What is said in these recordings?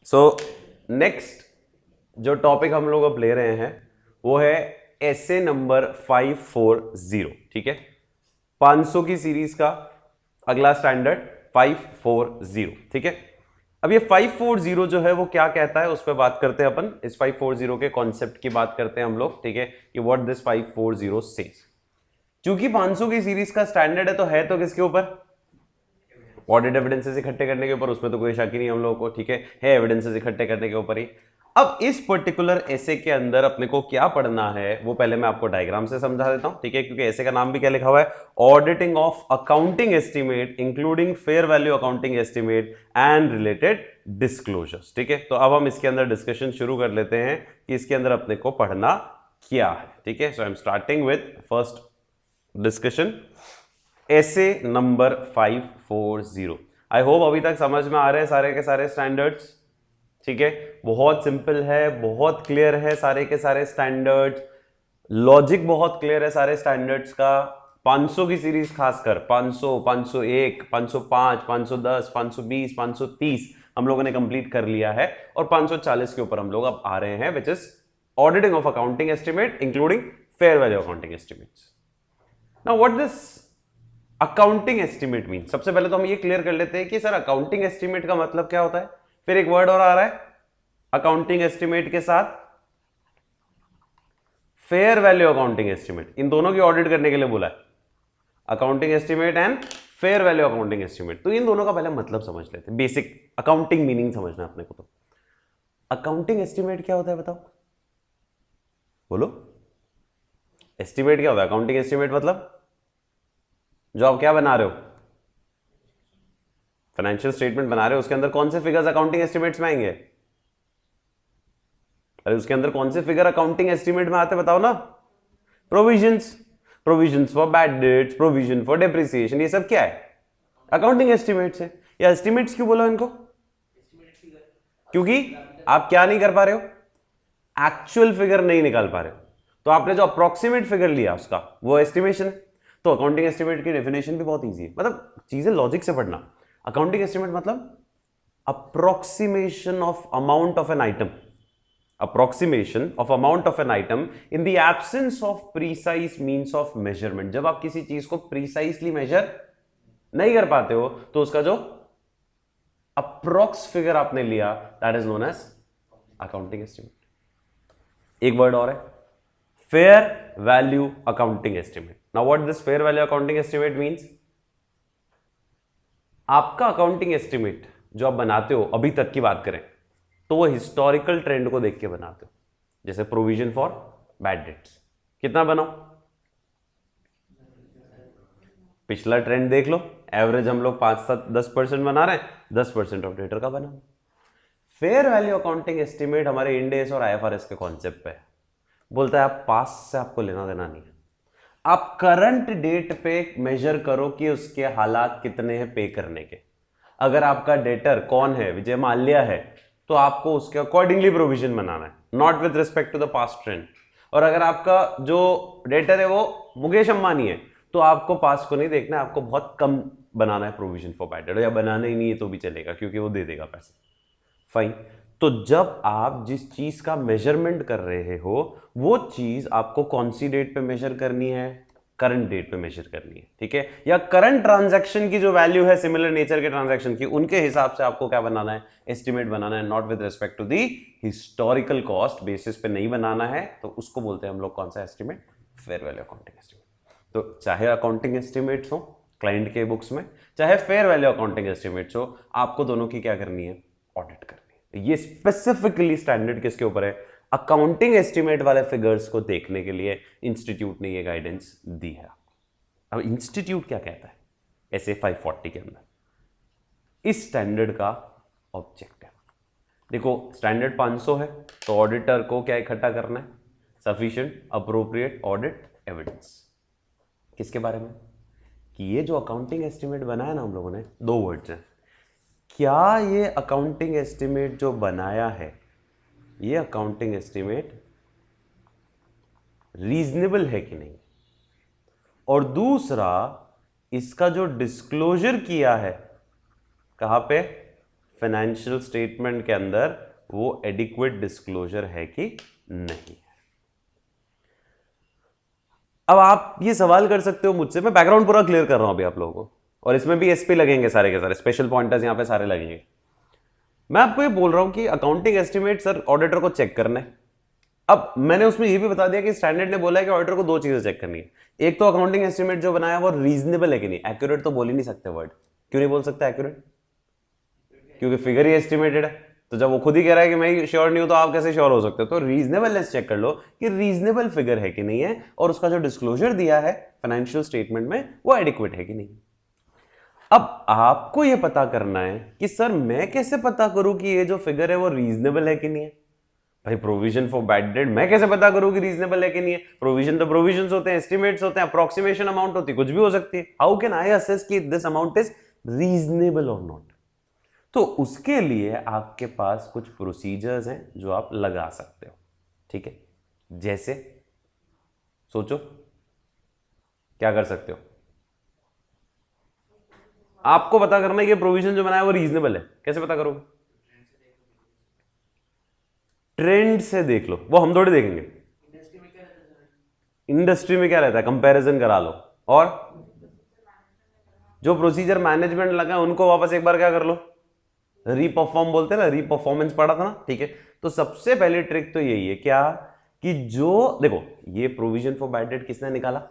So next जो topic हम लोग अब ले रहे हैं वो है एसे नंबर 540। ठीक है, 500 की सीरीज का अगला स्टैंडर्ड 540। ठीक है, अब ये 540 जो है वो क्या कहता है उस पर बात करते हैं अपन। इस 540 के कॉन्सेप्ट की बात करते हैं हम लोग। ठीक है, कि व्हाट दिस 540 सेज। चूंकि 500 की सीरीज का स्टैंडर्ड है तो किसके ऊपर? ऑडिट एविडेंसेस इकट्ठे करने के ऊपर। उसमें तो कोई शक ही नहीं हम लोगों को। ठीक है एविडेंसेस इकट्ठे करने के ऊपर ही। अब इस पर्टिकुलर एसे के अंदर अपने को क्या पढ़ना है वो पहले मैं आपको डायग्राम से समझा देता हूं। ठीक है, क्योंकि एसे का नाम भी क्या लिखा हुआ है, auditing of accounting estimate including fair value accounting estimate and related disclosures. ठीक है, तो अब हम इसके अंदर डिस्कशन शुरू कर लेते हैं कि इसके अंदर अपने को पढ़ना क्या है। ठीक है, so I am starting with first discussion, SA number 540। I hope अभी तक समझ में आ रहे हैं सारे के सारे स्टैंडर्ड्स। ठीक है, बहुत सिंपल है, बहुत क्लियर है सारे के सारे स्टैंडर्ड्स, लॉजिक बहुत क्लियर है सारे स्टैंडर्ड्स का। 500 की सीरीज खासकर 500, 501, 505, 510, 520, 530 हम लोगों ने कंप्लीट कर लिया है और 540 के ऊपर हम लोग अब आ रहे हैं, which is auditing of accounting estimate including fair value accounting estimates. Now what this accounting estimate mean? सबसे पहले तो हम ये क्लियर कर लेते हैं कि सर अकाउंटिंग एस्टिमेट का मतलब क्या होता है। फिर एक वर्ड और आ रहा है अकाउंटिंग एस्टिमेट के साथ फेयर वैल्यू अकाउंटिंग एस्टिमेट। इन दोनों की ऑडिट करने के लिए बोला है, accounting estimate and fair value accounting estimate. तो इन दोनों का पहले मतलब समझ लेते हैं, बेसिक अकाउंटिंग मीनिंग समझना अपने को। तो अकाउंटिंग एस्टिमेट क्या होता है बताओ, बोलो। एस्टिमेट क्या होता है? अकाउंटिंग एस्टिमेट मतलब जो आप क्या बना रहे हो, फाइनेंशियल स्टेटमेंट बना रहे हो, उसके अंदर कौन से फिगर्स अकाउंटिंग एस्टिमेट्स में आएंगे? अरे उसके अंदर कौन से फिगर अकाउंटिंग एस्टिमेट में आते बताओ ना। Provisions, provisions for bad debts, provision for depreciation, ये सब क्या है? अकाउंटिंग एस्टिमेट्स है। या एस्टिमेट्स क्यों बोला इनको? क्योंकि आप क्या नहीं कर पा रहे हो, एक्चुअल फिगर नहीं निकाल पा रहे हो, तो आपने जो अप्रोक्सीमेट फिगर लिया उसका वो एस्टिमेशन है। तो अकाउंटिंग एस्टिमेट की डेफिनेशन भी बहुत इजी है, मतलब चीजें लॉजिक से पढ़ना। अकाउंटिंग एस्टिमेट मतलब approximation of amount of an item, approximation of amount of an item in the absence of precise means of measurement। जब आप किसी चीज को precisely measure नहीं कर पाते हो तो उसका जो अप्रोक्स फिगर आपने लिया that is known as accounting estimate. एक वर्ड और है, fair value accounting estimate. Now what this fair value accounting estimate means, आपका अकाउंटिंग एस्टिमेट जो आप बनाते हो अभी तक की बात करें तो वो हिस्टोरिकल ट्रेंड को देख के बनाते हो। जैसे प्रोविजन फॉर बैड डेट्स कितना बनाओ, पिछला ट्रेंड देख लो, एवरेज हम लोग 5-7-10% बना रहे हैं, 10% ऑफ डेटर का बना। फेयर वैल्यू अकाउंटिंग एस्टिमेट हमारे इंड एस और आईएफआरएस के कॉन्सेप्ट पे बोलता है आप पास से आपको लेना देना नहीं है, आप करंट डेट पे मेजर करो कि उसके हालात कितने हैं पे करने के। अगर आपका डेटर कौन है, विजय माल्या है, तो आपको उसके अकॉर्डिंगली प्रोविजन बनाना है, not with respect to the past trend. और अगर आपका जो डेटर है वो मुकेश अंबानी है तो आपको पास्ट को नहीं देखना है, आपको बहुत कम बनाना है प्रोविजन फॉर बैड डेट, या बनाना ही नहीं है तो भी चलेगा क्योंकि वो दे देगा पैसे। फाइन। तो जब आप जिस चीज का मेजरमेंट कर रहे हो वो चीज आपको कौन सी डेट पे मेजर करनी है, करंट डेट पे मेजर करनी है। ठीक है, या करंट ट्रांजैक्शन की जो वैल्यू है सिमिलर नेचर के ट्रांजैक्शन की, उनके हिसाब से आपको क्या बनाना है, एस्टिमेट बनाना है, not with respect to the historical cost basis पे नहीं बनाना है। तो उसको बोलते हैं हम लोग कौन सा estimate, fair value accounting estimate. तो चाहे अकाउंटिंग एस्टिमेट्स हो क्लाइंट के बुक्स में, चाहे फेयर वैल्यू अकाउंटिंग एस्टिमेट्स हो, आपको दोनों की क्या करनी है, ऑडिट करनी है। ये स्पेसिफिकली स्टैंडर्ड किसके ऊपर है, अकाउंटिंग एस्टिमेट वाले फिगर्स को देखने के लिए इंस्टीट्यूट ने ये गाइडेंस दी है। अब इंस्टीट्यूट क्या कहता है एसए 540 के अंदर, इस स्टैंडर्ड का ऑब्जेक्टिव देखो, स्टैंडर्ड 500 है तो ऑडिटर को क्या इकट्ठा करना है, सफिशिएंट अप्रोप्रिएट ऑडिट एविडेंस। किसके बारे में, कि ये जो अकाउंटिंग एस्टिमेट बनाया ना हम लोगों ने, दो वर्ड्स हैं, क्या ये अकाउंटिंग एस्टिमेट जो बनाया है, ये अकाउंटिंग एस्टिमेट रीजनेबल है कि नहीं, और दूसरा इसका जो डिस्क्लोजर किया है कहां पे, फाइनेंशियल स्टेटमेंट के अंदर वो एडिक्वेट डिस्क्लोजर है कि नहीं है। अब आप ये सवाल कर सकते हो मुझसे, मैं बैकग्राउंड पूरा क्लियर कर रहा हूं अभी आप लोगों को, और इसमें भी एसपी लगेंगे सारे के सारे, स्पेशल पॉइंटर्स यहां पे सारे लगेंगे। मैं आपको ये बोल रहा हूं कि अकाउंटिंग एस्टिमेट सर ऑडिटर को चेक करना है। अब मैंने उसमें ये भी बता दिया कि स्टैंडर्ड ने बोला है कि ऑडिटर को दो चीजें चेक करनी है, एक तो अकाउंटिंग एस्टिमेट जो बनाया वो रीजनेबल है कि नहीं, एक्यूरेट तो बोल ही नहीं सकते वर्ड, क्यों नहीं बोल सकते एक्यूरेट, क्योंकि फिगर ही एस्टिमेटेड है। तो जब वो खुद ही कह रहा है कि मैं श्योर नहीं हूं तो आप कैसे श्योर हो सकते हो, तो रीजनेबलनेस चेक कर लो कि रीजनेबल फिगर है कि नहीं है, और उसका जो डिस्क्लोजर दिया है फाइनेंशियल स्टेटमेंट में वो एडिक्वेट है कि नहीं। अब आपको यह पता करना है कि सर मैं कैसे पता करूं कि ये जो फिगर है वो रीजनेबल है कि नहीं है। भाई प्रोविजन फॉर बैड डेट मैं कैसे पता करूं कि रीजनेबल है कि नहीं है, प्रोविजन तो प्रोविजंस होते हैं, एस्टिमेट्स होते हैं, अप्रोक्सीमेशन अमाउंट होती है, कुछ भी हो सकती है। हाउ कैन आई असेस कि दिस अमाउंट इज रीजनेबल और नॉट। तो उसके लिए आपके पास कुछ प्रोसीजर्स हैं जो आप लगा सकते हो, ठीक है। जैसे सोचो क्या कर सकते हो, आपको पता करना है कि प्रोविजन जो बनाया वो रीजनेबल है, कैसे पता करोगे, ट्रेंड से देख लो, वो हम थोड़ी देखेंगे। इंडस्ट्री में क्या रहता है, कंपैरिजन करा लो, और जो प्रोसीजर मैनेजमेंट लगा है उनको वापस एक बार क्या कर लो, रीपरफॉर्म बोलते हैं ना, रीपरफॉर्मेंस पढ़ा था ना, ठीक है। तो सबसे पहले ट्रिक तो यही है क्या, कि जो देखो ये प्रोविजन फॉर बैड डेट किसने निकाला,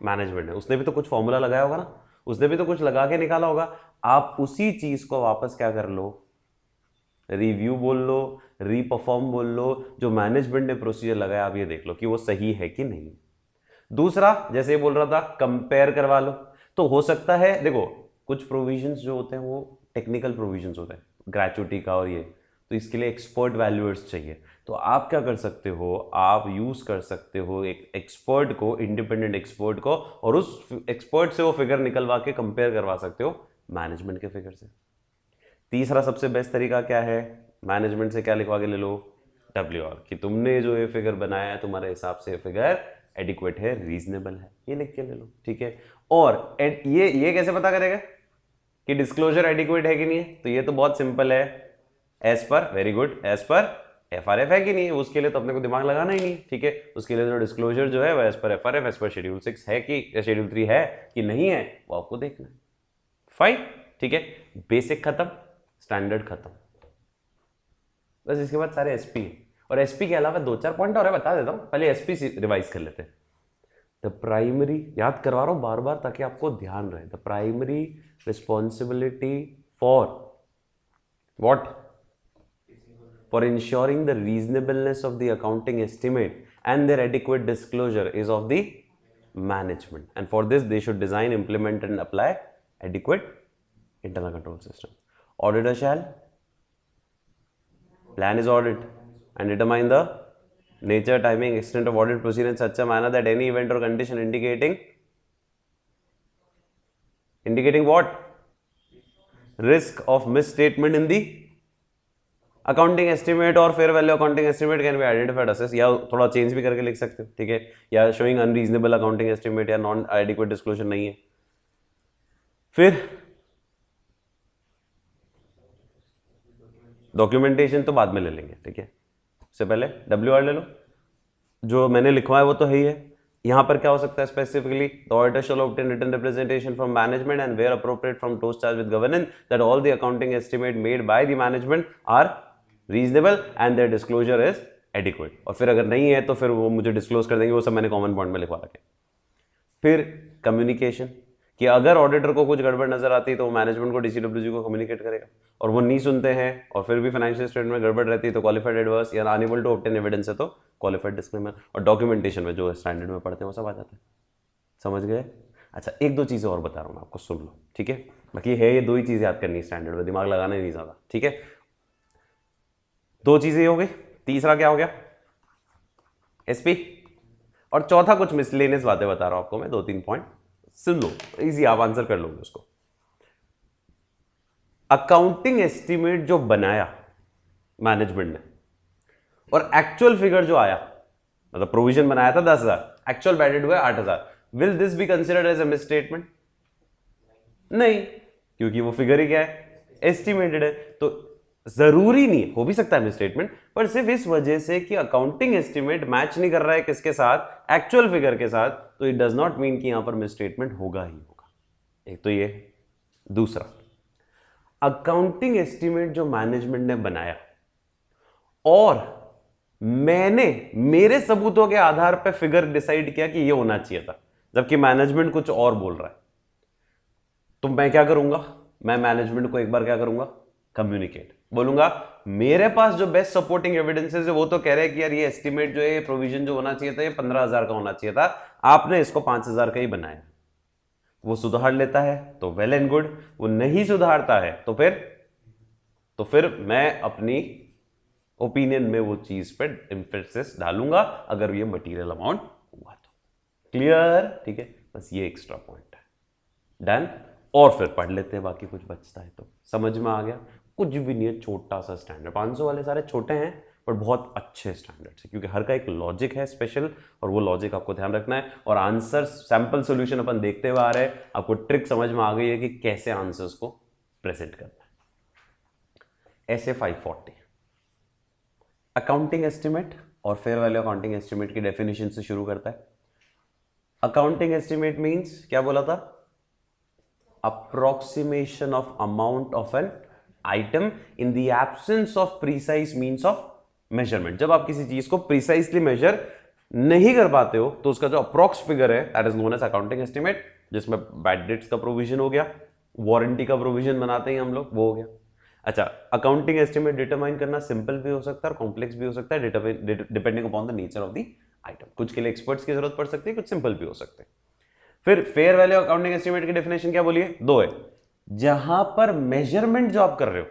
मैनेजमेंट ने, उसने भी तो कुछ फॉर्मूला लगाया होगा ना, उसने भी तो कुछ लगा के निकाला होगा। आप उसी चीज को वापस क्या कर लो, रिव्यू बोल लो, रीपरफॉर्म बोल लो, जो मैनेजमेंट ने प्रोसीजर लगाया आप ये देख लो कि वो सही है कि नहीं। दूसरा जैसे बोल रहा था कंपेयर करवा लो, तो हो सकता है देखो कुछ प्रोविजंस जो होते हैं वो टेक्निकल प्रोविजंस होते हैं, ग्रेचुइटी का और ये, तो इसके लिए एक्सपर्ट वैल्यूअर्स चाहिए। तो आप क्या कर सकते हो, आप यूज कर सकते हो एक एक्सपर्ट को, इंडिपेंडेंट एक्सपर्ट को, और उस एक्सपर्ट से वो फिगर निकलवा के कंपेयर करवा सकते हो मैनेजमेंट के फिगर से। तीसरा सबसे बेस्ट तरीका क्या है, मैनेजमेंट से क्या लिखवा के ले लो, WR, कि तुमने जो ये फिगर बनाया है तुम्हारे हिसाब से फिगर एडिक्वेट है, रीजनेबल है, ये लिख के ले लो, ठीक है। और ये कैसे पता करेगा कि डिस्क्लोजर एडिक्वेट है कि नहीं है, तो ये तो बहुत सिंपल है, as per, very good, as per FRF है कि नहीं है, उसके लिए तो अपने को दिमाग लगाना ही नहीं, ठीक है। उसके लिए जो डिस्क्लोजर जो है वो as per FRF, as per schedule 6 है कि शेड्यूल 3 है कि नहीं है, वो आपको देखना है। फाइन, ठीक है, बेसिक खत्म, स्टैंडर्ड खत्म, बस इसके बाद सारे SP है। और SP के अलावा दो चार पॉइंट और है, बता देता हूं, पहले SP रिवाइज कर लेते हैं। द प्राइमरी, याद करवा रहा हूं बार बार ताकि आपको ध्यान रहे, the primary responsibility for what, for ensuring the reasonableness of the accounting estimate and their adequate disclosure is of the management, and for this they should design, implement and apply adequate internal control system. Auditor shall plan his audit and determine the nature, timing, extent of audit procedure in such a manner that any event or condition indicating what, risk of misstatement in the accounting estimate और fair value accounting estimate can be identified assess, या थोड़ा change भी करके लिख सकते हो, ठीक है, या शोइंग अनरीजनेबल अकाउंटिंग एस्टिमेट या नॉन एडिक्वेट डिस्क्लोजर नहीं है। फिर डॉक्यूमेंटेशन तो बाद में ले लेंगे, ठीक है, उससे पहले WR ले लो, जो मैंने लिखवाया वो तो है ही है। यहां पर क्या हो सकता है specifically, the auditor shall obtain written representation from management and where appropriate from those charge with governance that all the accounting estimate made by the management are reasonable and their disclosure is adequate. और फिर अगर नहीं है तो फिर वो मुझे disclose कर देंगे, वो सब मैंने कॉमन पॉइंट में लिखवा रखे। फिर कम्युनिकेशन, कि अगर ऑडिटर को कुछ गड़बड़ नजर आती है तो वो मैनेजमेंट को, DCWG को कम्युनिकेट करेगा, और वो नहीं सुनते हैं और फिर भी फाइनेंशियल स्टेटमेंट में गड़बड़ रहती है तो क्वालिफाइड एडवर्स या अनएबल टू ऑब्टेन एविडेंस है तो क्वालिफाइड डिस्क्लेमर। और डॉक्यूमेंटेशन में जो स्टैंडर्ड में पढ़ते हैं वो सब आ जाता है, समझ गए। अच्छा एक दो चीजें और बता रहा हूँ आपको, सुन लो, ठीक है, बाकी है ये दो ही चीजें याद करनी है स्टैंडर्ड में, दिमाग लगाना ही नहीं ज्यादा, ठीक है। दो चीजें हो गई, तीसरा क्या हो गया, SP, और चौथा कुछ मिसलेनियस बातें बता रहा हूं आपको मैं, दो तीन पॉइंट सुन लो, इजी आप आंसर कर लोगे उसको। अकाउंटिंग एस्टिमेट जो बनाया मैनेजमेंट ने और एक्चुअल फिगर जो आया, मतलब प्रोविजन बनाया था 10,000, एक्चुअल बैड डेट हुआ 8,000, will this be considered as a misstatement? नहीं, क्योंकि वो फिगर ही क्या है, एस्टिमेटेड है, तो जरूरी नहीं, हो भी सकता है मिसस्टेटमेंट, पर सिर्फ इस वजह से कि अकाउंटिंग एस्टिमेट मैच नहीं कर रहा है किसके साथ, एक्चुअल फिगर के साथ, तो इट डज नॉट मीन कि यहां पर मिसस्टेटमेंट होगा ही होगा। एक तो ये। दूसरा, अकाउंटिंग एस्टिमेट जो मैनेजमेंट ने बनाया और मैंने मेरे सबूतों के आधार पर फिगर डिसाइड किया कि ये होना चाहिए था, जबकि मैनेजमेंट कुछ और बोल रहा है, तो मैं क्या करूंगा, मैं मैनेजमेंट को एक बार क्या करूंगा, कम्युनिकेट, बोलूंगा मेरे पास जो बेस्ट सपोर्टिंग एविडेंसेस है वो तो कह रहे हैं कि यार ये एस्टिमेट जो है, ये प्रोविजन जो होना चाहिए था, ये 15,000 का होना चाहिए था, आपने इसको 5,000 का ही बनाया। वो सुधार लेता है तो वेल एंड गुड, वो नहीं सुधारता है तो फिर मैं अपनी ओपिनियन में वो चीज पे एम्फेसिस डालूंगा अगर ये मटेरियल अमाउंट हुआ तो। क्लियर? ठीक है, बस ये एक्स्ट्रा पॉइंट है। डन? और फिर पढ़ लेते हैं, बाकी कुछ बचता है तो। समझ में आ गया? कुछ भी नहीं है, छोटा सा स्टैंडर्ड। 500 वाले सारे छोटे हैं पर बहुत अच्छे स्टैंडर्ड्स है, क्योंकि हर का एक लॉजिक है स्पेशल, और वो लॉजिक आपको ध्यान रखना है। और आंसर सैंपल सॉल्यूशन अपन देखते हुए आ रहे हैं, आपको ट्रिक समझ में आ गई है कि कैसे आंसर्स को प्रेजेंट करना है। ऐसे 540 अकाउंटिंग एस्टिमेट और फेयर वैल्यू अकाउंटिंग एस्टिमेट की डेफिनेशन से शुरू करता है। अकाउंटिंग एस्टिमेट मींस क्या बोला था? approximation of amount of an item in the absence of precise means of measurement। जब आप किसी चीज को प्रिसाइसली मेजर नहीं कर पाते हो तो उसका जो अप्रॉक्स फिगर है that is known as accounting estimate, जिसमें बैड डेट्स का प्रोविजन हो गया, वारंटी का प्रोविजन बनाते हैं हम लोग, वो हो गया। अच्छा, अकाउंटिंग एस्टिमेट डिटरमाइन करना सिंपल भी हो सकता है और कॉम्प्लेक्स भी हो सकता है, depending upon the nature of the item. कुछ के लिए एक्सपर्ट्स की जरूरत पड़ सकती है, कुछ सिंपल भी हो सकते हैं। फिर फेयर वैल्यू अकाउंटिंग एस्टिमेट की डेफिनेशन क्या बोलिए? दो है। जहां पर मेजरमेंट जो आप कर रहे हो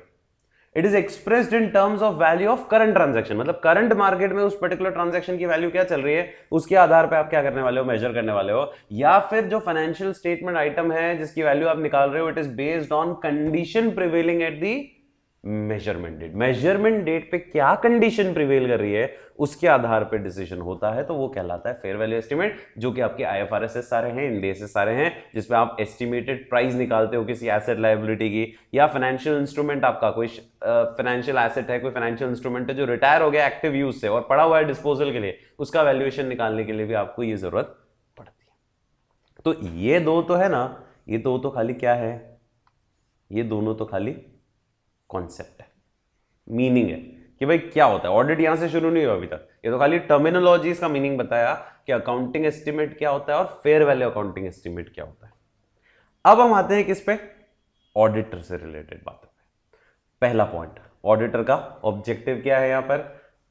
it is expressed in terms of value of current transaction, मतलब करंट मार्केट में उस पर्टिकुलर ट्रांजैक्शन की वैल्यू क्या चल रही है, उसके आधार पे आप क्या करने वाले हो, मेजर करने वाले हो। या फिर जो फाइनेंशियल स्टेटमेंट आइटम है जिसकी वैल्यू आप निकाल रहे हो, it is based on condition prevailing at the measurement date. Measurement date पे क्या कंडीशन प्रिवेल कर रही है उसके आधार पे डिसीजन होता है, तो वो कहलाता है फेयर वैल्यू एस्टिमेट, जो कि आपके आईएफआरएस सारे हैं, इंड एसेस सारे हैं, जिसमें आप एस्टिमेटेड प्राइस निकालते हो किसी एसेट लायबिलिटी की, या फाइनेंशियल इंस्ट्रूमेंट, आपका कोई फाइनेंशियल एसेट है, कोई फाइनेंशियल इंस्ट्रूमेंट है जो रिटायर हो गया एक्टिव यूज से और पड़ा हुआ है डिस्पोजल के लिए, उसका वैल्यूएशन निकालने के लिए भी आपको ये जरूरत पड़ती है। तो ये दो तो है ना, ये दो तो खाली क्या है, ये दोनों तो खाली कॉन्सेप्ट है, मीनिंग है कि भाई क्या होता है। ऑडिट यहां से शुरू नहीं हुआ अभी तक, ये तो खाली टर्मिनोलॉजीज का मीनिंग बताया कि अकाउंटिंग एस्टिमेट क्या होता है और फेयर वैल्यू अकाउंटिंग एस्टिमेट क्या होता है। अब हम आते हैं किस पे, ऑडिटर से रिलेटेड बातों पे। पहला पॉइंट, ऑडिटर का ऑब्जेक्टिव क्या है यहां पर।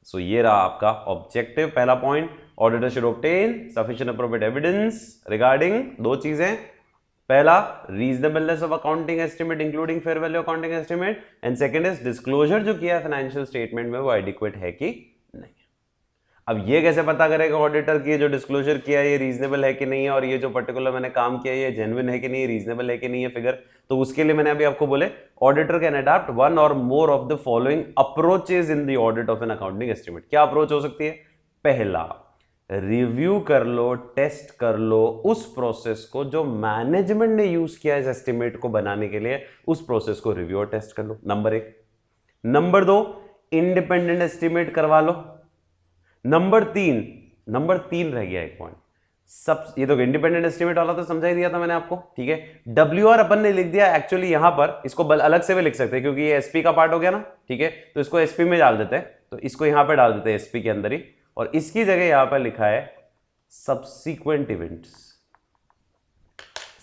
सो ये रहा आपका ऑब्जेक्टिव, पहला point, auditor should obtain sufficient appropriate evidence regarding दो चीजें, पहला reasonableness of accounting estimate including fair value accounting estimate, and second is disclosure जो किया फाइनेंशियल स्टेटमेंट में वो एडिक्वेट है कि नहीं। अब ये कैसे पता करेगा ऑडिटर की जो डिस्क्लोजर किया है ये रीजनेबल है कि नहीं है, और ये जो पर्टिकुलर मैंने काम किया है ये जेन्युइन है कि नहीं, रीजनेबल है कि नहीं है फिगर। तो उसके लिए मैंने अभी आपको बोले ऑडिटर कैन अडॉप्ट वन और more of the following approaches in the audit of an accounting estimate. क्या अप्रोच हो सकती है? पहला, रिव्यू कर लो, टेस्ट कर लो उस प्रोसेस को जो मैनेजमेंट ने यूज किया है इस एस्टिमेट को बनाने के लिए, उस प्रोसेस को रिव्यू और टेस्ट कर लो, नंबर एक। नंबर दो, इंडिपेंडेंट एस्टिमेट करवा लो। नंबर तीन रह गया एक पॉइंट, सब ये तो इंडिपेंडेंट एस्टिमेट वाला तो समझा ही दिया था मैंने आपको, ठीक है। WR अपन ने लिख दिया, एक्चुअली यहां पर इसको अलग से भी लिख सकते हैं क्योंकि ये एसपी का पार्ट हो गया ना, ठीक है, तो इसको एसपी में डाल देते हैं, तो इसको यहां पर डाल देते हैं एसपी के अंदर ही, और इसकी जगह यहां पर लिखा है सब्सीक्वेंट इवेंट्स।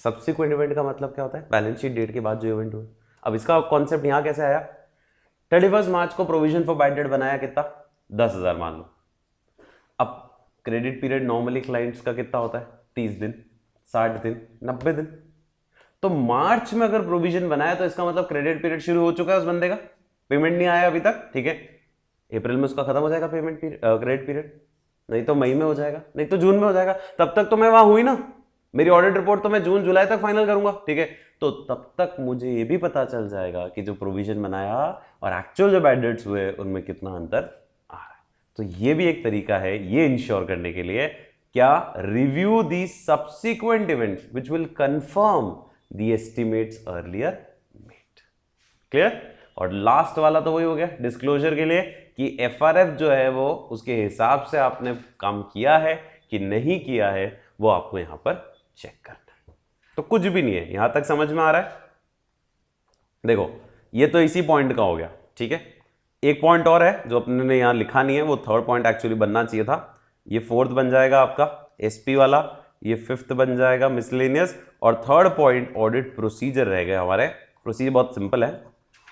सब्सीक्वेंट इवेंट का मतलब क्या होता है? बैलेंस शीट डेट के बाद जो इवेंट हुए। अब इसका कॉन्सेप्ट यहां कैसे आया? 31 मार्च को प्रोविजन फॉर बैड डेट बनाया, कितना? 10,000 मान लो। अब क्रेडिट पीरियड नॉर्मली क्लाइंट्स का कितना होता है? 30 दिन, 60 दिन, 90 दिन। तो मार्च में अगर प्रोविजन बनाया तो इसका मतलब क्रेडिट पीरियड शुरू हो चुका है उस बंदे का, पेमेंट नहीं आया अभी तक, ठीक है। अप्रैल में उसका खत्म हो जाएगा पेमेंट क्रेडिट पीरियड, नहीं तो मई में हो जाएगा, नहीं तो जून में हो जाएगा। तब तक तो मैं वहां हुई ना, मेरी ऑडिट रिपोर्ट तो मैं जून जुलाई तक फाइनल करूंगा, ठीक है। तो तब तक मुझे ये भी पता चल जाएगा कि जो प्रोविजन बनाया और एक्चुअल जो बैड डेट्स हुए उनमें कितना अंतर आ रहा है। तो ये भी एक तरीका है ये इंश्योर करने के लिए, क्या? Review the subsequent events which will confirm the estimates earlier made. Clear. और लास्ट वाला तो वही हो गया डिस्क्लोजर के लिए कि एफआरएफ जो है वो उसके हिसाब से आपने काम किया है कि नहीं किया है, वो आपको यहां पर चेक करना है। तो कुछ भी नहीं है, यहां तक समझ में आ रहा है। देखो ये तो इसी पॉइंट का हो गया, ठीक है। एक पॉइंट और है जो अपने ने यहां लिखा नहीं है, वो थर्ड पॉइंट एक्चुअली बनना चाहिए था। ये फोर्थ बन जाएगा आपका एसपी वाला, ये फिफ्थ बन जाएगा मिसलेनियस, और थर्ड पॉइंट ऑडिट प्रोसीजर रह गए हमारे। प्रोसीजर बहुत सिंपल है,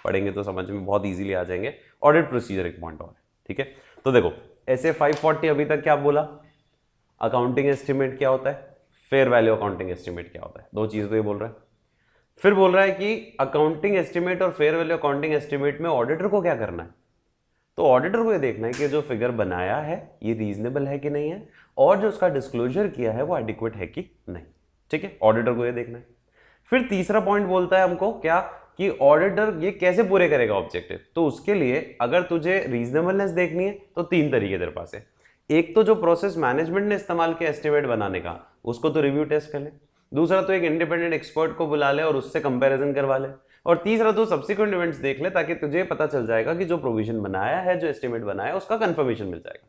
पढ़ेंगे तो समझ में बहुत इजीली आ जाएंगे। ऑडिट प्रोसीजर एक पॉइंट और है, ठीक है। तो देखो ऐसे 540 अभी तक क्या बोला, अकाउंटिंग एस्टिमेट क्या होता है, फेयर वैल्यू अकाउंटिंग एस्टिमेट क्या होता है, दो चीज तो ये बोल रहा है। फिर बोल रहा है कि अकाउंटिंग एस्टिमेट और फेयर वैल्यू अकाउंटिंग एस्टिमेट में ऑडिटर को क्या करना है, तो ऑडिटर को ये देखना है कि जो फिगर बनाया है ये रीजनेबल है कि नहीं है, और जो उसका डिस्क्लोजर किया है वो एडिक्वेट है कि नहीं, ठीक है। ऑडिटर को ये देखना है। फिर तीसरा पॉइंट बोलता है हमको क्या, कि ऑडिटर ये कैसे पूरे करेगा ऑब्जेक्टिव। तो उसके लिए अगर तुझे रीजनेबलनेस देखनी है तो तीन तरीके तेरे पास है। एक तो जो प्रोसेस मैनेजमेंट ने इस्तेमाल किया एस्टिमेट बनाने का, उसको तो रिव्यू टेस्ट कर ले। दूसरा तो एक इंडिपेंडेंट एक्सपर्ट को बुला ले और उससे कंपैरिजन करवा ले। और तीसरा तो सब्सिक्वेंट इवेंट्स देख ले, ताकि तुझे पता चल जाएगा कि जो प्रोविजन बनाया है, जो एस्टिमेट बनाया है, उसका कंफर्मेशन मिल जाएगा।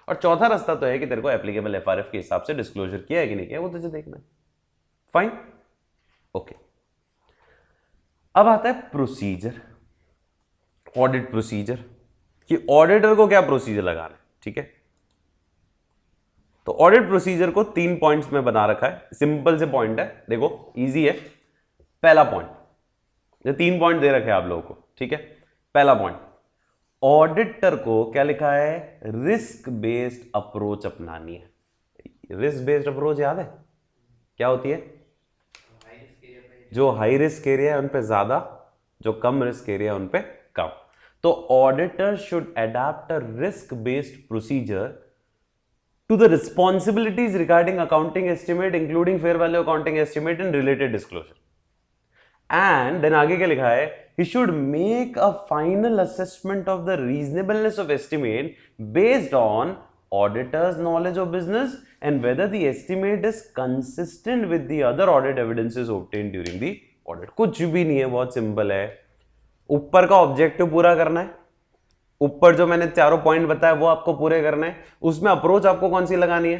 और चौथा रास्ता तो है कि तेरे को एप्लीकेबल एफआरएफ के हिसाब से डिस्क्लोजर किया है कि नहीं किया, वो तुझे देखना है। Fine, okay. अब आता है प्रोसीजर, ऑडिट प्रोसीजर, कि ऑडिटर को क्या प्रोसीजर लगाना है, ठीक है। तो ऑडिट प्रोसीजर को 3 पॉइंट्स में बना रखा है, सिंपल से पॉइंट है, देखो इजी है। पहला पॉइंट, ये 3 पॉइंट दे रखे हैं आप लोगों को, ठीक है। पहला पॉइंट, ऑडिटर को क्या लिखा है, रिस्क बेस्ड अप्रोच अपनानी है। रिस्क बेस्ड अप्रोच याद है क्या होती है, जो हाई रिस्क एरिया है उन पे ज्यादा, जो कम रिस्क एरिया है उन पे कम। तो auditor should adopt a risk based procedure to the responsibilities regarding accounting estimate including fair value accounting estimate and related disclosure. And then आगे क्या लिखा है, he should make a final assessment of the reasonableness of estimate based on auditor's knowledge of business and whether the estimate is consistent with the other audit evidences obtained during the audit. कुछ भी नहीं है, बहुत simple है। ऊपर का objective पूरा करना है, ऊपर जो मैंने चारों पॉइंट बताया वो आपको पूरे करना है। उसमें अप्रोच आपको कौन सी लगानी है,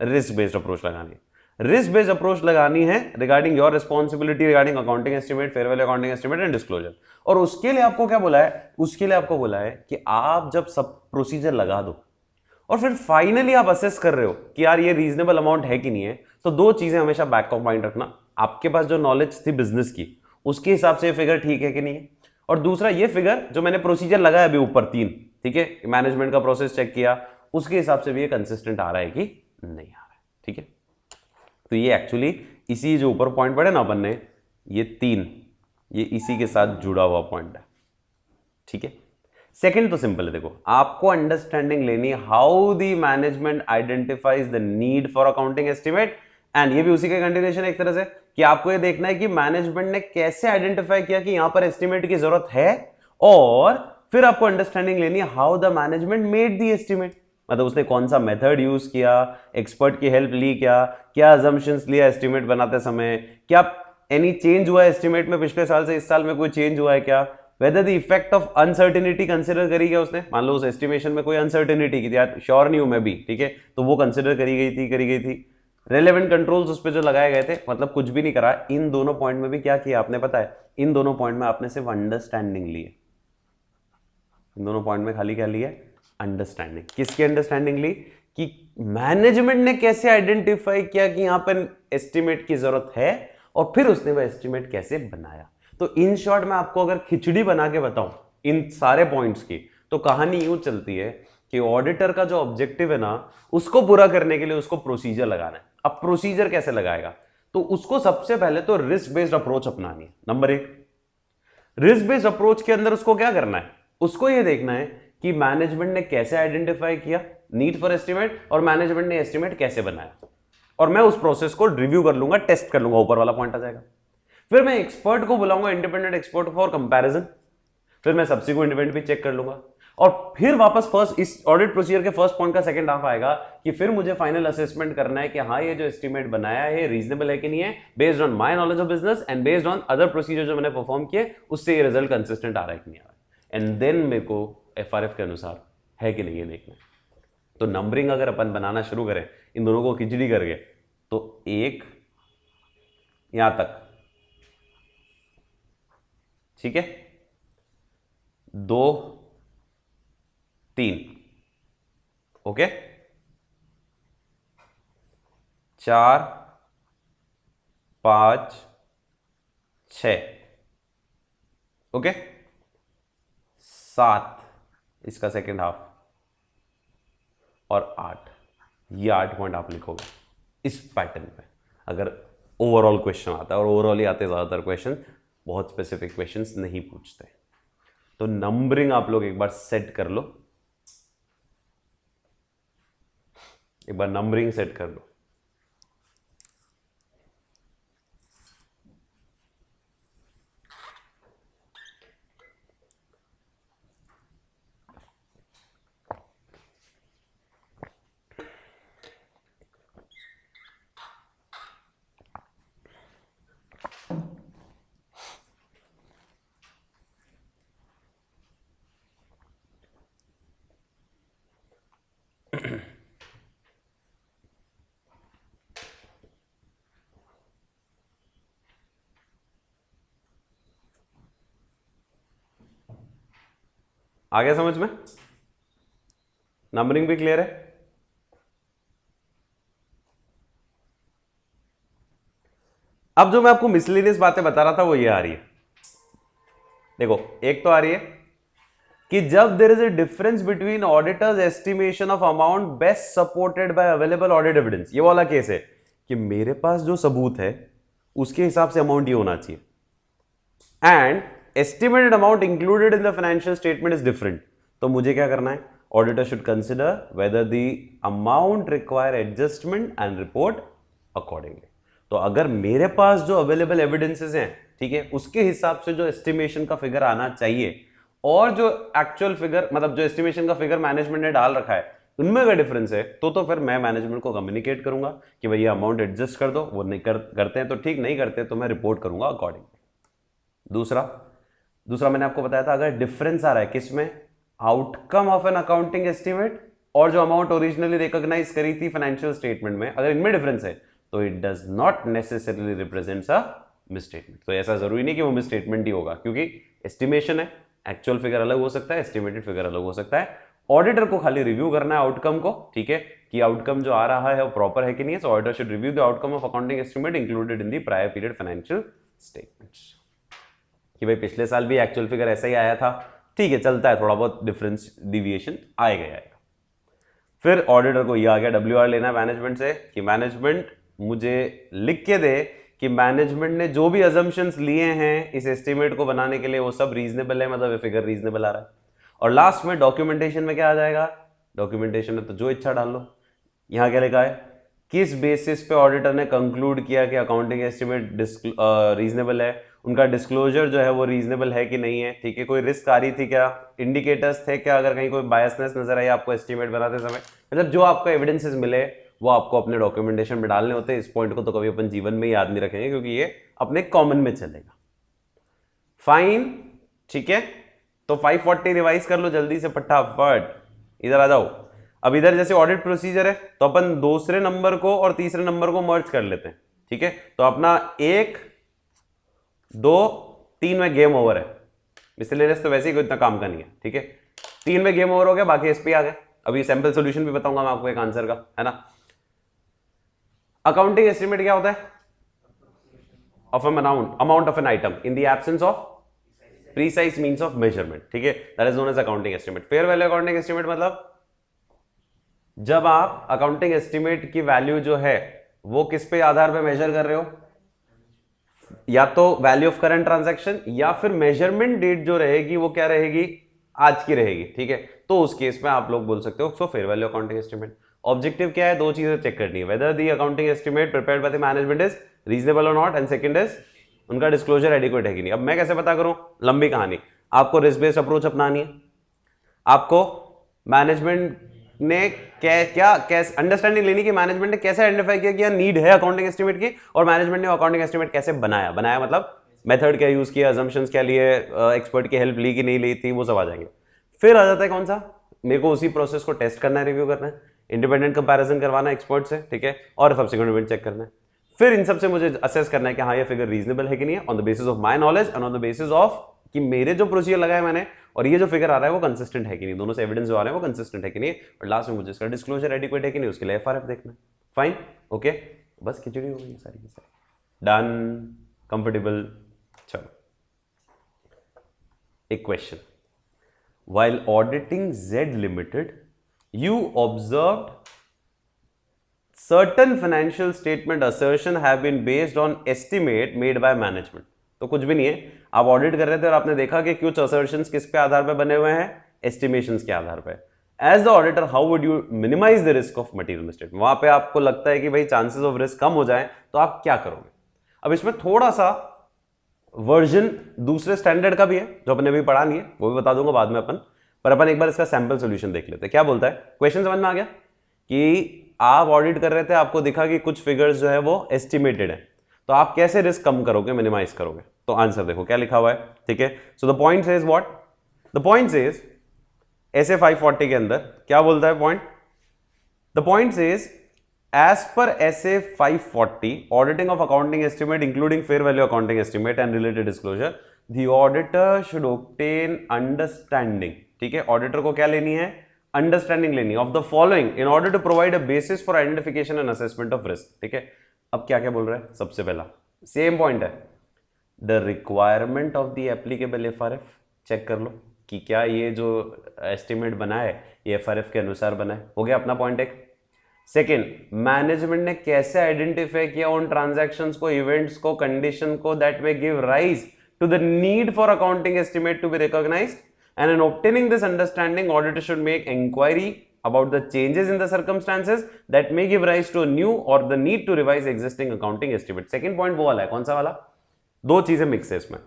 रिस्क बेस्ड अप्रोच लगानी है। रिस्क बेस्ड अप्रोच लगानी है regarding your responsibility regarding accounting estimate, fair value accounting estimate and disclosure. और उसके लिए आपको क्या बोला है, उसके लिए आपको बोला है कि आप जब सब प्रोसीजर लगा दो और फिर फाइनली आप असेस कर रहे हो कि यार ये रीजनेबल अमाउंट है कि नहीं है, तो दो चीजें हमेशा बैक ऑफ माइंड रखना। आपके पास जो नॉलेज थी बिजनेस की, उसके हिसाब से फिगर ठीक है कि नहीं है, और दूसरा ये फिगर जो मैंने प्रोसीजर लगाया अभी ऊपर 3, ठीक है, मैनेजमेंट का प्रोसेस चेक किया, उसके हिसाब से भी ये कंसिस्टेंट आ रहा है कि नहीं आ रहा है, ठीक है। तो ये एक्चुअली इसी जो ऊपर पॉइंट पढ़े ना अपन ने, ये 3, ये इसी के साथ जुड़ा हुआ पॉइंट है, ठीक है। सेकंड तो सिंपल है, देखो आपको अंडरस्टैंडिंग लेनी है how the management identifies the need for accounting estimate, and ये भी उसी का कंटिन्यूएशन एक तरह से, कि आपको ये देखना है कि मैनेजमेंट ने कैसे आइडेंटिफाई किया कि यहां पर एस्टिमेट की जरूरत है, और फिर आपको अंडरस्टैंडिंग लेनी है how the management made the estimate, मतलब उसने कौन सा मेथड यूज किया, एक्सपर्ट की हेल्प ली क्या अजम्पशंस लिया एस्टिमेट बनाते समय, क्या एनी चेंज हुआ एस्टिमेट में पिछले साल से इस साल में कोई चेंज हुआ है क्या, whether the effect of uncertainty consider करी क्या उसने, मान लो उस एस्टिमेशन में कोई अनसर्टेनिटी की थी, यार श्योर नहीं हूं मैं भी, ठीक है, तो वो कंसिडर करी गई थी। रेलेवेंट कंट्रोल्स उस पर जो लगाए गए थे, मतलब कुछ भी नहीं करा। इन दोनों पॉइंट में भी क्या किया आपने पता है, इन दोनों पॉइंट में आपने सिर्फ अंडरस्टैंडिंग ली है। इन दोनों पॉइंट में खाली क्या ली है, अंडरस्टैंडिंग। किसकी अंडरस्टैंडिंग ली, कि मैनेजमेंट ने कैसे आइडेंटिफाई किया कि यहां पर एस्टिमेट की जरूरत है, और फिर उसने वह एस्टिमेट कैसे बनाया। तो इन शॉर्ट में आपको अगर खिचड़ी बना के बताऊं इन सारे पॉइंट्स की, तो कहानी यूं चलती है कि ऑडिटर का जो ऑब्जेक्टिव है ना, उसको पूरा करने के लिए उसको प्रोसीजर लगाना है। अब प्रोसीजर कैसे लगाएगा, तो उसको सबसे पहले तो रिस्क बेस्ड अप्रोच अपनानी है। नंबर 1, रिस्क बेस्ड अप्रोच के अंदर उसको क्या करना है, उसको यह देखना है कि मैनेजमेंट ने कैसे आइडेंटिफाई किया नीड फॉर एस्टिमेट, और मैनेजमेंट ने एस्टिमेट कैसे बनाया, और मैं उस प्रोसेस को रिव्यू कर लूंगा, टेस्ट कर लूंगा, ऊपर वाला पॉइंट आ जाएगा। फिर मैं एक्सपर्ट को बुलाऊंगा, इंडिपेंडेंट एक्सपर्ट फॉर कंपैरिजन, फिर मैं सब्सिक्वेंट इवेंट भी चेक कर लूंगा, और फिर वापस फर्स्ट इस ऑडिट प्रोसीजर के फर्स्ट पॉइंट का सेकंड हाफ आएगा कि फिर मुझे फाइनल असेसमेंट करना है कि हाँ ये जो एस्टिमेट बनाया है रीजनेबल है कि नहीं है, based on my knowledge of business and based on other procedure जो मैंने परफॉर्म किए उससे ये रिजल्ट कंसिस्टेंट आ रहा है कि नहीं आ रहा है, एंड देन मेरे को एफआरएफ के अनुसार है कि नहीं है देखना है। तो नंबरिंग अगर अपन बनाना शुरू करें इन दोनों को खिचड़ी करके तो 1 यहां तक, ठीक है, 2 3, ओके, 4 5 6, ओके, 7 इसका सेकेंड हाफ और 8, ये 8 पॉइंट आप लिखोगे इस पैटर्न पे अगर ओवरऑल क्वेश्चन आता है, और ओवरऑल ही आते ज़्यादातर क्वेश्चन, बहुत स्पेसिफिक क्वेश्चंस नहीं पूछते। तो नंबरिंग आप लोग एक बार सेट कर लो, एक बार नंबरिंग सेट कर लो। आ गया समझ में? नंबरिंग भी क्लियर है? अब जो मैं आपको मिसलेनियस बातें बता रहा था वो ये आ रही है, देखो एक तो आ रही है कि जब there is a difference between auditors estimation of amount best supported by available audit evidence, ये वाला केस है कि मेरे पास जो सबूत है उसके हिसाब से अमाउंट ये होना चाहिए, and estimated amount included in the financial statement is different. तो मुझे क्या करना है, auditor should consider whether the amount require adjustment and report accordingly. तो अगर मेरे पास जो अवेलेबल एविडेंसेस हैं, ठीक है, उसके हिसाब से जो एस्टिमेशन का फिगर आना चाहिए और जो एक्चुअल फिगर, मतलब जो एस्टिमेशन का फिगर मैनेजमेंट ने डाल रखा है, उनमें अगर डिफरेंस है तो फिर मैं मैनेजमेंट को कम्युनिकेट करूंगा कि भैया अमाउंट एडजस्ट कर दो, वो नहीं करते हैं तो ठीक, नहीं करते तो मैं रिपोर्ट करूंगा अकॉर्डिंगली। दूसरा मैंने आपको बताया था, अगर डिफरेंस आ रहा है किसमें, outcome of an accounting estimate और जो अमाउंट ओरिजिनली रिकॉग्नाइज करी थी फाइनेंशियल स्टेटमेंट में, अगर इनमें डिफरेंस है तो it does not necessarily represents a misstatement. तो ऐसा जरूरी नहीं कि वो मिसस्टेटमेंट ही होगा, क्योंकि एस्टिमेशन है, एक्चुअल फिगर अलग हो सकता है, एस्टिमेटेड फिगर अलग हो सकता है। ऑडिटर को खाली रिव्यू करना है आउटकम को, ठीक है, कि आउटकम जो आ रहा है वो प्रॉपर है कि नहीं है। सो auditor should review the outcome of accounting estimate included in the prior period financial statements, कि भाई पिछले साल भी एक्चुअल फिगर ऐसा ही आया था, ठीक है, चलता है, थोड़ा बहुत डिफरेंस डिविएशन आएगा। फिर ऑडिटर को ये आ गया WR लेना है मैनेजमेंट से कि मैनेजमेंट मुझे लिख के दे कि मैनेजमेंट ने जो भी अजम्पशंस लिए हैं इस एस्टिमेट को बनाने के लिए वो सब रीजनेबल है, मतलब ये फिगर रीजनेबल आ रहा है। और लास्ट में डॉक्यूमेंटेशन में क्या आ जाएगा, डॉक्यूमेंटेशन में तो जो इच्छा डाल लो। यहां क्या लिखा है, किस बेसिस पे ऑडिटर ने कंक्लूड किया कि अकाउंटिंग एस्टिमेट रीजनेबल है, उनका डिस्क्लोजर जो है वो रीजनेबल है कि नहीं है, ठीक है, कोई रिस्क आ रही थी क्या, इंडिकेटर्स थे क्या, अगर कहीं कोई बायसनेस नजर आई आपको एस्टिमेट बनाते समय, मतलब जो आपको एविडेंसेस मिले वो आपको अपने डॉक्यूमेंटेशन में डालने होते हैं। इस पॉइंट को तो कभी अपन जीवन में याद नहीं रखेंगे क्योंकि ये अपने कॉमन में चलेगा। फाइन, ठीक है, तो 540 रिवाइज कर लो जल्दी से फटाफट, इधर आ जाओ। अब इधर जैसे ऑडिट प्रोसीजर है तो अपन दूसरे नंबर को और तीसरे नंबर को मर्ज कर लेते हैं, ठीक है, तो अपना 1 2 3 में गेम ओवर है, मिसलेनियस तो वैसे ही कोई इतना काम का नहीं है, ठीक है, 3 में गेम ओवर हो गया, बाकी एसपी आ गए। अभी सैंपल सॉल्यूशन भी बताऊंगा मैं आपको एक आंसर का, है ना। अकाउंटिंग एस्टिमेट क्या होता है, of an amount of an item in the absence of precise means of measurement, ठीक है, that is known as accounting estimate. Fair value accounting estimate मतलब जब आप अकाउंटिंग एस्टिमेट की वैल्यू जो है वो किस पे आधार पे मेजर कर रहे हो, या तो वैल्यू ऑफ करंट ट्रांजैक्शन या फिर मेजरमेंट डेट जो रहेगी वो क्या रहेगी, आज की रहेगी, ठीक है, तो उस केस में आप लोग बोल सकते हो so fair value accounting estimate. Objective क्या है, दो चीजें चेक करनी है, whether the accounting estimate prepared by the management is reasonable और नॉट, एंड सेकंड इज उनका डिस्क्लोजर एडिक्वेट है कि नहीं। अब मैं कैसे पता करूं, लंबी कहानी, आपको रिस्क बेस्ड अप्रोच अपनानी है, आपको मैनेजमेंट ने क्या कैसे अंडरस्टैंडिंग लेनी कि मैनेजमेंट ने कैसे आइडेंटिफाई किया कि नीड है अकाउंटिंग एस्टिमेट की, और मैनेजमेंट ने अकाउंटिंग एस्टिमेट कैसे बनाया मतलब मेथड क्या यूज किया, अजम्पशंस क्या लिए, एक्सपर्ट की हेल्प ली कि नहीं ली थी, वो सब आ जाएंगे। फिर आ जाता है कौन सा, मेरे को उसी प्रोसेस को टेस्ट करना है, रिव्यू करना है, इंडिपेंडेंट कंपैरिजन करवाना है एक्सपर्ट से, ठीक है, और सब्सिक्वेंट इवेंट चेक करना है। फिर इन सब से मुझे असेस करना है कि हाँ ये फिगर रीजनेबल है कि नहीं है, on the basis of my knowledge and on the basis of कि मेरे जो प्रोसीजर लगाया मैंने और ये जो फिगर आ रहा है वो कंसिस्टेंट है कि नहीं, दोनों से एविडेंस जो आ रहे हैं वो कंसिस्टेंट है कि नहीं, और लास्ट में मुझे इसका डिस्क्लोजर एडिक्वेट है कि नहीं, उसके लिए एफआरएफ देखना है। फाइन, ओके, बस खिचड़ी हो गई सारी की सारी, डन, कंफर्टेबल। चलो एक question, while auditing Z Limited, you observed certain financial statement assertion have been based on estimate made by management। तो कुछ भी नहीं है, आप ऑडिट कर रहे थे और आपने देखा कि कुछ assertions किस पे आधार पे बने हुए हैं, estimations के आधार पे। As the auditor, how would you minimize the risk of material mistake? वहां पे आपको लगता है कि भाई चांसेस ऑफ रिस्क कम हो जाए तो आप क्या करोगे। अब इसमें थोड़ा सा वर्जन दूसरे स्टैंडर्ड का भी है जो अपने भी पढ़ा लिए, वो भी बता दूंगा बाद में अपन, पर अपन एक बार इसका सैंपल सॉल्यूशन देख लेते हैं। क्या बोलता है क्वेश्चन, समझ में आ गया कि आप ऑडिट कर रहे थे, आपको दिखा कि कुछ फिगर्स जो है वो एस्टिमेटेड है, तो आप कैसे रिस्क कम करोगे, मिनिमाइज करोगे। तो आंसर देखो क्या लिखा हुआ है, ठीक है। So the point says what, the point says ऐसे 540 के अंदर क्या बोलता है point, the point says as per SA 540 auditing of accounting estimate including fair value accounting estimate and related disclosure, the auditor should obtain understanding, ठीक है, auditor को क्या लेनी है, अंडरस्टैंडिंग लेनी है, of the following in order to provide a basis for identification and assessment of risk, ठीक है। अब क्या क्या बोल रहा है, सबसे पहला सेम पॉइंट है, the requirement of the applicable FRF, check कर लो कि क्या ये जो एस्टिमेट बना है ये एफआरएफ के अनुसार बना है, हो गया अपना पॉइंट एक। सेकेंड, मैनेजमेंट ने कैसे आइडेंटिफाई किया उन ट्रांजैक्शंस को, इवेंट्स को, कंडीशन को that may give rise to the need for accounting estimate to be recognised, and in obtaining this understanding auditor should make inquiry about the changes in the circumstances that may give rise to a new or the need to revise existing accounting estimate। Second point वो वाला है, कौन सा वाला, दो चीजें mix है इसमें,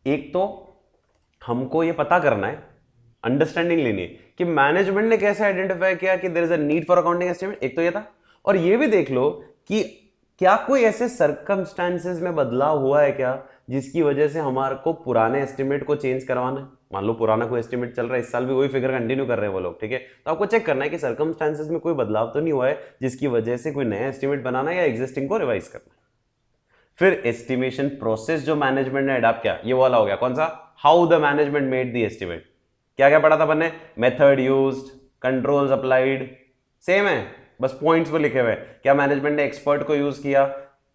एक तो हमको ये पता करना है, अंडरस्टैंडिंग लेनी है कि मैनेजमेंट ने कैसे आइडेंटिफाई किया कि there is a need for accounting estimate, एक तो ये था, और ये भी देख लो कि क्या कोई ऐसे सर्कमस्टांसेस में बदलाव हुआ है क्या जिसकी वजह से हमारे को पुराने एस्टिमेट को चेंज करवाना है। मान लो पुराना कोई एस्टिमेट चल रहा है, इस साल भी वही फिगर कंटिन्यू कर रहे हैं वो लोग, ठीक है, तो आपको चेक करना है कि सर्कमस्टांसेस में कोई बदलाव तो नहीं हुआ है जिसकी वजह से कोई नया एस्टिमेट बनाना है या एग्जिस्टिंग को रिवाइज करना है। फिर एस्टिमेशन प्रोसेस जो मैनेजमेंट ने अडॉप्ट किया, ये वाला हो गया कौन सा, how the management made the estimate, क्या क्या पढ़ा था अपन ने, method used, controls applied, same है, बस पॉइंट्स पे लिखे हुए, क्या मैनेजमेंट ने एक्सपर्ट को यूज किया,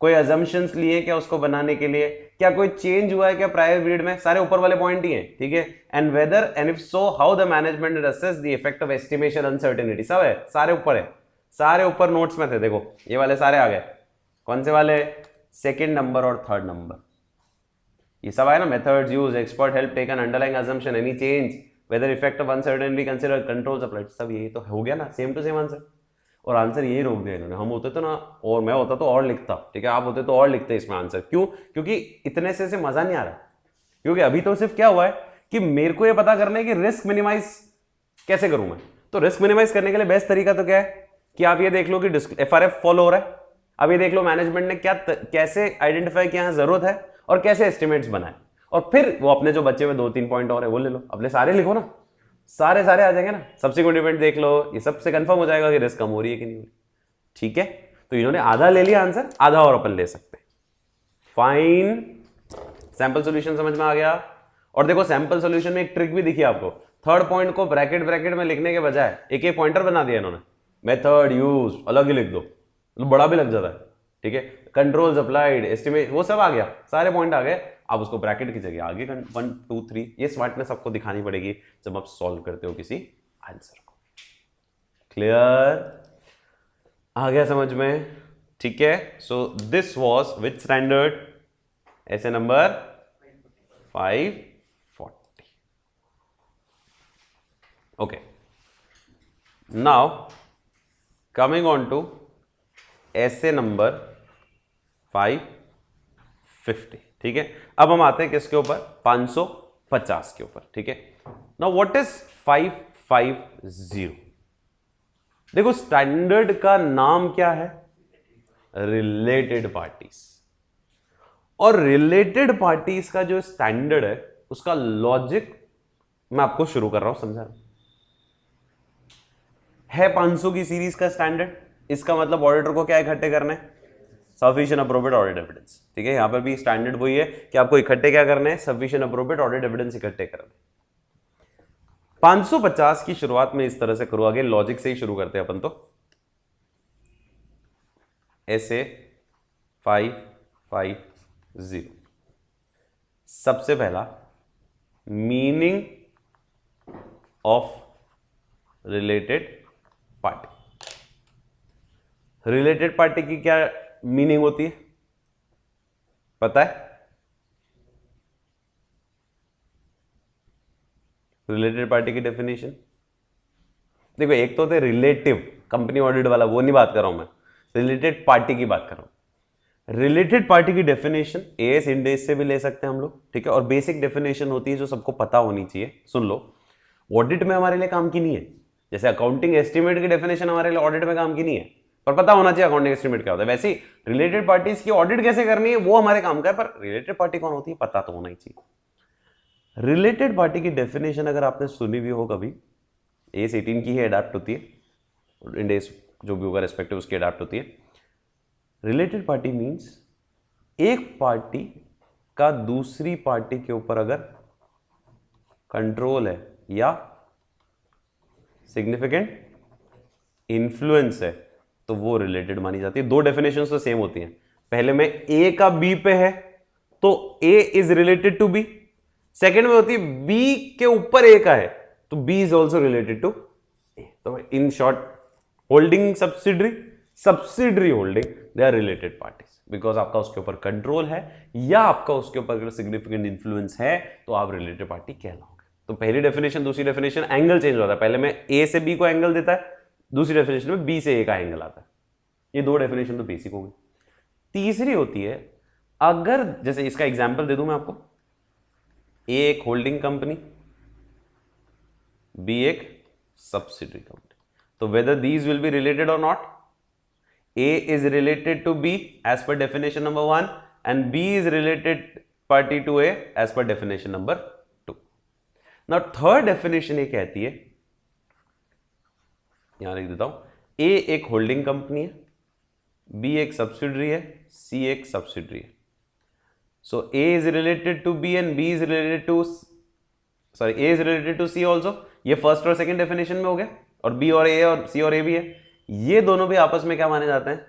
कोई अजम्पशंस लिए क्या उसको बनाने के लिए, क्या कोई चेंज हुआ है क्या प्रायर पीरियड में, सारे ऊपर वाले पॉइंट ही हैं, ठीक है, and whether and if so how the management assess the effect of estimation uncertainty, सब है, सारे ऊपर है, सारे ऊपर नोट्स में थे, देखो ये वाले सारे आ गए, कौन से वाले, सेकेंड नंबर और थर्ड नंबर, ये सब है ना, methods use, expert help taken, underlying assumption, any change, whether effect of uncertainty consider, controls applied, सब यही तो हो गया ना, सेम टू सेम आंसर, और आंसर यही रोक दिया इन्होंने। हम होते तो ना, और मैं होता तो और लिखता, ठीक है, आप होते तो और लिखते इसमें आंसर, क्यों, क्योंकि इतने से मजा नहीं आ रहा, क्योंकि अभी तो सिर्फ क्या हुआ है कि मेरे को ये पता करना है कि रिस्क मिनिमाइज कैसे करूं मैं, तो रिस्क मिनिमाइज करने के लिए बेस्ट तरीका तो क्या है कि आप ये देख लो कि एफआरएफ फॉलो हो रहा है, अब ये देख लो मैनेजमेंट ने क्या कैसे आइडेंटिफाई किया जरूरत है और कैसे एस्टिमेट्स बनाए, और फिर वो अपने जो बच्चे में 2-3 पॉइंट और है वो ले लो, अपने सारे लिखो ना, सारे आ जाएंगे ना, सब्सिक्वेंट इवेंट देख लो, ये सबसे कंफर्म हो जाएगा कि रिस्क कम हो रही है कि नहीं हो रही, ठीक है। तो इन्होंने आधा ले लिया आंसर, आधा और अपन ले सकते हैं, फाइन, सैंपल सॉल्यूशन समझ में आ गया। और देखो सैंपल सॉल्यूशन में एक ट्रिक भी दिखी आपको, थर्ड पॉइंट को ब्रैकेट में लिखने के बजाय एक एक पॉइंटर बना दिया इन्होंने, मेथड यूज अलग ही लिख दो, तो बड़ा भी लग जाता है, ठीक है, कंट्रोल्स अप्लाइड, एस्टिमेट, वो सब आ गया, सारे पॉइंट आ गए, आप उसको ब्रैकेट की जगह आगे 1 2 3 ये स्मार्टनेस आपको दिखानी पड़ेगी जब आप सॉल्व करते हो किसी आंसर को। क्लियर, आ गया समझ में, ठीक है। So this was which standard, SA number 540, okay. Now coming on to SA number 550, ठीक है। अब हम आते हैं किसके ऊपर, 550 के ऊपर, ठीक है। Now what is 550। देखो स्टैंडर्ड का नाम क्या है, रिलेटेड पार्टीज, और रिलेटेड पार्टीज का जो स्टैंडर्ड है उसका लॉजिक मैं आपको शुरू कर रहा हूं समझाना। है 500 की सीरीज का स्टैंडर्ड, इसका मतलब ऑडिटर को क्या इकट्ठे करना है, सफिशिएंट अप्रोप्रिएट ऑडिट एविडेंस। ठीक है, यहां पर भी स्टैंडर्ड वही है कि आपको इकट्ठे क्या करने हैं, सफिशिएंट अप्रोप्रिएट ऑडिट एविडेंस इकट्ठे करने। 550 की शुरुआत में इस तरह से करो, आगे लॉजिक से ही शुरू करते हैं अपन। तो ऐसे 550, सबसे पहला meaning of related party. Related party की क्या मीनिंग होती है पता है? रिलेटेड पार्टी की डेफिनेशन देखो, एक तो होते रिलेटिव, कंपनी ऑडिट वाला, वो नहीं बात कर रहा हूं मैं, रिलेटेड पार्टी की बात कर रहा हूं। रिलेटेड पार्टी की डेफिनेशन एएस इंड एस से भी ले सकते हैं हम लोग, ठीक है, और बेसिक डेफिनेशन होती है जो सबको पता होनी चाहिए। सुन लो, ऑडिट में हमारे लिए काम की नहीं है, जैसे अकाउंटिंग एस्टिमेट की डेफिनेशन हमारे लिए ऑडिट में काम की नहीं है, पर पता होना चाहिए अकाउंटिंग एस्टिमेट क्या होता है। वैसे ही रिलेटेड पार्टीज की ऑडिट कैसे करनी है वो हमारे काम का है, पर रिलेटेड पार्टी कौन होती है पता तो होना ही चाहिए। रिलेटेड पार्टी की डेफिनेशन अगर आपने सुनी भी हो कभी, एस 18 की ही अडैप्ट होती है, इंड एस जो भी होगा रेस्पेक्टिव उसकी अडैप्ट होती है। रिलेटेड पार्टी मींस एक पार्टी का दूसरी पार्टी के ऊपर अगर कंट्रोल है या सिग्निफिकेंट इन्फ्लुएंस है तो वो रिलेटेड मानी जाती है। दो डेफिनेशन तो सेम होती हैं, पहले में ए का बी पे है तो A is related to B, second में होती है बी के ऊपर ए का है तो B is also related to A. तो in short, holding subsidiary holding, they are related parties, because आपका उसके ऊपर कंट्रोल है या आपका उसके ऊपर अगर सिग्निफिकेंट इन्फ्लुएंस है तो आप रिलेटेड पार्टी कहलाओगे। तो पहली डेफिनेशन दूसरी डेफिनेशन एंगल चेंज होता है, पहले में ए से बी को एंगल देता है, दूसरी डेफिनेशन में बी से ए का एंगल आता है। ये दो डेफिनेशन तो बेसिक हो गई। तीसरी होती है, अगर जैसे इसका एग्जांपल दे दूं मैं आपको, ए एक होल्डिंग कंपनी, बी एक सब्सिडरी कंपनी, तो whether these will be related or not, A is related to B as per definition number 1 and B is related party to A as per definition number 2। Now third definition ये कहती है, यहां लिख देता हूं, A एक holding company है, B एक सब्सिडरी है, सी एक सब्सिडरी है। So A is related to B and B is related to, sorry, A is related to C also. ये फर्स्ट और सेकंड डेफिनेशन में हो गया, और बी और ए और सी और ए भी है, ये दोनों भी आपस में क्या माने जाते हैं,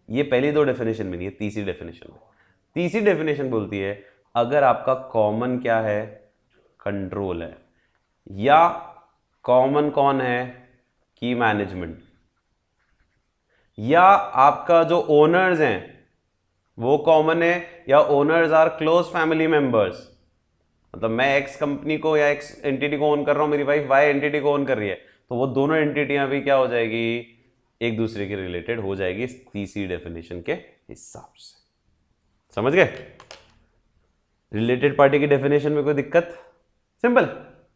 ये पहली दो डेफिनेशन में नहीं है, तीसरी डेफिनेशन में। तीसरी डेफिनेशन बोलती है अगर आपका कॉमन क्या है, कंट्रोल है, या कॉमन कौन है, की मैनेजमेंट, या आपका जो ओनर्स हैं वो कॉमन है, या owners are close family members, मतलब मैं एक्स कंपनी को या एक्स एंटिटी को ओन कर रहा हूं, मेरी वाइफ वाई एंटिटी को ओन कर रही है, तो वो दोनों एंटिटियां भी क्या हो जाएगी, एक दूसरे के रिलेटेड हो जाएगी इस तीसरी डेफिनेशन के हिसाब से। समझ गए? रिलेटेड पार्टी की डेफिनेशन में कोई दिक्कत? सिंपल,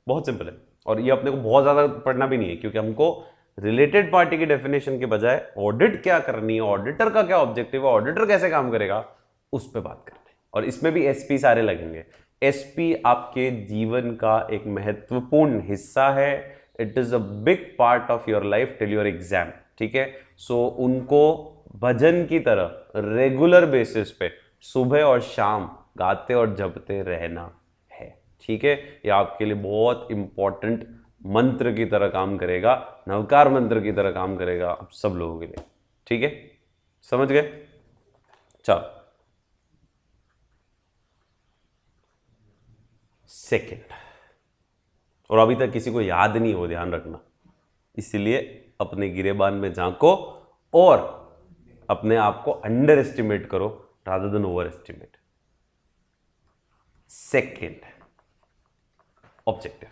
बहुत सिंपल है, और ये अपने को बहुत ज्यादा पढ़ना भी नहीं है, क्योंकि हमको रिलेटेड पार्टी की डेफिनेशन के बजाय ऑडिट क्या करनी है, ऑडिटर का क्या ऑब्जेक्टिव है, ऑडिटर कैसे काम करेगा, उस पर बात करते हैं। और इसमें भी एसपी सारे लगेंगे। एसपी आपके जीवन का एक महत्वपूर्ण हिस्सा है, it is a big part of your life till your exam, ठीक है। सो उनको भजन की तरह रेगुलर बेसिस पे सुबह और शाम गाते और जपते रहना है, ठीक है। ये आपके लिए बहुत इंपॉर्टेंट मंत्र की तरह काम करेगा, नवकार मंत्र की तरह काम करेगा आप सब लोगों के लिए, ठीक है। समझ गए? चलो सेकेंड, और अभी तक किसी को याद नहीं हो, ध्यान रखना, इसलिए अपने गिरेबान में झांको और अपने आप को अंडर एस्टिमेट करो rather than overestimate. Second objective,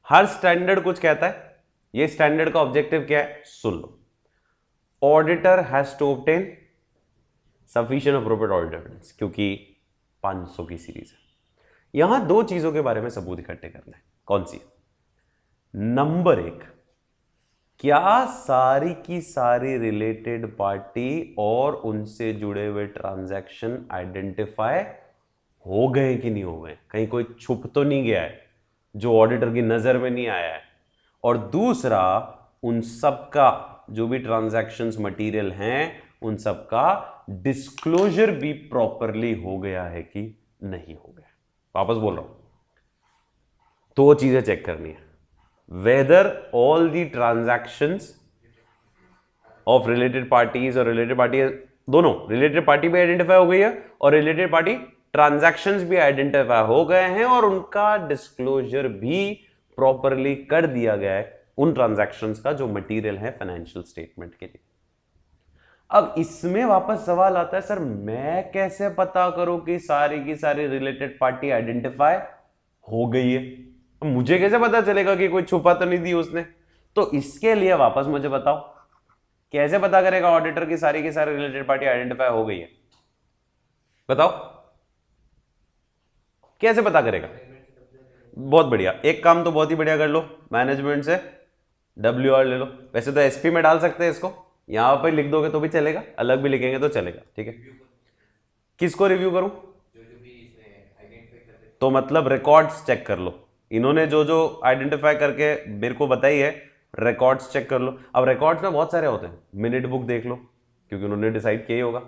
हर स्टैंडर्ड कुछ कहता है, ये स्टैंडर्ड का ऑब्जेक्टिव क्या है, सुन लो। Auditor has to obtain sufficient appropriate audit evidence, क्योंकि 500 की सीरीज है। यहां दो चीजों के बारे में सबूत इकट्ठे करना है, कौन सी? नंबर 1, क्या सारी की सारी रिलेटेड पार्टी और उनसे जुड़े हुए ट्रांजैक्शन आइडेंटिफाई हो गए कि नहीं हो गए, कहीं कोई छुप तो नहीं गया है जो ऑडिटर की नजर में नहीं आया है। और दूसरा, उन सब का जो भी ट्रांजैक्शंस मटेरियल हैं उन सब का डिस्क्लोजर भी प्रॉपरली हो गया है कि नहीं हो गया। वापस बोल रहा हूं, दो चीजें चेक करनी है, whether all the transactions of related parties और रिलेटेड पार्टी, दोनों रिलेटेड पार्टी भी आइडेंटिफाई हो गई है और रिलेटेड पार्टी ट्रांजैक्शंस भी आइडेंटिफाई हो गए हैं और उनका डिस्क्लोजर भी प्रॉपरली कर दिया गया है उन ट्रांजैक्शंस का जो मटेरियल है फाइनेंशियल स्टेटमेंट के लिए। अब इसमें वापस सवाल आता है, सर मैं कैसे पता करूं कि सारी की सारी रिलेटेड पार्टी आइडेंटिफाई हो गई है, मुझे कैसे पता चलेगा कि कोई छुपा तो नहीं दी उसने? तो इसके लिए वापस मुझे बताओ, कैसे पता करेगा ऑडिटर की सारी रिलेटेड पार्टी आइडेंटिफाई हो गई है? बताओ कैसे पता करेगा? बहुत बढ़िया, एक काम तो बहुत ही बढ़िया कर लो, मैनेजमेंट से WR ले लो। वैसे तो SP में डाल सकते हैं इसको, यहां पर लिख दोगे तो भी चलेगा, अलग भी लिखेंगे तो चलेगा, ठीक है। किसको रिव्यू करूं? तो मतलब रिकॉर्ड्स चेक कर लो, इन्होंने जो जो आइडेंटिफाई करके मेरे को बताई है, रिकॉर्ड्स चेक कर लो। अब रिकॉर्ड्स में बहुत सारे होते हैं, मिनट बुक देख लो क्योंकि उन्होंने डिसाइड किया ही होगा।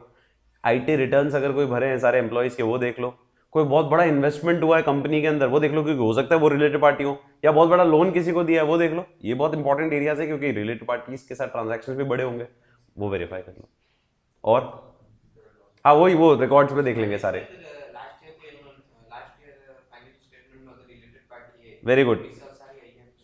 IT रिटर्न्स अगर कोई भरे हैं सारे एम्प्लॉइज के, वो देख लो। कोई बहुत बड़ा इन्वेस्टमेंट हुआ है कंपनी के अंदर, वो देख लो क्योंकि हो सकता है वो रिलेटेड पार्टी हो, या बहुत बड़ा लोन किसी को दिया है वो देख लो। ये बहुत इंपॉर्टेंट एरियाज है क्योंकि रिलेटेड पार्टीज के साथ ट्रांजैक्शंस भी बड़े होंगे, वो वेरीफाई कर लो। और हाँ वही, वो रिकॉर्ड्स में देख लेंगे सारे। वेरी गुड,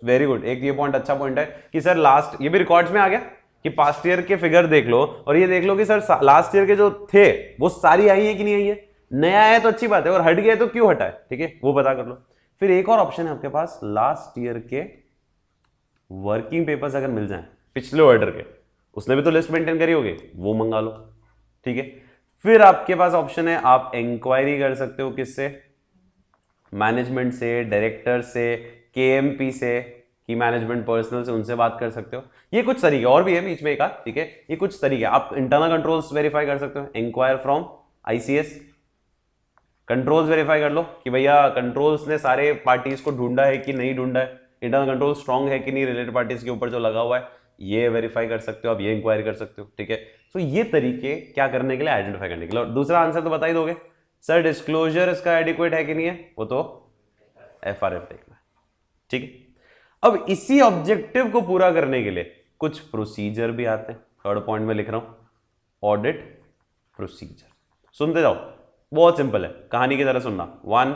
वेरी गुड, एक ये पॉइंट अच्छा पॉइंट है कि सर लास्ट, ये भी रिकॉर्ड्स में आ गया कि पास्ट ईयर के फिगर देख लो और ये देख लो कि सर लास्ट ईयर के जो थे वो सारी आई है कि नहीं आई है। नया है तो अच्छी बात है, और हट गया तो क्यों हटा है, ठीक है, वो पता कर लो। फिर एक और ऑप्शन है आपके पास, लास्ट ईयर के वर्किंग पेपर्स अगर मिल जाए पिछले ऑर्डर के, उसने भी तो लिस्ट मेंटेन करी होगी, वो मंगा लो, ठीक है। फिर आपके पास ऑप्शन है, आप इंक्वायरी कर सकते हो, किससे? मैनेजमेंट से, डायरेक्टर से, KMP से, की मैनेजमेंट पर्सनल से, उनसे बात कर सकते हो। ये कुछ तरीके और भी है बीच में एक आध, ठीक है, ये कुछ तरीके। आप इंटरनल कंट्रोल्स वेरीफाई कर सकते हो, inquire from ICS, controls verify कर लो कि भैया कंट्रोल्स ने सारे पार्टीज को ढूंढा है कि नहीं ढूंढा है, इंटरनल कंट्रोल स्ट्रांग है कि नहीं रिलेटेड पार्टीज के ऊपर जो लगा हुआ है, ये वेरीफाई कर सकते हो, आप ये इंक्वायरी कर सकते हो, ठीक है। तो ये तरीके क्या करने के लिए? आइडेंटिफाई करने के लिए। और दूसरा आंसर तो बता ही दोगे, सर डिस्क्लोजर इसका एडिक्वेट है कि नहीं है, वो तो FRF देखना है, ठीक है। अब इसी ऑब्जेक्टिव को पूरा करने के लिए कुछ प्रोसीजर भी आते हैं, थर्ड पॉइंट में लिख रहा हूं, ऑडिट प्रोसीजर। सुनते जाओ, बहुत सिंपल है, कहानी की तरह सुनना। 1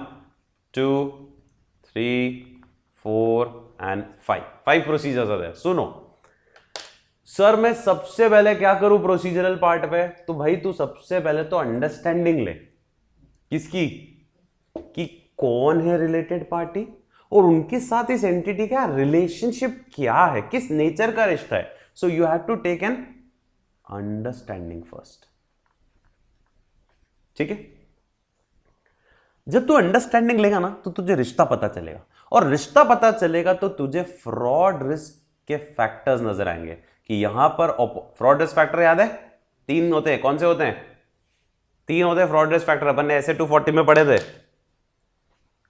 2 3 4 एंड 5 प्रोसीजर्स आते हैं, सुनो। सर मैं सबसे पहले क्या करूं प्रोसीजरल पार्ट पे? तो भाई तू सबसे पहले तो अंडरस्टैंडिंग ले, किसकी? कि कौन है रिलेटेड पार्टी और उनके साथ इस एंटिटी का रिलेशनशिप क्या है, किस नेचर का रिश्ता है। So you have to take an understanding first, ठीक है। जब तू अंडरस्टैंडिंग लेगा ना तो तुझे रिश्ता पता चलेगा, और रिश्ता पता चलेगा तो तुझे फ्रॉड रिस्क के फैक्टर्स नजर आएंगे कि यहां पर फ्रॉड रिस्क फैक्टर याद है 3 होते हैं, कौन से होते हैं? 3 होते हैं फ्रॉड रिस्क फैक्टर, अपन ने ऐसे 240 में पढ़े थे।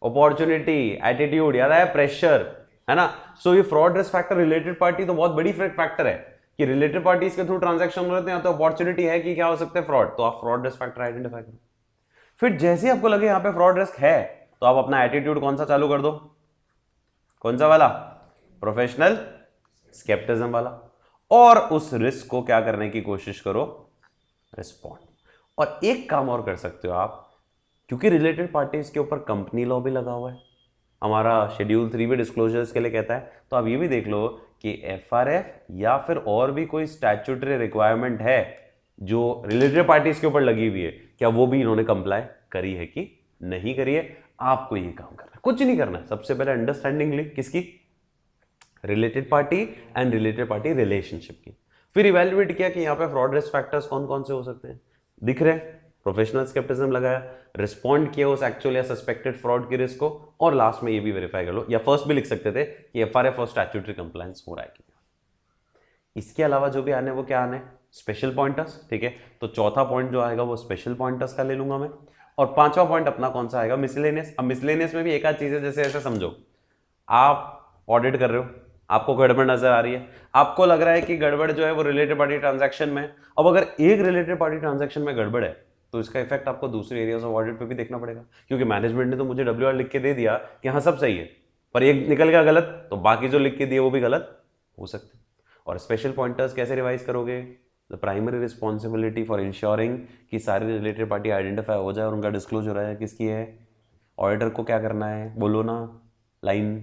अपॉर्चुनिटी, एटीट्यूड, याद आया, प्रेशर, है ना। सो ये fraud risk factor, related party तो बहुत बड़ी फैक्टर है कि रिलेटेड पार्टीज के थ्रू ट्रांजैक्शन हो रहे हैं, तो अपॉर्चुनिटी है कि क्या हो सकते हैं फ्रॉड, तो आप फ्रॉड रिस्क फैक्टर आइडेंटिफाई करो। फिर जैसे ही आपको लगे यहां पे फ्रॉड रिस्क है तो आप अपना एटीट्यूड कौन सा चालू कर दो? कौन सा वाला? प्रोफेशनल स्केप्टिज्म वाला, और उस रिस्क को क्या करने की कोशिश करो? रिस्पॉन्ड। और एक काम और कर सकते हो आप, क्योंकि रिलेटेड पार्टीज के ऊपर कंपनी लॉ भी लगा हुआ है, हमारा शेड्यूल 3 भी डिस्क्लोजर्स के लिए कहता है, तो आप ये भी देख लो कि FRF या फिर और भी कोई स्टैट्यूटरी रिक्वायरमेंट है जो रिलेटेड पार्टीज के ऊपर लगी हुई है, क्या वो भी इन्होंने कंप्लाई करी है कि नहीं करी है। आपको ये काम करना है, कुछ नहीं करना है, सबसे पहले अंडरस्टैंडिंग ली, किसकी? Related party and related party relationship की। फिर इवेल्युएट किया कि यहाँ पे फ्रॉड रिस्क फैक्टर्स कौन कौन से हो सकते हैं, दिख रहे हैं, प्रोफेशनल स्केप्टिज्म लगाया, रिस्पॉन्ड किया उस एक्चुअल या सस्पेक्टेड फ्रॉड की रिस्क को, और लास्ट में ये भी वेरीफाई कर लो, या फर्स्ट भी लिख सकते थे कि एफआरएफ और स्टैट्यूटरी कंप्लायंस हो रहा है कि नहीं। इसके अलावा जो भी आने वो क्या आने, स्पेशल पॉइंटर्स, ठीक है। तो चौथा पॉइंट जो आएगा वो स्पेशल पॉइंटर्स का ले लूंगा मैं, और पांचवा पॉइंट अपना कौन सा आएगा, मिसलेनियस। अब मिसलेनियस में भी एक आध चीज है, जैसे ऐसे समझो आप ऑडिट कर रहे हो, आपको गड़बड़ नजर आ रही है, आपको लग रहा है कि गड़बड़ जो है वो रिलेटेड पार्टी ट्रांजैक्शन में। अब अगर एक रिलेटेड पार्टी ट्रांजैक्शन में गड़बड़ है तो इसका इफेक्ट आपको दूसरे एरियाज ऑफ ऑडिट पे भी देखना पड़ेगा, क्योंकि मैनेजमेंट ने तो मुझे WR लिख के दे दिया कि हाँ सब सही है, पर एक निकल गया गलत, तो बाकी जो लिख के दिए वो भी गलत हो सकते हैं। और स्पेशल पॉइंटर्स कैसे रिवाइज करोगे, the primary responsibility for ensuring कि सारी रिलेटेड पार्टी आइडेंटिफाई हो जाए और उनका डिस्क्लोजर है किसकी है, ऑडिटर को क्या करना है, बोलो ना लाइन,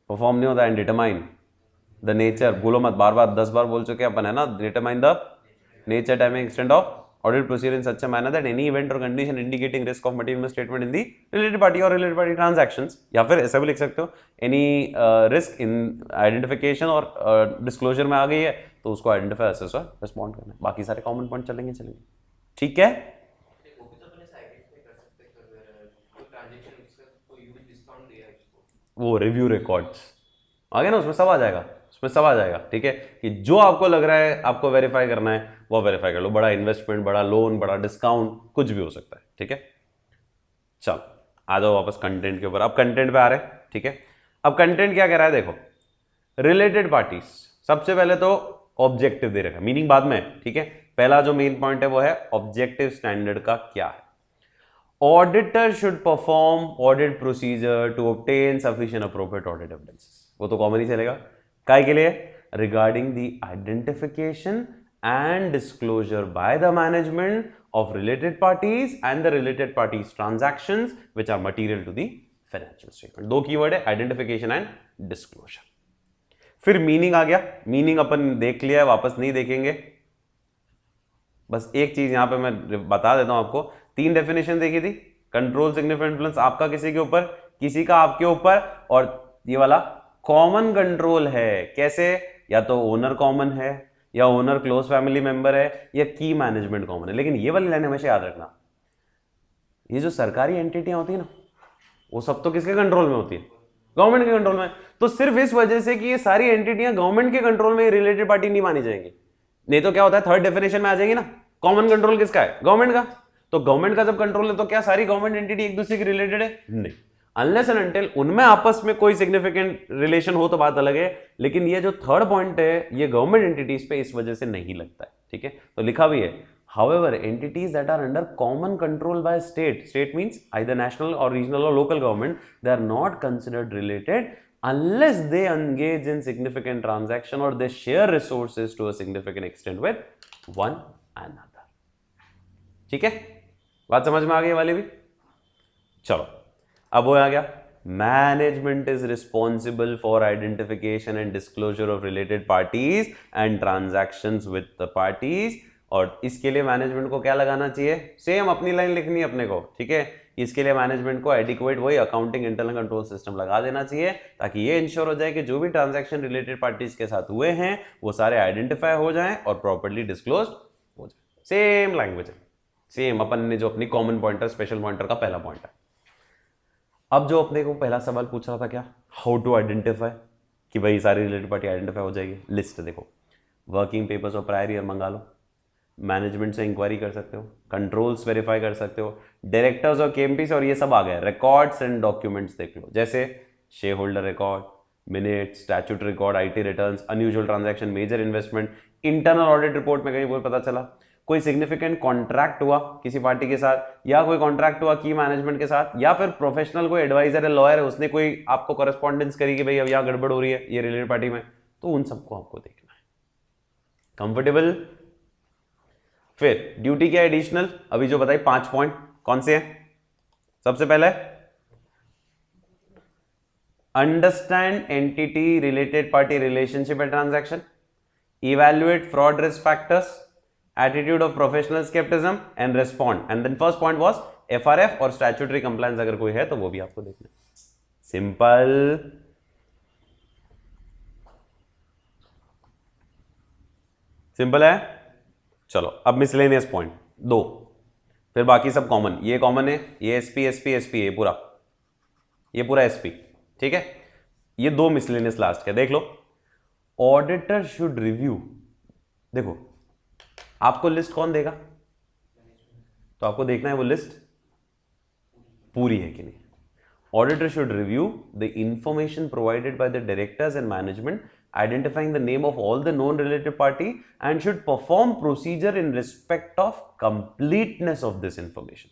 परफॉर्म नहीं होता है, डिटरमाइन द नेचर, बोलो मत, बार बार 10 बार बोल चुके अपन है ना, determine the nature timing extent of audit procedure in such a manner that any event or condition indicating risk of material statement in the related party or related party transactions, या फिर ऐसा भी लिख सकते हो any risk in identification or disclosure में आ गई है तो उसको आइडेंटिफाई असेस और रिस्पॉन्ड करना है। बाकी सारे कॉमन पॉइंट चलेंगे, ठीक है। वो रिव्यू रिकॉर्ड्स आ गए ना, उसमें सब आ जाएगा, उसमें सब आ जाएगा, ठीक है। कि जो आपको लग रहा है आपको वेरीफाई करना है वो वेरीफाई कर लो, बड़ा इन्वेस्टमेंट, बड़ा लोन, बड़ा डिस्काउंट, कुछ भी हो सकता है, ठीक है। चलो आ जाओ वापस कंटेंट के ऊपर, अब कंटेंट पे आ रहे हैं, ठीक है। अब कंटेंट क्या कह रहा है, देखो रिलेटेड पार्टीज, सबसे पहले तो ऑब्जेक्टिव दे रखा है, मीनिंग बाद में, ठीक है। पहला जो मेन पॉइंट है वो है ऑब्जेक्टिव स्टैंडर्ड का क्या है। Auditor should perform audit procedure to obtain sufficient appropriate audit evidences, वो तो कॉमन ही चलेगा, काय के लिए, regarding the identification and disclosure by the management of related parties and the related parties transactions which are material to the financial statement। दो keyword है, identification and disclosure. फिर मीनिंग आ गया, मीनिंग अपन देख लिया है, वापस नहीं देखेंगे, बस एक चीज यहां पे मैं बता देता हूं आपको, 3 डेफिनेशन देखी थी, कंट्रोल, सिग्निफिकेंट इन्फ्लुएंस, आपका किसी के ऊपर, किसी का आपके ऊपर, और ये वाला कॉमन कंट्रोल है, कैसे, या तो ओनर कॉमन है, या ओनर क्लोज फैमिली मेंबर है, या की मैनेजमेंट कॉमन है। लेकिन ये वाली लाइन हमेशा याद रखना, ये जो सरकारी एंटिटियां होती है ना, वो सब तो किसके कंट्रोल में होती है, गवर्नमेंट के कंट्रोल में। तो सिर्फ इस वजह से कि ये सारी एंटिटियां गवर्नमेंट के कंट्रोल में, रिलेटेड पार्टी नहीं मानी जाएंगी, नहीं तो क्या होता है, थर्ड डेफिनेशन में आ जाएंगी ना, कॉमन कंट्रोल किसका है, गवर्नमेंट का। तो गवर्नमेंट का जब कंट्रोल है तो क्या सारी गवर्नमेंट एंटिटी एक दूसरे की रिलेटेड है, नहीं, अनलेस एंड अनटिल उनमें आपस में कोई सिग्निफिकेंट रिलेशन हो तो बात अलग है, लेकिन ये जो थर्ड पॉइंट है ये गवर्नमेंट एंटिटीज पे इस वजह से नहीं लगता है, ठीक है। तो लिखा भी है, however entities that are under common control by state means either national or regional or local government, they are not considered related unless they engage in significant transaction or they share resources to a significant extent with one another, ठीक है। बात समझ में आ गई वाली भी। चलो अब वो आ गया, management is responsible for identification and disclosure of related parties and transactions with the parties. और इसके लिए मैनेजमेंट को क्या लगाना चाहिए, सेम अपनी लाइन लिखनी है अपने को, ठीक है। इसके लिए मैनेजमेंट को एडिक्वेट वही अकाउंटिंग इंटरनल कंट्रोल सिस्टम लगा देना चाहिए, ताकि ये इंश्योर हो जाए कि जो भी ट्रांजैक्शन रिलेटेड पार्टीज के साथ हुए हैं वो सारे आइडेंटिफाई हो जाएं और प्रॉपर्ली डिस्क्लोज हो जाए। सेम लैंग्वेज है, सेम अपन ने जो अपनी कॉमन पॉइंटर, स्पेशल पॉइंटर का पहला पॉइंट है। अब जो अपने को पहला सवाल पूछ रहा था क्या, हाउ टू आइडेंटिफाई, कि भाई सारी रिलेटेड पार्टी आइडेंटिफाई हो जाएगी। लिस्ट देखो, वर्किंग पेपर्स और प्रायर ईयर मंगा लो, मैनेजमेंट से इंक्वायरी कर सकते हो, कंट्रोल्स वेरीफाई कर सकते हो, डायरेक्टर्स और केएमपी से, और ये सब आ गया, रिकॉर्ड्स एंड डॉक्यूमेंट्स देख लो, जैसे share holder record, minute, statute record, IT returns, unusual transaction, major investment, internal audit report में कहीं वो पता चला, कोई सिग्निफिकेंट कॉन्ट्रैक्ट हुआ किसी पार्टी के साथ, या कोई कॉन्ट्रैक्ट हुआ की मैनेजमेंट के साथ, या फिर प्रोफेशनल कोई एडवाइजर है, लॉयर है, उसने कोई आपको करस्पॉन्डेंस करी कि भाई अब यहाँ गड़बड़ हो रही है ये रिलेटेड पार्टी में, तो उन सबको आपको देखना है। कंफर्टेबल। फिर ड्यूटी क्या एडिशनल, अभी जो बताई 5 पॉइंट कौन से हैं, सबसे पहले understand entity related party relationship and transaction, evaluate fraud risk factors, attitude of professional scepticism and respond, and then first point was FRF or statutory compliance अगर कोई है तो वो भी आपको देखना है। सिंपल, सिंपल है। चलो अब मिसलेनियस पॉइंट 2, फिर बाकी सब कॉमन, ये कॉमन है, ये एसपी एसपी एसपी, ये पूरा एसपी, ठीक है। ये 2 मिसलेनियस लास्ट के देख लो। ऑडिटर शुड रिव्यू, देखो आपको लिस्ट कौन देगा, तो आपको देखना है वो लिस्ट पूरी है कि नहीं। Auditor should review the information provided by the directors and management, identifying the name of all the known related party, and should perform procedure in respect of completeness of this information.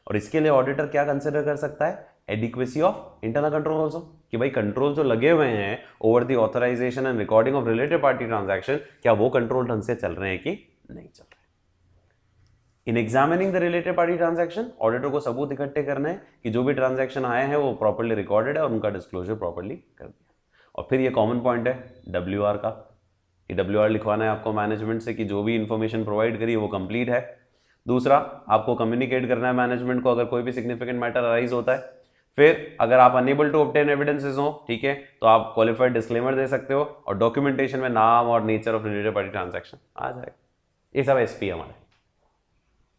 और इसके लिए auditor क्या consider कर सकता है, adequacy of internal control also, कि भाई control जो लगे हुए हैं over the authorisation and recording of related party transaction, क्या वो कंट्रोल ढंग से चल रहे हैं कि नहीं चल रहे। In examining the related party transaction, auditor को सबूत इकट्ठे करना है कि जो भी ट्रांजैक्शन आए हैं वो प्रॉपर्ली रिकॉर्डेड है और उनका डिस्क्लोजर प्रॉपर्ली कर दिया। और फिर ये कॉमन पॉइंट है WR का, कि WR लिखवाना है आपको मैनेजमेंट से कि जो भी इंफॉर्मेशन प्रोवाइड करी है वो कंप्लीट है। दूसरा, आपको कम्युनिकेट करना है मैनेजमेंट को अगर कोई भी सिग्निफिकेंट मैटर अराइज होता है। फिर अगर आप अनेबल टू ऑब्टेन एविडेंसेस हो, ठीक है, तो आप क्वालिफाइड डिस्क्लेमर दे सकते हो और डॉक्यूमेंटेशन में नाम और nature of related party transaction आ जाएगा। ये सब एसपी हमारे,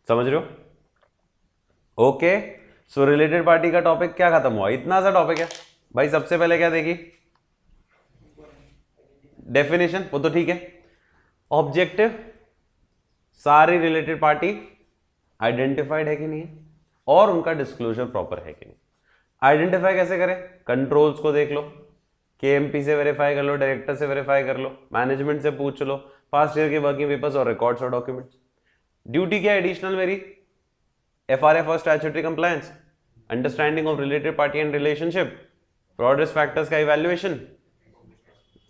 समझ रहे हो। ओके, सो रिलेटेड पार्टी का टॉपिक क्या खत्म हुआ, इतना सा टॉपिक है भाई। सबसे पहले क्या देखी, डेफिनेशन, वो तो ठीक है। ऑब्जेक्टिव, सारी रिलेटेड पार्टी आइडेंटिफाइड है कि नहीं है और उनका डिस्क्लोजर प्रॉपर है कि नहीं। आइडेंटिफाई कैसे करें, कंट्रोल्स को देख लो, KMP से वेरीफाई कर लो, डायरेक्टर से वेरीफाई कर लो, मैनेजमेंट से पूछ लो, पास्ट ईयर के वर्किंग पेपर्स और रिकॉर्ड्स और डॉक्यूमेंट्स। ड्यूटी क्या एडिशनल मेरी, FRF और statutory compliance, understanding of related party and relationship, fraud risk factors का इवैल्यूएशन,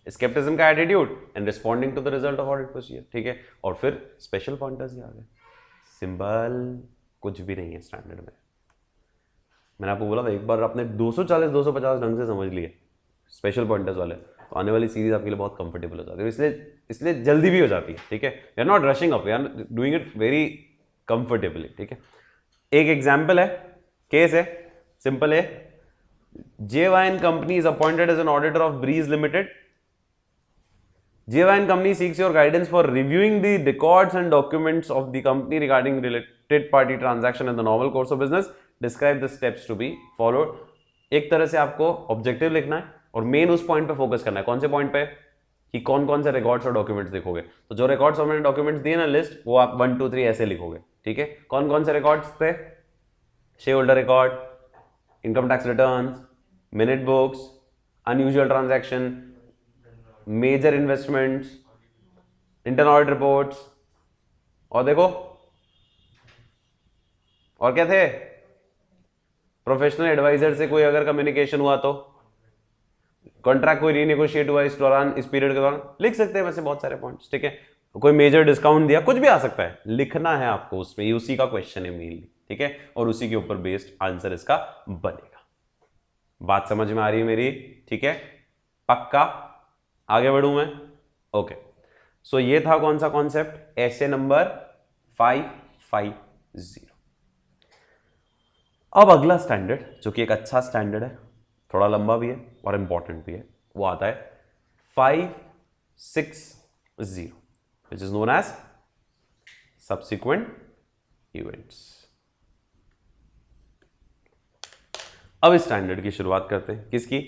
स्केप्टिज्म का attitude and responding to the result of audit procedure, ठीक है। और फिर स्पेशल पॉइंटर्स ही आ गए, सिंबल कुछ भी नहीं है स्टैंडर्ड में। मैंने आपको बोला था एक बार आपने 240-250 ढंग से समझ लिए स्पेशल पॉइंटर्स वाले, तो आने वाली सीरीज आपके लिए बहुत कंफर्टेबल हो जाती है, इसलिए जल्दी भी हो जाती है, ठीक है। We are not rushing up, we are doing it very comfortably, ठीक है। एक एग्जाम्पल है, केस है, सिंपल है। JY company is appointed as an auditor of Breeze limited. JY company seeks your guidance for reviewing the records and documents of the company regarding related party transaction in the normal course of business, describe the steps to be followed. एक तरह से आपको objective लिखना है और main उस point पे focus करना है। कौन से पॉइंट पे, कि कौन कौन से रिकॉर्ड्स और डॉक्यूमेंट्स लिखोगे। तो जो रिकॉर्ड्स और मैंने डॉक्यूमेंट्स दिए ना लिस्ट, वो आप 1 2 3 ऐसे लिखोगे, ठीक है। कौन कौन से रिकॉर्ड्स थे, share holder record, income tax return, minute books, unusual transaction, major investments, internal audit reports, और देखो और क्या थे, प्रोफेशनल एडवाइजर से कोई अगर कम्युनिकेशन हुआ तो, कॉन्ट्रैक्ट कोई रीनेगोशिएट हुआ इस दौरान, इस पीरियड के दौरान, लिख सकते हैं वैसे बहुत सारे पॉइंट्स, ठीक है। कोई मेजर डिस्काउंट दिया, कुछ भी आ सकता है, लिखना है आपको उसमें, ये उसी का क्वेश्चन है मेनली, ठीक है, और उसी के ऊपर बेस्ड आंसर इसका बनेगा। बात समझ में आ रही है मेरी, ठीक है, पक्का। आगे बढ़ूं मैं, ओके। सो ये था कौन सा कॉन्सेप्ट, ऐसे नंबर 550। अब अगला स्टैंडर्ड, जो कि एक अच्छा स्टैंडर्ड है, थोड़ा लंबा भी है और इंपॉर्टेंट भी है, वो आता है 560, which is known as subsequent events। अब इस स्टैंडर्ड की शुरुआत करते हैं, किसकी,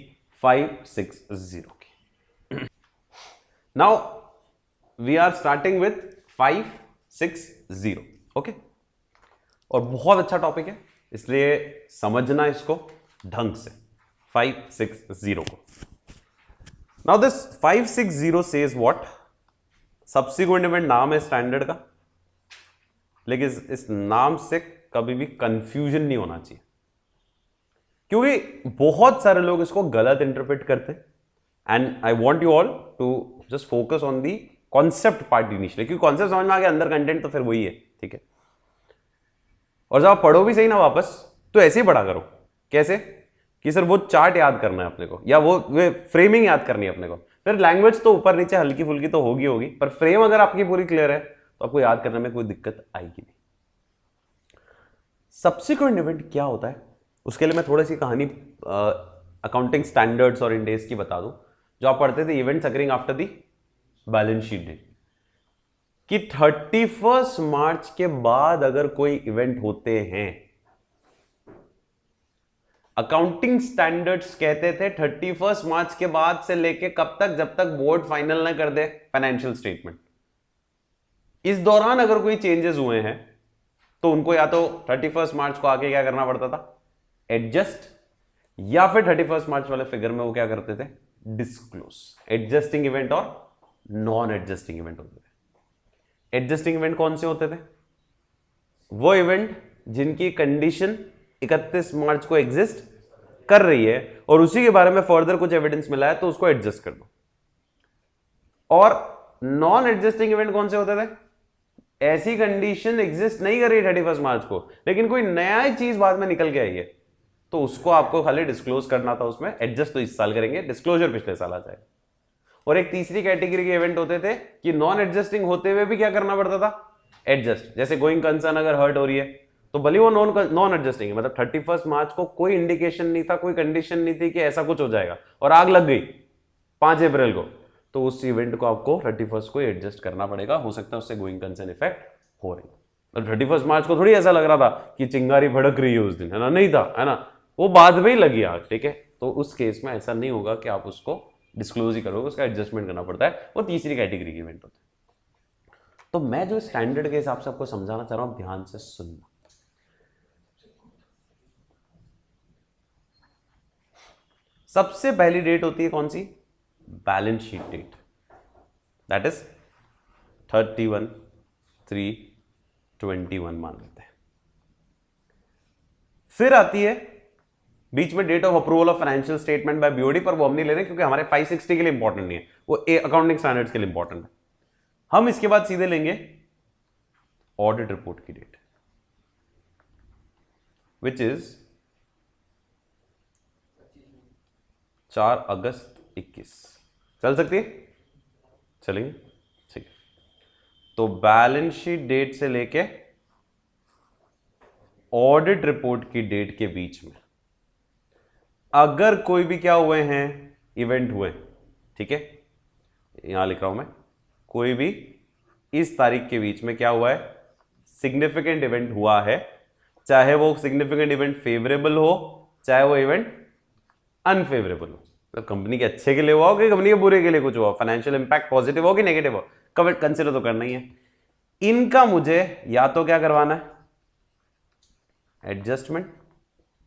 560 की। Now we are starting with 560, okay. और बहुत अच्छा टॉपिक है, इसलिए समझना इसको ढंग से, 560 को। Now this 560 says what, subsequent event नाम है स्टैंडर्ड का, लेकिन इस नाम से कभी भी कंफ्यूजन नहीं होना चाहिए, क्योंकि बहुत सारे लोग इसको गलत इंटरप्रेट करते हैं। And I want you all to just focus on the concept part initially, क्योंकि कॉन्सेप्ट समझ में आ गया, अंदर कंटेंट तो फिर वही है, ठीक है। और जब आप पढ़ो भी सही ना वापस, तो ऐसे ही पढ़ा करो। कैसे, कि सर वो चार्ट याद करना है अपने को, या वो फ्रेमिंग याद करनी है अपने को। फिर लैंग्वेज तो ऊपर नीचे हल्की फुल्की तो होगी, पर फ्रेम अगर आपकी पूरी क्लियर है तो आपको याद करने में कोई दिक्कत आएगी नहीं। सब्सिक्वेंट इवेंट क्या होता है, उसके लिए मैं थोड़ी सी कहानी अकाउंटिंग स्टैंडर्ड्स और इंड एज की बता दूं, जो आप पढ़ते थे, events occurring after the balance sheet date. कि 31 मार्च के बाद अगर कोई इवेंट होते हैं, अकाउंटिंग स्टैंडर्ड्स कहते थे 31 मार्च के बाद से लेके कब तक, जब तक बोर्ड फाइनल ना कर दे फाइनेंशियल स्टेटमेंट। इस दौरान अगर कोई चेंजेस हुए हैं तो उनको या तो 31 मार्च को आके क्या करना पड़ता था, एडजस्ट, या फिर 31 मार्च वाले फिगर में वो क्या करते थे, डिस्क्लोज। एडजस्टिंग इवेंट और नॉन एडजस्टिंग इवेंट होते थे। एडजस्टिंग इवेंट कौन से होते थे, वो इवेंट जिनकी कंडीशन 31 मार्च को एग्जिस्ट कर रही है और उसी के बारे में फर्दर कुछ एविडेंस मिला है तो उसको एडजस्ट कर दो। और नॉन एडजस्टिंग इवेंट कौन से होते थे, ऐसी कंडीशन एग्जिस्ट नहीं कर रही 31 मार्च को, लेकिन कोई नया ही चीज बाद में निकल के आई है, तो उसको आपको खाली डिस्क्लोज करना था। उसमें एडजस्ट तो इस साल करेंगे, डिस्क्लोजर पिछले साल आ जाएगा। और एक तीसरी कैटेगरी के इवेंट होते थे कि नॉन एडजस्टिंग होते हुए भी क्या करना पड़ता था, एडजस्ट। जैसे गोइंग कंसर्न अगर हर्ट हो रही है तो भले वो नॉन एडजस्टिंग है, मतलब 31 मार्च को कोई इंडिकेशन नहीं था, कोई कंडीशन नहीं थी कि ऐसा कुछ हो जाएगा, और आग लग गई 5 अप्रैल को, तो उस इवेंट को आपको 31 को एडजस्ट करना पड़ेगा। हो सकता है उससे गोइंग कंसर्न इफेक्ट हो रही है। तो 31 मार्च को थोड़ी ऐसा लग रहा था कि चिंगारी भड़क रही है उस दिन, है ना, नहीं था, है ना, वो बाद में ही लगी आग, ठीक है। तो उस केस में ऐसा नहीं होगा कि आप उसको डिस्क्लोज ही करोगे, उसका एडजस्टमेंट करना पड़ता है। वो तीसरी कैटेगरी के इवेंट होते हैं। तो मैं जो स्टैंडर्ड के हिसाब से आपको समझाना चाह रहा हूं, ध्यान से सुनना। सबसे पहली डेट होती है कौन सी, balance sheet date, that is 31/3/21 मान लेते हैं। फिर आती है बीच में date of approval of financial statement by BOD, पर वो हम नहीं ले रहे क्योंकि हमारे 560 के लिए इंपॉर्टेंट नहीं है, वो अकाउंटिंग स्टैंडर्ड्स के लिए इंपॉर्टेंट है। हम इसके बाद सीधे लेंगे ऑडिट रिपोर्ट की डेट, विच इज 4 अगस्त 21। चल सकती है, चलेंगे, ठीक है। तो बैलेंस शीट डेट से लेके ऑडिट रिपोर्ट की डेट के बीच में अगर कोई भी क्या हुए हैं, इवेंट हुए, ठीक है, यहां लिख रहा हूं मैं, कोई भी इस तारीख के बीच में क्या हुआ है, सिग्निफिकेंट इवेंट हुआ है, चाहे वो सिग्निफिकेंट इवेंट फेवरेबल हो, चाहे वो इवेंट अनफेवरेबल हो, तो कंपनी के अच्छे के लिए हुआ हो कि कंपनी के बुरे के लिए कुछ हुआ, फाइनेंशियल इंपैक्ट पॉजिटिव हो कि नेगेटिव हो, कमेंट कंसिडर तो करना ही है। इनका मुझे या तो क्या करवाना है, एडजस्टमेंट,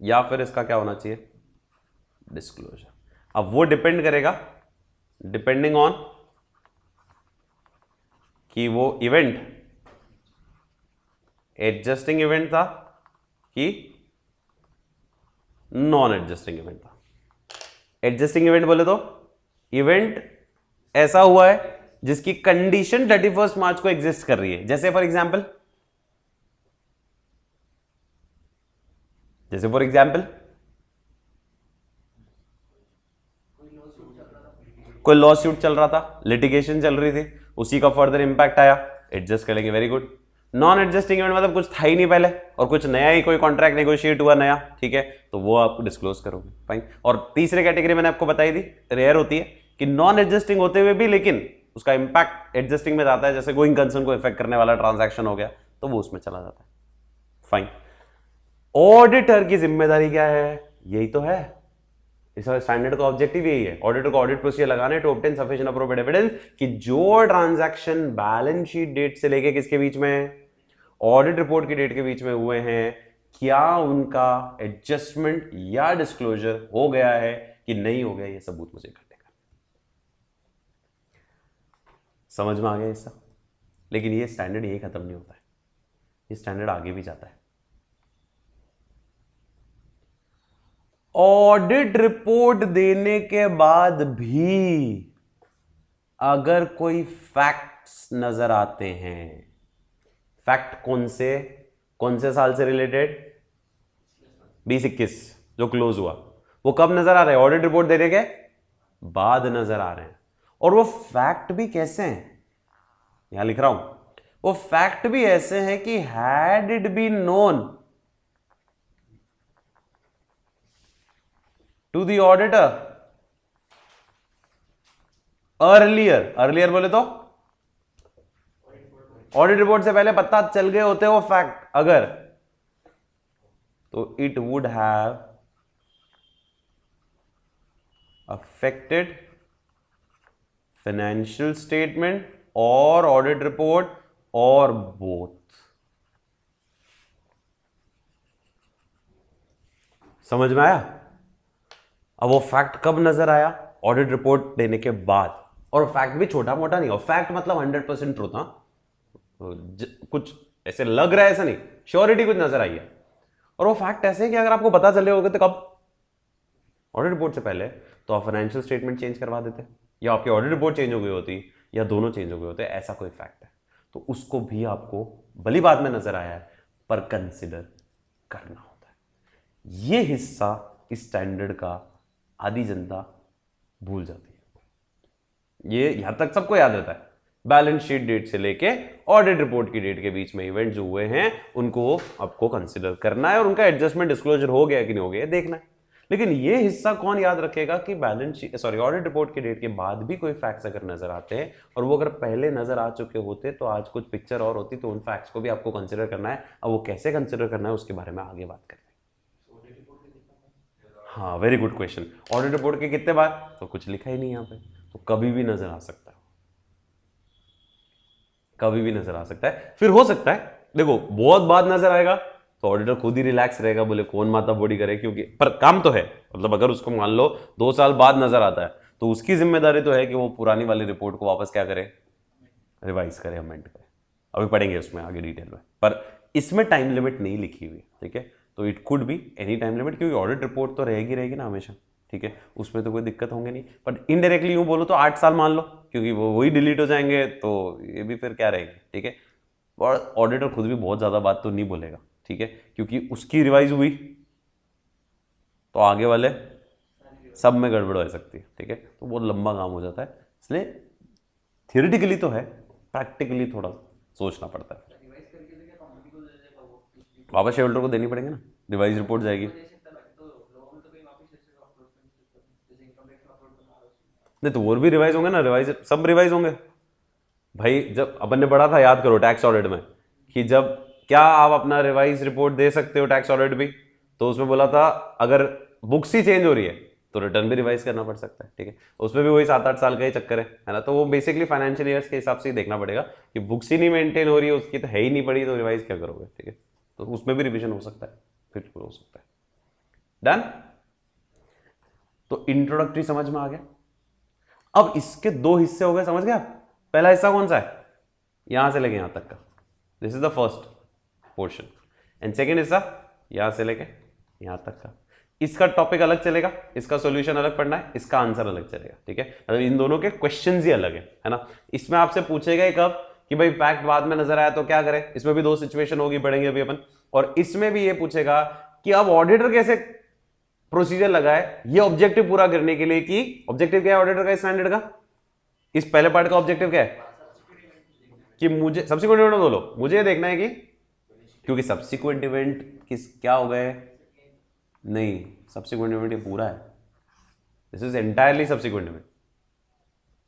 या फिर इसका क्या होना चाहिए, डिस्क्लोजर। अब वो डिपेंड करेगा, डिपेंडिंग ऑन कि वो इवेंट एडजस्टिंग इवेंट था कि नॉन एडजस्टिंग इवेंट था। एडजस्टिंग इवेंट बोले तो इवेंट ऐसा हुआ है जिसकी कंडीशन 31 मार्च को एग्जिस्ट कर रही है, जैसे फॉर एग्जांपल कोई लॉ सूट चल रहा था, लिटिगेशन चल रही थी, उसी का फर्दर इंपैक्ट आया, एडजस्ट कर लेंगे, very good. Non adjusting event मतलब कुछ था ही नहीं पहले और कुछ नया ही कोई कॉन्ट्रैक्ट नेगोशिएट हुआ नया, ठीक है, तो वो आप डिस्क्लोज करोगे, फाइन। और तीसरी कैटेगरी मैंने आपको बताई थी, रेयर होती है कि नॉन एडजस्टिंग होते हुए भी लेकिन उसका इंपैक्ट एडजस्टिंग में जाता है, जैसे गोइंग कंसर्न को इफेक्ट करने वाला ट्रांजैक्शन हो गया, तो वो उसमें चला जाता है, फाइन। ऑडिटर की जिम्मेदारी क्या है, यही तो है, इस स्टैंडर्ड का ऑब्जेक्टिव यही है, ऑडिटर को ऑडिट प्रोसीजर लगाने to obtain sufficient appropriate evidence कि जो ट्रांजैक्शन बैलेंस शीट डेट से लेके किसके बीच में, ऑडिट रिपोर्ट की डेट के बीच में हुए हैं, क्या उनका एडजस्टमेंट या डिस्क्लोजर हो गया है कि नहीं हो गया, ये सबूत मुझे इकट्ठे करना। समझ में आ गया इसका? लेकिन ये स्टैंडर्ड यही खत्म नहीं होता है, ये स्टैंडर्ड आगे भी जाता है। ऑडिट रिपोर्ट देने के बाद भी अगर कोई फैक्ट्स नजर आते हैं, फैक्ट कौन से साल से रिलेटेड, 2021 जो क्लोज हुआ, वो कब नजर आ रहे हैं, ऑडिट रिपोर्ट देने के बाद नजर आ रहे हैं। और वो फैक्ट भी कैसे हैं, यहां लिख रहा हूं, वो फैक्ट भी ऐसे हैं कि had it be known to the auditor earlier बोले तो ऑडिट रिपोर्ट से पहले पता चल गए होते वो फैक्ट अगर, तो it would have affected financial statement और ऑडिट रिपोर्ट और बोथ। समझ में आया? अब वो फैक्ट कब नजर आया? ऑडिट रिपोर्ट देने के बाद। और फैक्ट भी छोटा मोटा नहीं हो, फैक्ट मतलब 100% ट्रूथ। हाँ, कुछ ऐसे लग रहा है ऐसा नहीं, श्योरिटी कुछ नजर आई है। और वो फैक्ट ऐसे है कि अगर आपको पता चले होगा तो कब? ऑडिट रिपोर्ट से पहले तो आप फाइनेंशियल स्टेटमेंट चेंज करवा देते, या आपकी ऑडिट रिपोर्ट चेंज हो गई होती, या दोनों चेंज हो गए होते, ऐसा कोई फैक्ट है तो उसको भी आपको भली बात में नजर आया है पर कंसिडर करना होता है। ये हिस्सा इस स्टैंडर्ड का आधी जनता भूल जाती है। ये यहां तक सबको याद रहता है, बैलेंस शीट डेट से लेके ऑडिट रिपोर्ट की डेट के बीच में इवेंट जो हुए हैं उनको आपको कंसिडर करना है और उनका एडजस्टमेंट डिस्क्लोजर हो गया कि नहीं हो गया देखना है। लेकिन ये हिस्सा कौन याद रखेगा कि बैलेंस शीट ऑडिट रिपोर्ट की डेट के बाद भी कोई फैक्ट्स अगर नजर आते हैं और वो अगर पहले नजर आ चुके होते तो आज कुछ पिक्चर और होती, तो उन फैक्ट्स को भी आपको कंसिडर करना है। अब वो कैसे कंसिडर करना है उसके बारे में आगे बात करेंगे। हाँ, very good question. Audit report के कितने बार? तो कुछ लिखा ही नहीं यहाँ पे, तो कभी भी नजर आ सकता है, कभी भी नजर आ सकता है। फिर हो सकता है देखो बहुत बाद नजर आएगा तो ऑडिटर खुद ही रिलैक्स रहेगा, बोले कौन माता बॉडी करे, क्योंकि पर काम तो है। मतलब अगर उसको मान लो 2 साल बाद नजर आता है तो उसकी जिम्मेदारी तो है कि वो पुरानी वाली रिपोर्ट को वापस क्या करे, रिवाइज करे, अमेंड करे। अभी पढ़ेंगे उसमें आगे डिटेल में, पर इसमें टाइम लिमिट नहीं लिखी हुई, ठीक है। तो it could be any time limit, क्योंकि ऑडिट रिपोर्ट तो रहेगी ना हमेशा, ठीक है, उसमें तो कोई दिक्कत होंगे नहीं। पर इनडायरेक्टली यूं बोलो तो 8 साल मान लो, क्योंकि वो वही डिलीट हो जाएंगे तो ये भी फिर क्या रहेगी, ठीक है। और ऑडिटर खुद भी बहुत ज़्यादा बात तो नहीं बोलेगा, ठीक है, क्योंकि उसकी रिवाइज हुई तो आगे वाले सब में गड़बड़ हो सकती है, ठीक है। तो बहुत लंबा काम हो जाता है, इसलिए थियोरेटिकली तो है, प्रैक्टिकली थोड़ा सोचना पड़ता है। वापस शेयर होल्डर को देनी पड़ेगी ना, रिवाइज रिपोर्ट जाएगी। नहीं तो वो भी रिवाइज होंगे ना, रिवाइज सब रिवाइज होंगे भाई। जब अपन ने पढ़ा था, याद करो टैक्स ऑडिट में, कि जब क्या आप अपना रिवाइज रिपोर्ट दे सकते हो टैक्स ऑडिट भी, तो उसमें बोला था अगर बुक्स ही चेंज हो रही है तो रिटर्न भी रिवाइज करना पड़ सकता है, ठीक है। उसमें भी वही 7-8 साल का ही चक्कर है ना। तो वो बेसिकली फाइनेंशियल ईयर्स के हिसाब से ही देखना पड़ेगा कि बुक्स ही नहीं मेंटेन हो रही है, उसकी तो है ही नहीं पड़ी, तो रिवाइज क्या करोगे, ठीक है। तो उसमें भी रिविजन हो सकता है, बिल्कुल हो सकता है। डन। तो इंट्रोडक्टरी समझ में आ गया। अब इसके 2 हिस्से हो गए, समझ गया। पहला हिस्सा कौन सा है? यहां से लेके यहां तक का, this is the first portion. And second हिस्सा यहां से लेके यहां तक का। इसका टॉपिक अलग चलेगा, इसका सॉल्यूशन अलग पढ़ना है, इसका आंसर अलग चलेगा, ठीक है। मतलब इन दोनों के क्वेश्चंस ही अलग है ना। इसमें आपसे पूछेगा कब कि भाई फैक्ट बाद में नजर आया तो क्या करें, इसमें भी 2 सिचुएशन होगी, पढ़ेंगे अभी अपन। और इसमें भी ये पूछेगा कि अब ऑडिटर कैसे प्रोसीजर लगाए ये ऑब्जेक्टिव पूरा करने के लिए, कि ऑब्जेक्टिव क्या है ऑडिटर का, स्टैंडर्ड का। इस पहले पार्ट का ऑब्जेक्टिव क्या है कि मुझे सब्सिक्वेंट इवेंट बोलो, मुझे ये देखना है कि क्योंकि सब्सिक्वेंट इवेंट किस क्या हो गए, नहीं सब्सिक्वेंट इवेंट ये पूरा है, this is entirely subsequent event.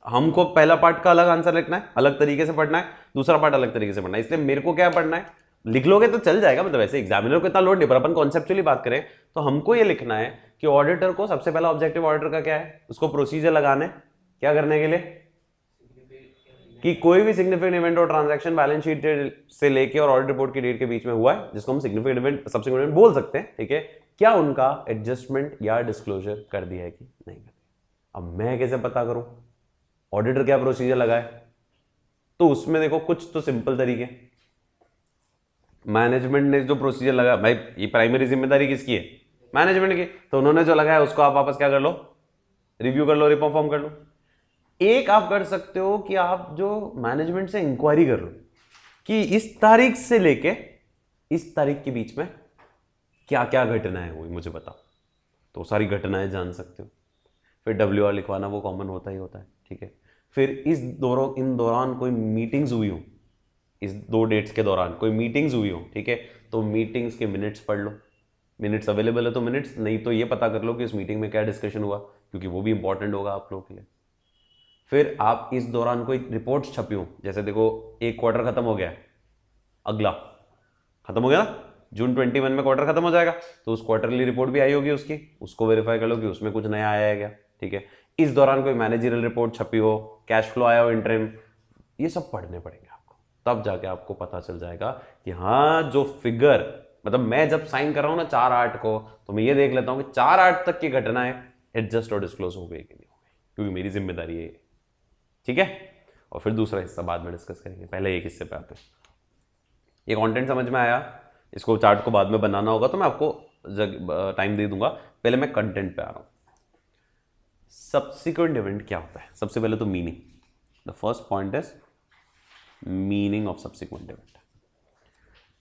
हमको पहला पार्ट का अलग आंसर लिखना है, अलग तरीके से पढ़ना है, दूसरा पार्ट अलग तरीके से पढ़ना है। इसलिए मेरे को क्या पढ़ना है, लिख लोगे तो चल जाएगा, मतलब ऐसे एग्जामिनर को इतना लोड नहीं, पर अपन कॉन्सेप्चुअली बात करें तो हमको ये लिखना है कि ऑडिटर को सबसे पहला ऑब्जेक्टिव ऑडिटर का क्या है, उसको प्रोसीजर लगाने क्या करने के लिए, कि कोई भी सिग्निफिकेंट इवेंट और ट्रांजैक्शन बैलेंस शीट से लेके और ऑडिट रिपोर्ट की डेट के बीच में हुआ है, जिसको हम सिग्निफिकेंट इवेंट सब्सिक्वेंट इवेंट बोल सकते हैं, ठीक है, क्या उनका एडजस्टमेंट या डिस्क्लोजर कर दिया है कि नहीं कर दिया। अब मैं कैसे पता करूं ऑडिटर क्या प्रोसीजर लगाए, तो उसमें देखो कुछ तो सिंपल तरीके। मैनेजमेंट ने जो प्रोसीजर लगाया, भाई ये प्राइमरी जिम्मेदारी किसकी है, मैनेजमेंट की, तो उन्होंने जो लगाया उसको आप वापस क्या कर लो, रिव्यू कर लो, रिपरफॉर्म कर लो। एक आप कर सकते हो कि आप जो मैनेजमेंट से इंक्वायरी कर लो कि इस तारीख से लेके इस तारीख के बीच में क्या क्या घटनाएं हुई मुझे बताओ, तो सारी घटनाएं जान सकते हो। फिर WR लिखवाना वो कॉमन होता ही होता है, ठीक है। फिर इन दौरान कोई मीटिंग्स हुई हो, इस 2 डेट्स के दौरान कोई मीटिंग्स हुई हो, ठीक है, तो मीटिंग्स के मिनट्स पढ़ लो, मिनट्स अवेलेबल है तो मिनट्स, नहीं तो ये पता कर लो कि इस मीटिंग में क्या डिस्कशन हुआ, क्योंकि वो भी इंपॉर्टेंट होगा आप लोगों के लिए। फिर आप इस दौरान कोई रिपोर्ट छपी हो, जैसे देखो एक क्वार्टर खत्म हो गया, अगला खत्म हो गया ना, जून 21 में क्वार्टर खत्म हो जाएगा, तो उस क्वार्टरली रिपोर्ट भी आई होगी उसकी, उसको वेरीफाई कर लो कि उसमें कुछ नया आया है क्या, ठीक है। इस दौरान कोई मैनेजरियल रिपोर्ट छपी हो, कैश फ्लो आया हो इंटरिम, ये सब पढ़ने पड़ेंगे आपको, तब जाके आपको पता चल जाएगा कि हाँ जो फिगर, मतलब मैं जब साइन कर रहा हूं ना 4/8 को, तो मैं ये देख लेता हूं कि 4/8 तक की घटनाएं एडजस्ट और डिस्क्लोज हो गई कि नहीं हो गई, क्योंकि मेरी जिम्मेदारी है ये, ठीक है। और फिर दूसरा हिस्सा बाद में डिस्कस करेंगे, पहले एक हिस्से पे आते हैं। ये कंटेंट समझ में आया, इसको चार्ट को बाद में बनाना होगा तो मैं आपको टाइम दे दूंगा, पहले मैं कंटेंट पे आ रहा हूं। सब्सिक्वेंट इवेंट क्या होता है? सबसे पहले तो meaning, the first point is meaning of subsequent event.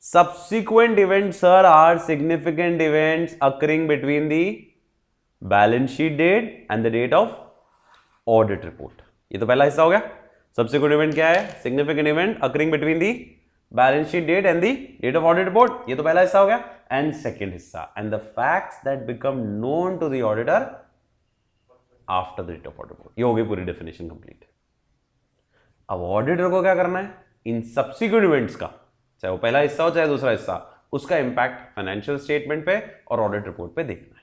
Subsequent events, sir, are significant events occurring between the balance sheet date and the date of audit report. ये तो पहला हिस्सा हो गया। Subsequent event क्या है? Significant event occurring between the balance sheet date and the date of audit report. ये तो पहला हिस्सा हो गया। And second हिस्सा, and the facts that become known to the auditor after the date of audit report. ये हो गई पूरी definition complete. अब ऑडिटर को क्या करना है? इन subsequent events का, चाहे वो पहला हिस्सा हो चाहे दूसरा हिस्सा, उसका इंपैक्ट फाइनेंशियल स्टेटमेंट पे और ऑडिट रिपोर्ट पे देखना है।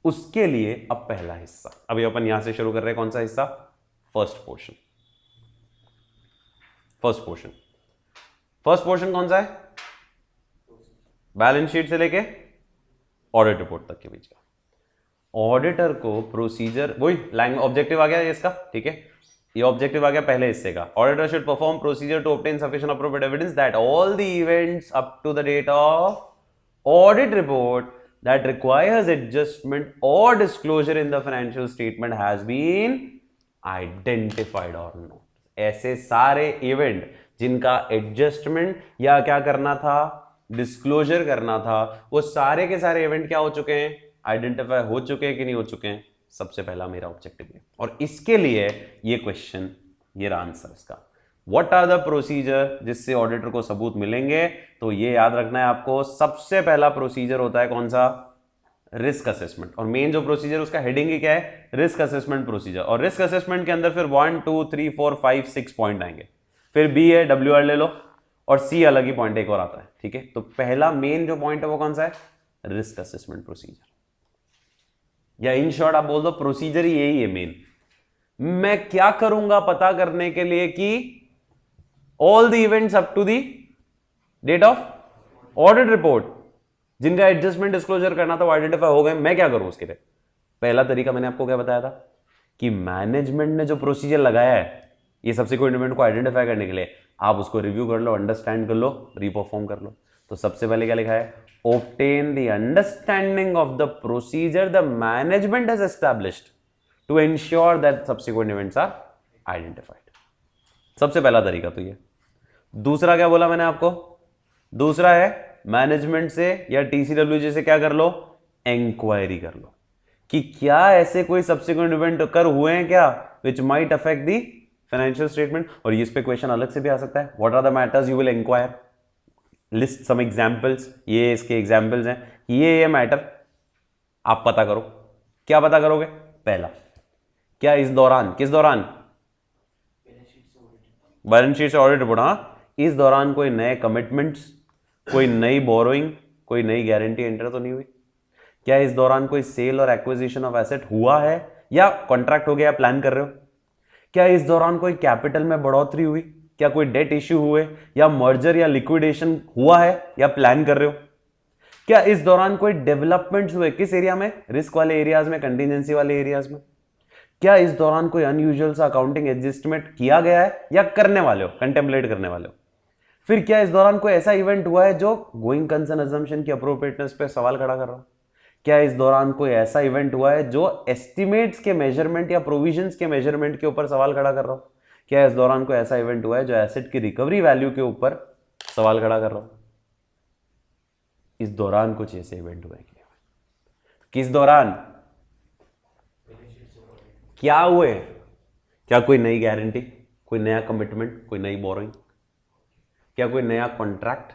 उसके लिए अब पहला हिस्सा, अभी अपन यहां से शुरू कर रहे हैं, कौन सा हिस्सा? First portion. फर्स्ट पोर्शन कौन सा है? बैलेंस शीट से लेके ऑडिट रिपोर्ट तक के बीच का। ऑडिटर को प्रोसीजर, वही लैंग्वेज ऑब्जेक्टिव आ गया इसका, ठीक है, ये ऑब्जेक्टिव आ गया पहले हिस्से का। Auditor should perform procedure to obtain sufficient appropriate evidence that all the events up to the date of audit report that requires adjustment or disclosure in the financial statement has been identified और note. ऐसे सारे event जिनका adjustment या क्या करना था, disclosure करना था, वो सारे के सारे इवेंट क्या हो चुके हैं? आइडेंटिफाई हो चुके हैं कि नहीं हो चुके हैं? सबसे पहला मेरा ऑब्जेक्टिव है, और इसके लिए ये क्वेश्चन, ये आंसर इसका, व्हाट आर द प्रोसीजर जिससे ऑडिटर को सबूत मिलेंगे? तो ये याद रखना है आपको, सबसे पहला प्रोसीजर होता है कौन सा? Risk assessment. और मेन जो प्रोसीजर उसका हेडिंग ही क्या है? Risk assessment procedure. और रिस्क असेसमेंट के अंदर फिर 1 2 3 4 5 6 पॉइंट आएंगे, फिर बी है, डब्ल्यू आर ले लो, और सी अलग ही पॉइंट एक और आता है, ठीक है। तो पहला मेन जो पॉइंट है वो कौन सा है? रिस्क असेसमेंट प्रोसीजर, या इन शॉर्ट आप बोल दो प्रोसीजर ही यही है मेन। मैं क्या करूंगा पता करने के लिए कि all the events up to the date of audit report जिनका एडजस्टमेंट डिस्क्लोजर करना था वो आइडेंटिफाई हो गए, मैं क्या करूं उसके लिए? पहला तरीका मैंने आपको क्या बताया था कि मैनेजमेंट ने जो प्रोसीजर लगाया है ये सब्सिक्वेंट इवेंट को आइडेंटिफाई करने के लिए, आप उसको रिव्यू कर लो, अंडरस्टैंड कर लो, रीपरफॉर्म कर लो। तो सबसे पहले क्या लिखा है? obtain the understanding of the procedure the management has established to ensure that subsequent events are identified. सबसे पहला तरीका तो ये। दूसरा क्या बोला मैंने आपको? दूसरा है मैनेजमेंट से या टीसीडब्ल्यूजे से क्या कर लो? इंक्वायरी कर लो कि क्या ऐसे कोई सब्सिक्वेंट इवेंट occur हुए हैं क्या which might affect the financial statement। और इस पे क्वेश्चन अलग से भी आ सकता है, what are the matters you will inquire, list some examples, ये इसके एग्जाम्पल्स हैं, ये मैटर आप पता करो। क्या पता करोगे? पहला क्या, इस दौरान, किस दौरान? बैलेंस शीट से ऑडिट रिपोर्ट। हाँ, इस दौरान कोई नए कमिटमेंट्स, कोई नई बोरोइंग, कोई नई गारंटी एंटर तो नहीं हुई? क्या इस दौरान कोई सेल और एक्विजिशन ऑफ एसेट हुआ है या कॉन्ट्रैक्ट हो गया, प्लान कर रहे हो? क्या इस दौरान कोई कैपिटल में बढ़ोतरी हुई, क्या कोई डेट इश्यू हुए, या मर्जर या लिक्विडेशन हुआ है या प्लान कर रहे हो? क्या इस दौरान कोई डेवलपमेंट्स हुए, किस एरिया में? रिस्क वाले एरियाज में, कंटीजेंसी वाले एरियाज में? क्या इस दौरान कोई अनयूजुअल सा अकाउंटिंग एडजस्टमेंट किया गया है या करने वाले हो, कंटेम्पलेट करने वाले हो? फिर क्या इस दौरान कोई ऐसा इवेंट हुआ है जो गोइंग कंसर्न अजम्पशन की अप्रोप्रिएटनेस पे सवाल खड़ा कर रहा हो? क्या इस दौरान कोई ऐसा इवेंट हुआ है जो एस्टिमेट्स के मेजरमेंट या प्रोविजंस के मेजरमेंट के ऊपर सवाल खड़ा कर रहा हो? क्या इस दौरान कोई ऐसा इवेंट हुआ है जो एसेट की रिकवरी वैल्यू के ऊपर सवाल खड़ा कर रहा हो? इस दौरान कुछ ऐसे इवेंट हुए कि किस दौरान क्या हुए? क्या कोई नई गारंटी, कोई नया कमिटमेंट, कोई नई बोरोइंग, क्या कोई नया कॉन्ट्रैक्ट,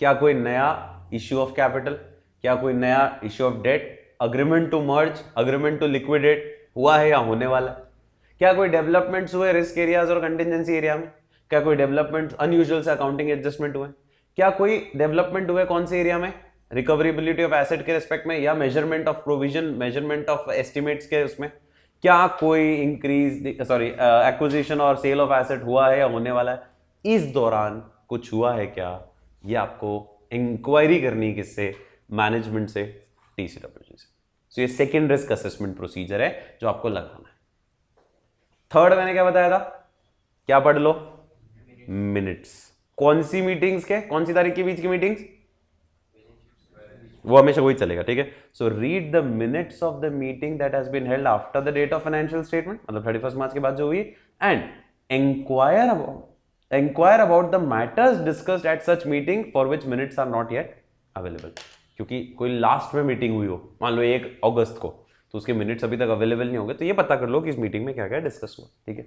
क्या कोई नया इश्यू ऑफ कैपिटल, क्या कोई नया issue of debt, agreement to merge, agreement to liquidate हुआ है या होने वाला है? क्या कोई डेवलपमेंट्स हुए रिस्क एरियाज और कंटिजेंसी एरिया में? क्या कोई डेवलपमेंट अनयूजुअल से अकाउंटिंग एडजस्टमेंट हुए? क्या कोई डेवलपमेंट हुए कौन से एरिया में? रिकवरेबिलिटी ऑफ एसेट के रिस्पेक्ट में, या measurement of provision, measurement of estimates के उसमें? क्या कोई इंक्रीज एक्विजिशन और सेल ऑफ एसेट हुआ है या होने वाला है? इस दौरान कुछ हुआ है क्या, ये आपको इंक्वायरी करनी किससे? मैनेजमेंट से, टीसीडब्ल्यूजी से। तो ये सेकेंड रिस्क असेसमेंट प्रोसीजर है जो आपको लगाना है। थर्ड मैंने क्या बताया था? क्या पढ़ लो? मिनट्स। कौन सी मीटिंग्स के, कौन सी तारीख के बीच की मीटिंग्स? वो हमेशा वही चलेगा, ठीक है। So read the minutes of the meeting that has been held after the date of financial statement, मतलब 31 मार्च के बाद जो हुई, and inquire about the matters discussed at such meeting for which minutes are not yet available. क्योंकि कोई last में meeting हुई हो, मान लो 1 अगस्त को, तो उसके मिनट्स अभी तक अवेलेबल नहीं होंगे, तो ये पता कर लो कि इस मीटिंग में क्या क्या डिस्कस हुआ, ठीक है।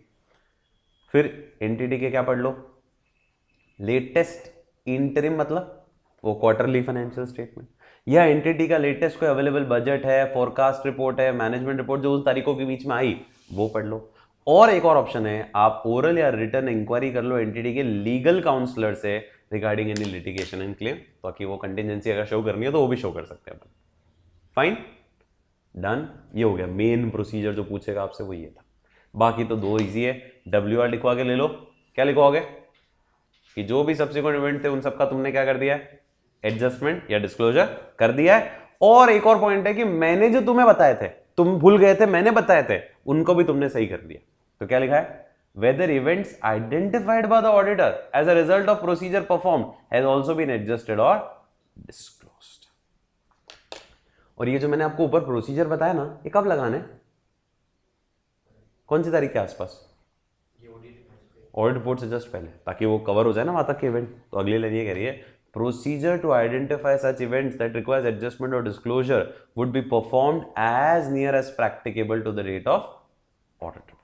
फिर एनटीटी के क्या पढ़ लो? लेटेस्ट इंटरिम, मतलब वो क्वार्टरली फाइनेंशियल स्टेटमेंट, या एंटिटी का लेटेस्ट कोई अवेलेबल बजट है, फोरकास्ट रिपोर्ट है, मैनेजमेंट रिपोर्ट जो उन तारीखों के बीच में आई, वो पढ़ लो। और एक और ऑप्शन है, आप ओरल या रिटर्न इंक्वायरी कर लो एंटिटी के लीगल काउंसलर से regarding any litigation and claim, ताकि वो कंटिजेंसी अगर शो करनी है तो वो भी शो कर सकते हैं अपन। Fine, done. ये हो गया मेन प्रोसीजर जो पूछेगा आपसे, वो ये था। बाकी तो 2 इजी है। WR लिखवा के ले लो। क्या लिखवाओगे? कि जो भी सब्सिक्वेंट इवेंट थे उन सबका तुमने क्या कर दिया है? एडजस्टमेंट या डिस्क्लोजर कर दिया है। और एक और पॉइंट है कि मैंने जो तुम्हें बताए थे, तुम भूल गए थे, मैंने बताए थे, उनको भी तुमने सही कर दिया। तो क्या लिखा है? whether events identified by the auditor as a result of procedure performed has also been adjusted or disclosed। और ये जो मैंने आपको ऊपर प्रोसीजर बताया ना, ये कब लगाने? कौन सी तारीख के आसपास? ऑडिट रिपोर्ट से जस्ट पहले, ताकि वो कवर हो जाए ना वहां तक के इवेंट। तो अगली लाइन ये कह रही है, procedure to identify such events that requires adjustment or disclosure would be performed as near as practicable to the date of audit report.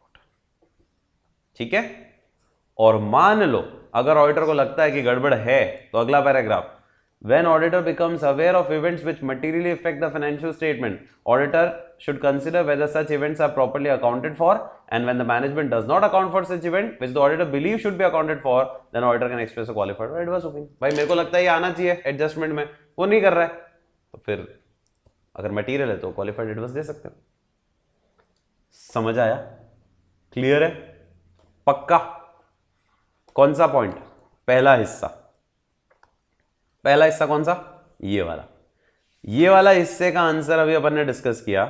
ठीक है। और मान लो अगर ऑडिटर को लगता है कि गड़बड़ है, तो अगला paragraph, when auditor becomes aware of events which materially affect the financial statement, auditor should consider whether such events are properly accounted for, and when the management does not account for such event which the auditor believes should be accounted for, then auditor can express a qualified or adverse opinion। भाई मेरे को लगता है ये आना चाहिए adjustment में, वो नहीं कर रहा है, तो फिर अगर मटीरियल है तो क्वालिफाइड एडवर्स दे सकते हो। समझ आया? क्लियर है? पक्का? कौन सा पॉइंट? पहला हिस्सा। पहला हिस्सा कौन सा? ये वाला। ये वाला हिस्से का आंसर अभी अपन ने डिस्कस किया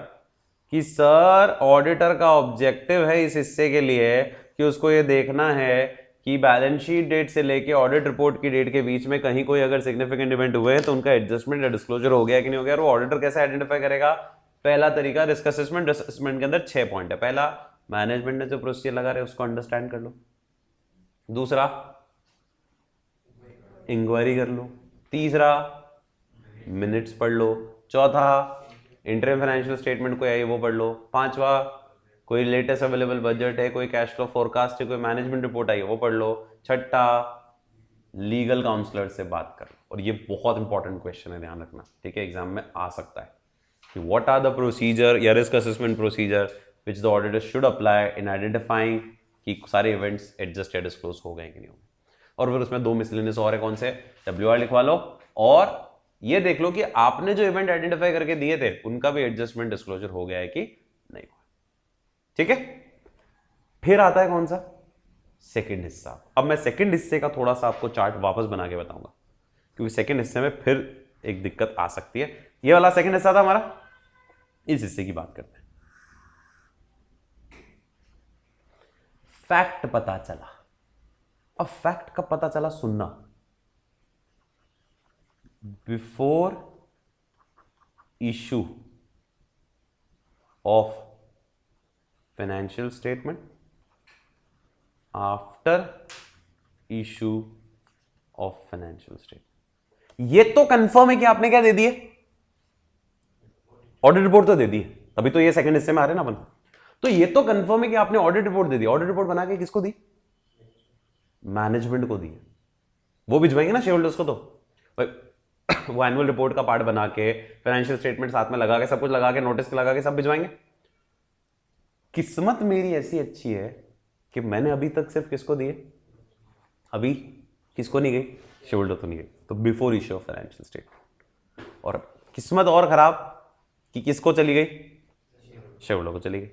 कि सर ऑडिटर का ऑब्जेक्टिव है इस हिस्से के लिए कि उसको ये देखना है कि बैलेंस शीट डेट से लेके ऑडिट रिपोर्ट की डेट के बीच में कहीं कोई अगर सिग्निफिकेंट इवेंट हुए हैं तो उनका एडजस्टमेंट या डिस्क्लोजर हो गया कि नहीं हो गया। और वो ऑडिटर कैसे आइडेंटिफाई करेगा? पहला तरीका रिस्क असेसमेंट। रिस्क असेसमेंट के अंदर 6 पॉइंट है। पहला, मैनेजमेंट ने जो प्रोसीजर लगा रहे उसको अंडरस्टैंड कर लो। दूसरा, इंक्वायरी कर लो। तीसरा, मिनट्स पढ़ लो। चौथा, इंटरिम फाइनेंशियल स्टेटमेंट कोई आई वो पढ़ लो। पांचवा, कोई लेटेस्ट अवेलेबल बजट है, कोई कैश फ्लो फोरकास्ट है, कोई मैनेजमेंट रिपोर्ट आई है वो पढ़ लो। छठा, लीगल काउंसलर से बात कर लो। और ये बहुत इंपॉर्टेंट क्वेश्चन है, ध्यान रखना, ठीक है, एग्जाम में आ सकता है कि व्हाट आर द प्रोसीजर या risk assessment procedure which the auditor should apply in identifying कि सारे इवेंट्स एडजस्ट या डिस्क्लोज हो गए कि नहीं हो गए। और फिर उसमें 2 मिसलेनियस और है, कौन से? WR लिखवा लो और ये देख लो कि आपने जो इवेंट आइडेंटिफाई करके दिए थे उनका भी एडजस्टमेंट डिस्क्लोजर हो गया है कि नहीं हुआ। ठीक है। फिर आता है कौन सा? सेकंड हिस्सा। अब मैं सेकंड हिस्से का थोड़ा सा आपको चार्ट वापस बना के बताऊंगा, क्योंकि सेकंड हिस्से में फिर एक दिक्कत आ सकती है। ये वाला सेकंड हिस्सा था हमारा, इस हिस्से की बात करते हैं। फैक्ट पता चला। अब फैक्ट कब पता चला? सुनना, before issue of financial statement, after issue of financial statement. ये तो कंफर्म है कि आपने क्या दे दिए? ऑडिट रिपोर्ट तो दे दी, तभी तो ये सेकंड हिस्से में आ रहे ना अपन। तो ये तो कंफर्म है कि आपने ऑडिट रिपोर्ट दे दी। ऑडिट रिपोर्ट बना के किसको दी? मैनेजमेंट को दी। वो भिजवाएंगे ना शेयर होल्डर्स को। तो वो एनुअल रिपोर्ट का पार्ट बना के, फाइनेंशियल स्टेटमेंट साथ में लगा के, सब कुछ लगा के, नोटिस लगा के सब भिजवाएंगे। किस्मत मेरी ऐसी अच्छी है कि मैंने अभी तक सिर्फ किसको दिए, अभी किसको नहीं गई, शेयर होल्डर तो नहीं गई, तो before issue of financial statement. और किस्मत और खराब कि किसको चली गई, शेयर होल्डर को चली गई।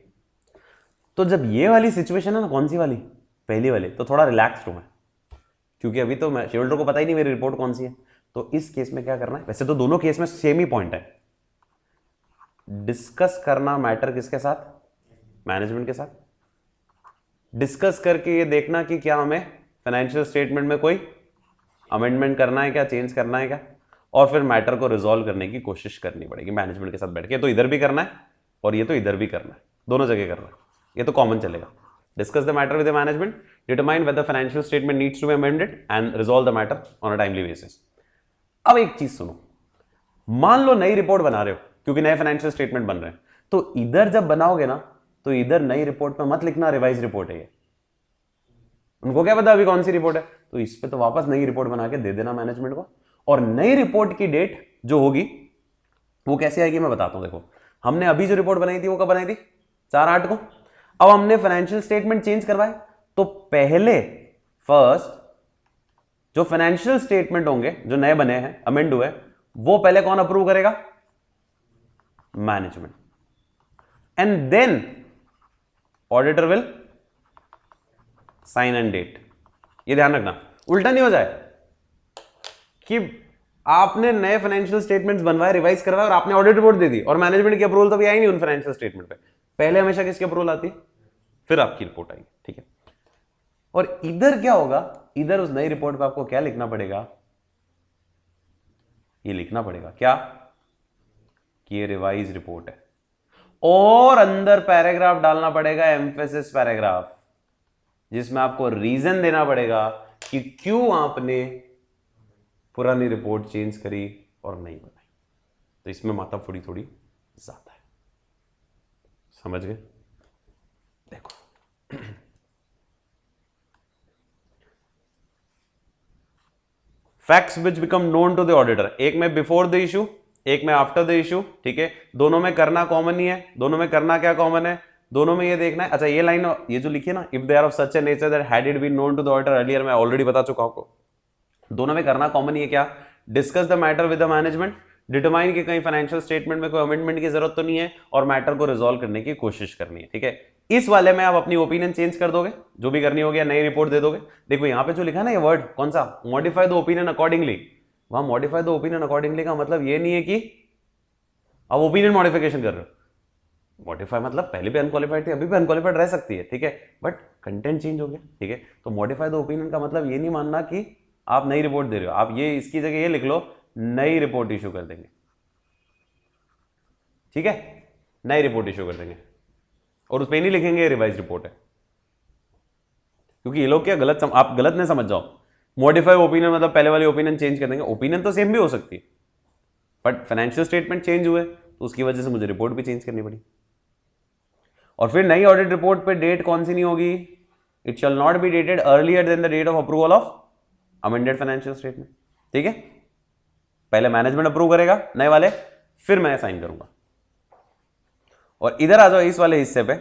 तो जब ये वाली सिचुएशन है ना, कौन सी वाली, पहली वाली, तो थोड़ा रिलैक्स्ड हूं मैं, क्योंकि अभी तो मैं शेयर होल्डर को पता ही नहीं मेरी रिपोर्ट कौन सी है। तो इस केस में क्या करना है, वैसे तो दोनों केस में सेम ही पॉइंट है, डिस्कस करना मैटर किसके साथ, मैनेजमेंट के साथ। डिस्कस करके ये देखना कि क्या हमें फाइनेंशियल स्टेटमेंट में कोई अमेंडमेंट करना है क्या, चेंज करना है क्या, और फिर मैटर को रिजॉल्व करने की कोशिश करनी पड़ेगी मैनेजमेंट के साथ बैठ के। तो इधर भी करना है और ये तो इधर भी करना है, दोनों जगह करना है, ये तो कॉमन चलेगा। Discuss the matter with the management, determine whether financial statement needs to be amended and resolve the matter on a timely basis. अब एक चीज सुनो, मान लो नई रिपोर्ट बना रहे हो क्योंकि नए फाइनेंशियल स्टेटमेंट बन रहे हैं, तो इधर जब बनाओगे ना तो इधर नई रिपोर्ट में मत लिखना रिवाइज रिपोर्ट है ये, उनको क्या पता अभी कौन सी रिपोर्ट है, तो इस पे तो वापस नई रिपोर्ट बना के दे देना मैनेजमेंट को। और नई रिपोर्ट की डेट जो होगी वो कैसे आएगी मैं बताता हूं। देखो हमने अभी जो रिपोर्ट बनाई थी वो कब बनाई थी, 4/8 को। अब हमने फाइनेंशियल स्टेटमेंट चेंज करवाए, तो पहले फर्स्ट जो फाइनेंशियल स्टेटमेंट होंगे जो नए बने हैं, अमेंड हुए, वो पहले कौन अप्रूव करेगा, management, and then auditor will sign and date. ये ध्यान रखना उल्टा नहीं हो जाए कि आपने नए फाइनेंशियल स्टेटमेंट्स बनवाए, रिवाइज करवाए और आपने ऑडिट रिपोर्ट दे दी और मैनेजमेंट की अप्रूवल तो भी आई नहीं उन फाइनेंशियल स्टेटमेंट पे। पहले हमेशा किसकी अप्रूवल आती है, फिर आपकी रिपोर्ट आएगी, ठीक है। और इधर क्या होगा, इधर उस नई रिपोर्ट पे आपको क्या लिखना पड़ेगा, ये लिखना पड़ेगा क्या कि ये रिवाइज रिपोर्ट है, और अंदर पैराग्राफ डालना पड़ेगा, एम्फेसिस पैराग्राफ, जिसमें आपको रीजन देना पड़ेगा कि क्यों आपने पुरानी रिपोर्ट चेंज करी और नहीं बनाई। तो इसमें माथा थोड़ी थोड़ी ज्यादा है, समझ गए। देखो facts which become known to the auditor, एक में बिफोर द इशू, एक में आफ्टर द इशू, ठीक है। दोनों में करना कॉमन ही है, दोनों में करना क्या कॉमन है, दोनों में ये देखना है। अच्छा ये लाइन ये जो लिखी है ना, if they are of such a nature that had it been known to the auditor earlier, मैं ऑलरेडी बता चुका हूं। दोनों में करना कॉमन ही है क्या, discuss the matter with the management, determine कि कहीं फाइनेंशियल स्टेटमेंट में कोई अमेंडमेंट की जरूरत तो नहीं है, और मैटर को रिजॉल्व करने की कोशिश करनी है, ठीक है। इस वाले में आप अपनी ओपिनियन चेंज कर दोगे, जो भी करनी होगी, नई रिपोर्ट दे दोगे। देखो यहाँ पे जो लिखा है ना ये वर्ड कौन सा, मॉडिफाई द ओपिनियन अकॉर्डिंगली। वहां मॉडिफाई द ओपिनियन अकॉर्डिंगली का मतलब ये नहीं है कि आप ओपिनियन मॉडिफिकेशन कर रहे हो। मॉडिफाई मतलब पहले भी अनक्वालिफाइड थी, अभी भी अनक्वालिफाइड रह सकती है, ठीक है, बट कंटेंट चेंज हो गया, ठीक है। तो मॉडिफाई द ओपिनियन का मतलब ये नहीं मानना कि आप नई रिपोर्ट दे रहे हो, आप ये इसकी जगह ये लिख लो नई रिपोर्ट इशू कर देंगे, ठीक है, नई रिपोर्ट इशू कर देंगे, और उस पर नहीं लिखेंगे रिवाइज रिपोर्ट है, क्योंकि ये लोग क्या गलत आप गलत नहीं समझ जाओ। मॉडिफाई ओपिनियन मतलब पहले वाली ओपिनियन चेंज कर देंगे, ओपिनियन तो सेम भी हो सकती है, बट फाइनेंशियल स्टेटमेंट चेंज हुए तो उसकी वजह से मुझे रिपोर्ट भी चेंज करनी पड़ी। और फिर नई ऑडिट रिपोर्ट पे डेट कौन सी नहीं होगी, it shall not be dated earlier than the date of approval of amended financial statement, ठीक है। पहले मैनेजमेंट अप्रूव करेगा नए वाले, फिर मैं साइन करूंगा। और इधर आ जाओ इस वाले हिस्से पे,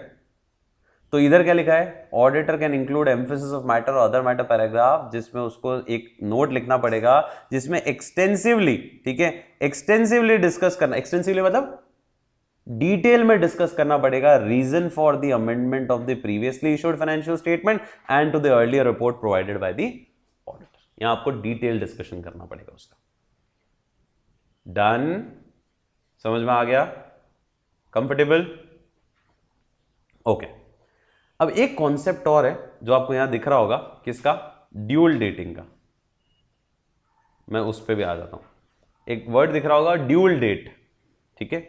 तो इधर क्या लिखा है, auditor can include emphasis of matter और अदर मैटर पैराग्राफ, जिसमें उसको एक नोट लिखना पड़ेगा जिसमें एक्सटेंसिवली, ठीक है, एक्सटेंसिवली डिस्कस करना, एक्सटेंसिवली मतलब डिटेल में डिस्कस करना पड़ेगा reason for the amendment of the previously issued financial statement and to the earlier report provided by the auditor. यहां आपको डिटेल डिस्कशन करना पड़ेगा उसका। डन, समझ में आ गया, कंफर्टेबल, ओके। अब एक कॉन्सेप्ट और है जो आपको यहां दिख रहा होगा, किसका, ड्यूल डेटिंग का। मैं उस पर भी आ जाता हूं। एक वर्ड दिख रहा होगा ड्यूल डेट, ठीक है,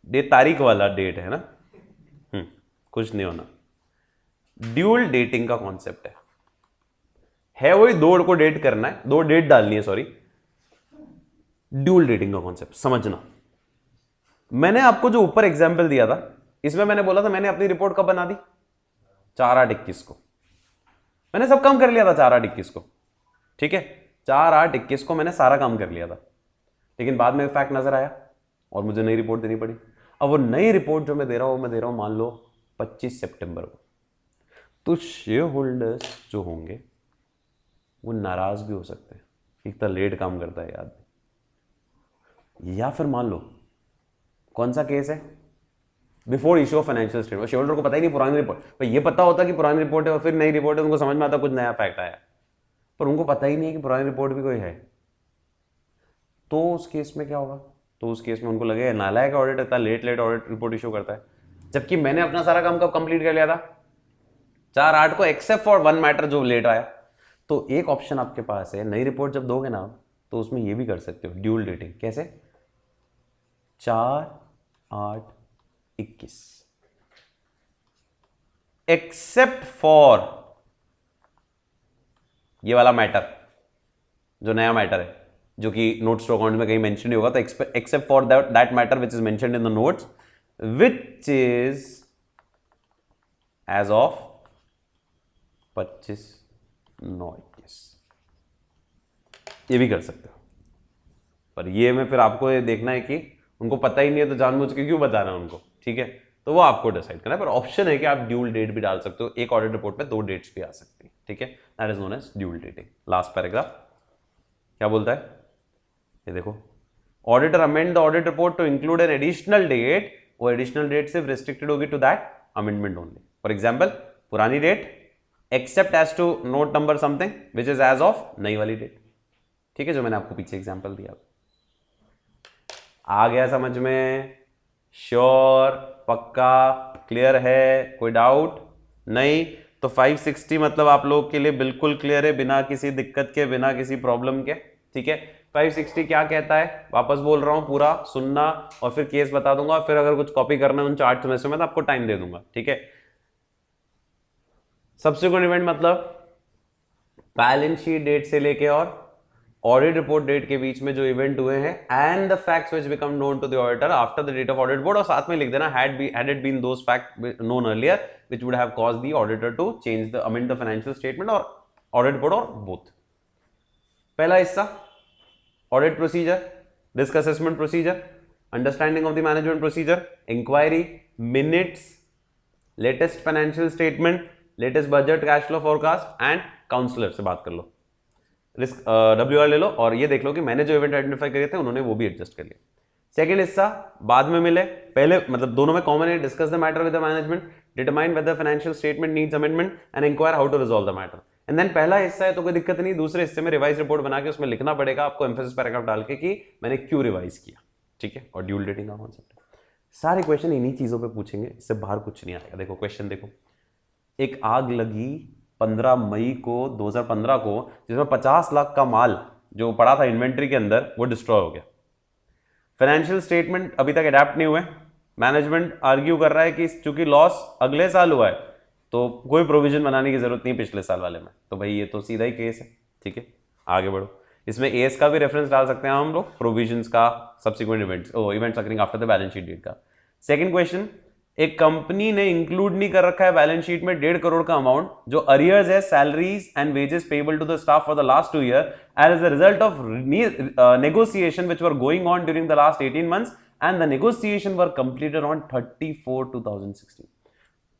डे तारीख वाला डेट है ना, कुछ नहीं होना। ड्यूल डेटिंग का कॉन्सेप्ट है वही दो को डेट करना है, दो डेट डालनी है, सॉरी। ड्यूल डेटिंग का कॉन्सेप्ट समझना, मैंने आपको जो ऊपर एग्जाम्पल दिया था इसमें मैंने बोला था मैंने अपनी रिपोर्ट कब बना दी, 4/8/21 को। मैंने सब काम कर लिया था 4/8/21 को, ठीक है, 4/8/21 को मैंने सारा काम कर लिया था, लेकिन बाद में फैक्ट नजर आया और मुझे नई रिपोर्ट देनी पड़ी। अब वो नई रिपोर्ट जो मैं दे रहा हूँ, मैं दे रहा हूँ मान लो 25 सितंबर को, तो शेयर होल्डर्स जो होंगे वो नाराज भी हो सकते हैं, इतना लेट काम करता है याद। या फिर मान लो कौन सा केस है, before issue of financial statement, share holder को पता ही नहीं पुरानी रिपोर्ट, भाई ये पता होता कि पुरानी रिपोर्ट है और फिर नई रिपोर्ट है, उनको समझ में आता कुछ नया फैक्ट आया, पर उनको पता ही नहीं है कि पुरानी रिपोर्ट भी कोई है। तो उस केस में क्या होगा, तो उस केस में उनको लगेगा नालायक ऑडिट इतना लेट ऑडिट रिपोर्ट इशू करता है, जबकि मैंने अपना सारा काम कब कंप्लीट कर लिया था, 4/8 को, एक्सेप्ट फॉर वन मैटर जो लेट आया। तो एक ऑप्शन आपके पास है, नई रिपोर्ट जब दोगे ना तो उसमें ये भी कर सकते हो ड्यूल डेटिंग। कैसे? 4/8/21 एक्सेप्ट फॉर ये वाला मैटर, जो नया मैटर है जो कि नोट्स टू अकाउंट में कहीं मेंशन नहीं होगा, तो except for that matter which is mentioned in the notes which is as of 25/9/21, ये भी कर सकते हो। पर ये में फिर आपको ये देखना है कि उनको पता ही नहीं है तो जानबूझ के क्यों बता रहे हैं उनको, ठीक है, तो वो आपको डिसाइड करना है। पर ऑप्शन है कि आप ड्यूल डेट भी डाल सकते हो, एक ऑडिट रिपोर्ट में 2 डेट्स भी आ सकती है, ठीक है, that is known as dual dating. Last paragraph क्या बोलता है, ये देखो, auditor amend the audit report to include an additional date, वो एडिशनल डेट सिर्फ रिस्ट्रिक्टेड होगी to that amendment only. For example पुरानी date except as to note number something which is as of नई वाली डेट, ठीक है, जो मैंने आपको पीछे एग्जाम्पल दिया। आ गया समझ में? श्योर, पक्का, क्लियर है, कोई डाउट नहीं? तो 560 मतलब आप लोगों के लिए बिल्कुल क्लियर है, बिना किसी दिक्कत के, बिना किसी प्रॉब्लम के, ठीक है। 560 क्या कहता है, वापस बोल रहा हूं, पूरा सुनना और फिर केस बता दूंगा, फिर अगर कुछ कॉपी करना है उन चार्ट में से मैं तो आपको टाइम दे दूंगा, ठीक है। सब्सिक्वेंट इवेंट मतलब बैलेंस शीट डेट से लेके और ऑडिट रिपोर्ट डेट के बीच में जो इवेंट हुए हैं, and the facts which become known to the auditor after the date of audit report, और साथ में लिख देना had it been those fact known earlier which would have caused the auditor to change the amend the financial statement और audit report और both. पहला हिस्सा audit procedure, risk assessment procedure, understanding of the management procedure, inquiry, minutes, latest financial statement, latest budget, cash flow forecast and counsellor से बात कर लो, risk WR ले लो और ये देख लो कि मैंने जो इवेंट आइडेंटिफाई करे थे उन्होंने वो भी एडजस्ट कर लिया। सेकंड हिस्सा बाद में मिले, पहले मतलब दोनों में कॉमन है, discuss the matter with the management, determine whether financial statement needs amendment and inquire how to resolve the matter. And then पहला हिस्सा है तो कोई दिक्कत नहीं, दूसरे हिस्से में रिवाइज रिपोर्ट बना के उसमें लिखना पड़ेगा आपको एम्फेसिस पैराग्राफ डाल के कि मैंने क्यों रिवाइज किया, ठीक है। और ड्यूल डेटिंग का कॉन्सेप्ट, सारे क्वेश्चन इन्हीं चीजों पे पूछेंगे, इससे बाहर कुछ नहीं आएगा। देखो क्वेश्चन देखो, एक आग लगी 15 मई को 2015 को, जिसमें 50 लाख का माल जो पड़ा था इन्वेंट्री के अंदर वो डिस्ट्रॉय हो गया। फाइनेंशियल स्टेटमेंट अभी तक अडेप्ट नहीं हुए, मैनेजमेंट आर्ग्यू कर रहा है कि चूंकि लॉस अगले साल हुआ है तो कोई प्रोविजन बनाने की जरूरत नहीं पिछले साल वाले में, तो भाई ये तो सीधा ही केस है, ठीक है। आगे बढ़ो, इसमें एएस का भी रेफरेंस डाल सकते हैं हम लोग, प्रोविजंस का, subsequent events occurring after the balance sheet date का। सेकंड क्वेश्चन, एक कंपनी ने इंक्लूड नहीं कर रखा है बैलेंस शीट में 1.5 करोड़ का अमाउंट जो अरियर्स है salaries and wages payable to the staff for the last 2 year as a result of negotiation which were going on during the last 18 months and the negotiation were completed on 30/4/2016।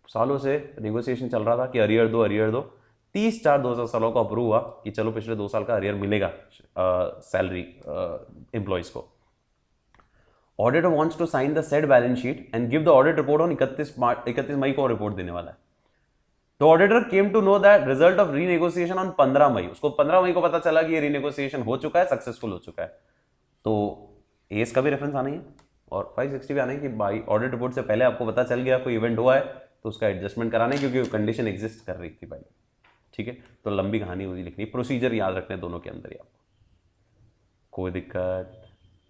सालों से negotiation चल रहा था कि arrear दो 30/4/2016 को approve हुआ कि चलो पिछले 2 साल का अरियर मिलेगा सैलरी एम्प्लॉइज को। Auditor wants to sign the said balance sheet and give the audit report on 31 मई को रिपोर्ट देने वाला है। तो auditor came to know that result of renegotiation on 15 मई, उसको 15 मई को पता चला कि ये रीनेगोशिएशन हो चुका है, सक्सेसफुल हो चुका है। तो एस का भी रेफरेंस आना है और 560 भी आना है कि भाई ऑडिट रिपोर्ट से पहले आपको पता चल गया कोई इवेंट हुआ है तो उसका एडजस्टमेंट कराना है क्योंकि कंडीशन एग्जिस्ट कर रही थी पहले, ठीक है। तो लंबी कहानी मुझे लिखनी, प्रोसीजर याद रखने दोनों के अंदर ही आपको, कोई दिक्कत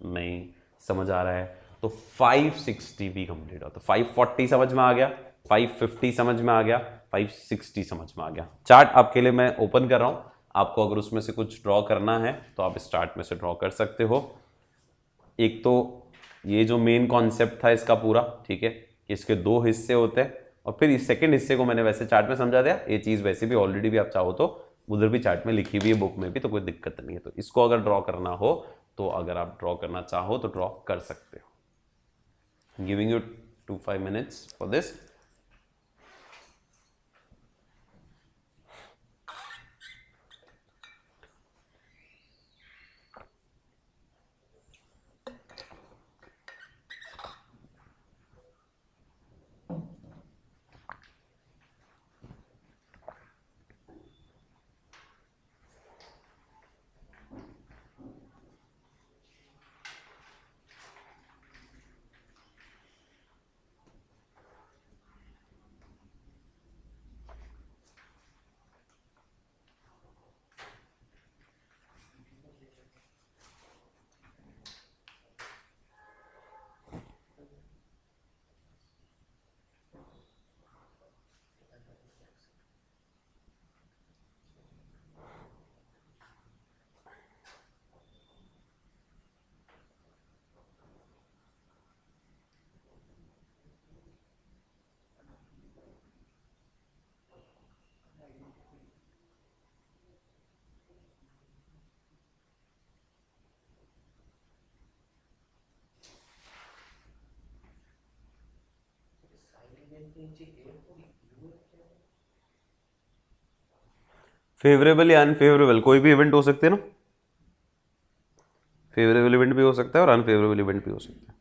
नहीं, समझ आ रहा है। तो 560 भी कंप्लीट हो, तो 540 समझ में आ गया, 550 समझ में आ गया, 560 समझ में आ गया। चार्ट आपके लिए मैं ओपन कर रहा हूं, आपको अगर उसमें से कुछ ड्रॉ करना है तो आप इस चार्ट में से ड्रॉ कर सकते हो। एक तो ये जो मेन कॉन्सेप्ट था इसका पूरा, ठीक है, कि इसके 2 हिस्से होते हैं और फिर इस सेकंड हिस्से को मैंने वैसे चार्ट में समझा दिया। ये चीज़ वैसे भी ऑलरेडी भी आप चाहो तो उधर भी चार्ट में लिखी हुई है, बुक में भी, तो कोई दिक्कत नहीं है। तो इसको अगर ड्रॉ करना हो तो अगर आप ड्रॉ करना चाहो तो ड्रॉ कर सकते हो। Giving you 2-5 minutes for this. Favourable या अनफेवरेबल कोई भी इवेंट हो सकते हैं ना, फेवरेबल इवेंट भी हो सकता है और अनफेवरेबल इवेंट भी हो सकता है.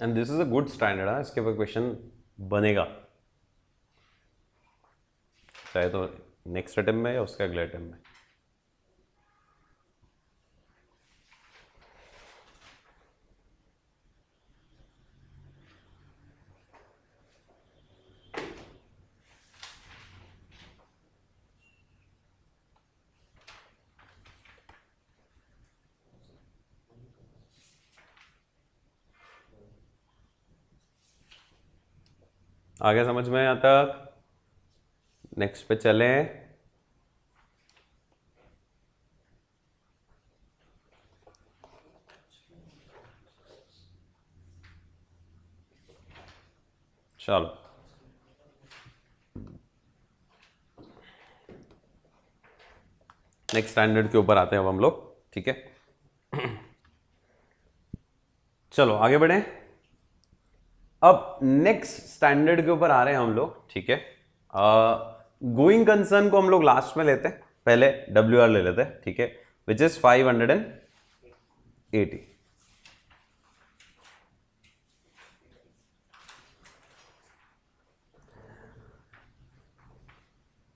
And this is a good standard. हाँ, इसके ऊपर क्वेश्चन बनेगा. चाहे तो नेक्स्ट अटेम्प्ट में या उसके अगले अटेम्प्ट में। आगे समझ में यहाँ तक? नेक्स्ट पे चलें। चलो नेक्स्ट स्टैंडर्ड के ऊपर आते हैं अब हम लोग, ठीक है। चलो आगे बढ़े। अब नेक्स्ट स्टैंडर्ड के ऊपर आ रहे हैं हम लोग, ठीक है। गोइंग कंसर्न को हम लोग लास्ट में लेते हैं, पहले WR ले लेते हैं, ठीक है, विच इज 580।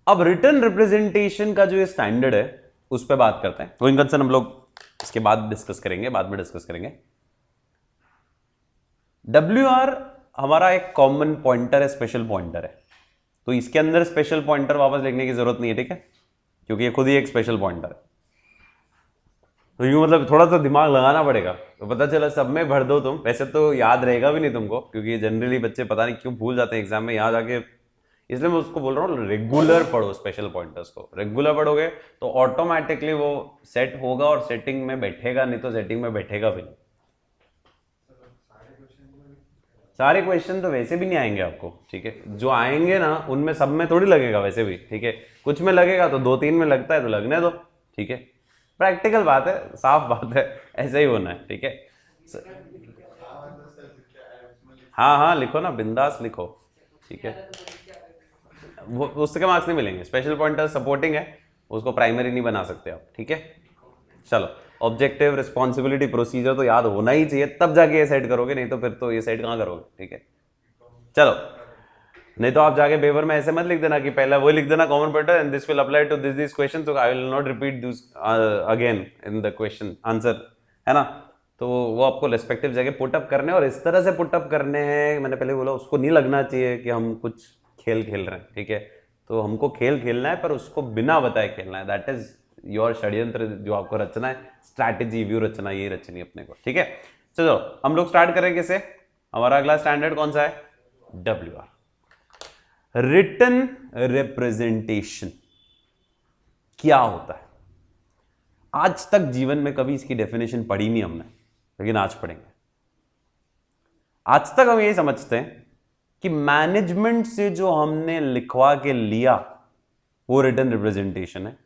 अब रिटर्न रिप्रेजेंटेशन का जो ये स्टैंडर्ड है उस पर बात करते हैं। गोइंग कंसर्न हम लोग इसके बाद डिस्कस करेंगे, बाद में डिस्कस करेंगे। WR हमारा एक कॉमन पॉइंटर है, स्पेशल पॉइंटर है, तो इसके अंदर स्पेशल पॉइंटर वापस लिखने की जरूरत नहीं है, ठीक है, क्योंकि ये खुद ही एक स्पेशल पॉइंटर है। तो यूं मतलब थोड़ा सा दिमाग लगाना पड़ेगा, तो पता चला सब में भर दो तुम, वैसे तो याद रहेगा भी नहीं तुमको, क्योंकि जनरली बच्चे पता नहीं क्यों भूल जाते हैं एग्जाम में, याद आके, इसलिए मैं उसको बोल रहा हूँ रेगुलर पढ़ो स्पेशल पॉइंटर्स को। रेगुलर पढ़ोगे तो ऑटोमेटिकली वो सेट होगा और सेटिंग में बैठेगा, नहीं तो सेटिंग में बैठेगा भी नहीं। सारे क्वेश्चन तो वैसे भी नहीं आएंगे आपको, ठीक है, जो आएंगे ना उनमें सब में थोड़ी लगेगा वैसे भी, ठीक है, कुछ में लगेगा तो 2-3 में लगता है तो लगने दो, ठीक है, प्रैक्टिकल बात है, साफ बात है, ऐसे ही होना है, ठीक है। हाँ हाँ लिखो ना, बिंदास लिखो, ठीक है, वो उसके मार्क्स नहीं मिलेंगे, स्पेशल पॉइंटर सपोर्टिंग है, उसको प्राइमरी नहीं बना सकते आप, ठीक है। चलो ऑब्जेक्टिव, रिस्पॉन्सिबिलिटी, प्रोसीजर तो याद होना ही चाहिए, तब जाके ये सेट करोगे, नहीं तो फिर तो ये सेट कहाँ करोगे, ठीक है। चलो नहीं तो आप जाके पेपर में ऐसे मत लिख देना कि पहला वो लिख देना common pointer and this will apply to this question, तो I will not repeat this again in the question answer, है ना। तो वो आपको रेस्पेक्टिव जगह पुटअप करने और इस तरह से पुटअप करने हैं, मैंने पहले बोला, उसको नहीं लगना चाहिए कि हम कुछ खेल खेल रहे हैं, ठीक है। तो हमको खेल खेलना है पर उसको बिना बताए खेलना है, दैट इज योर षड्यंत्र जो आपको रचना है, स्ट्रैटेजी व्यू रचना, ये रचनी अपने को, ठीक है। चलो हम लोग स्टार्ट करें कैसे, हमारा अगला स्टैंडर्ड कौन सा है, WR, रिटन रिप्रेजेंटेशन क्या होता है। आज तक जीवन में कभी इसकी डेफिनेशन पढ़ी नहीं हमने, लेकिन आज पढ़ेंगे। आज तक हम ये समझते हैं कि मैनेजमेंट से जो हमने लिखवा के लिया वो रिटन रिप्रेजेंटेशन है,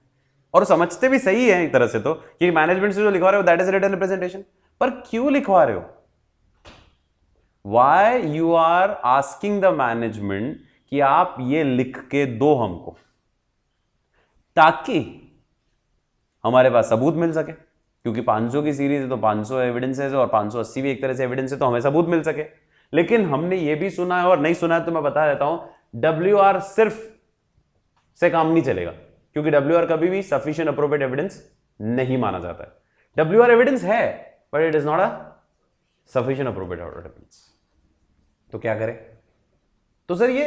और समझते भी सही है एक तरह से तो कि मैनेजमेंट से जो लिखवा रहे हो दैट इज रिटन रिप्रेजेंटेशन। पर क्यों लिखवा रहे हो, why you are asking the management कि आप ये लिख के दो हमको, ताकि हमारे पास सबूत मिल सके, क्योंकि 500 की सीरीज है तो 500 एविडेंसेस है और 580 भी एक तरह से एविडेंस है, तो हमें सबूत मिल सके। लेकिन हमने ये भी सुना है और नहीं सुना है तो मैं बता देता हूं, WR सिर्फ से काम नहीं चलेगा, क्योंकि WR कभी भी सफिशिएंट अप्रोप्रिएट एविडेंस नहीं माना जाता है। WR एविडेंस है but it is not a sufficient appropriate evidence. तो क्या करें, तो सर ये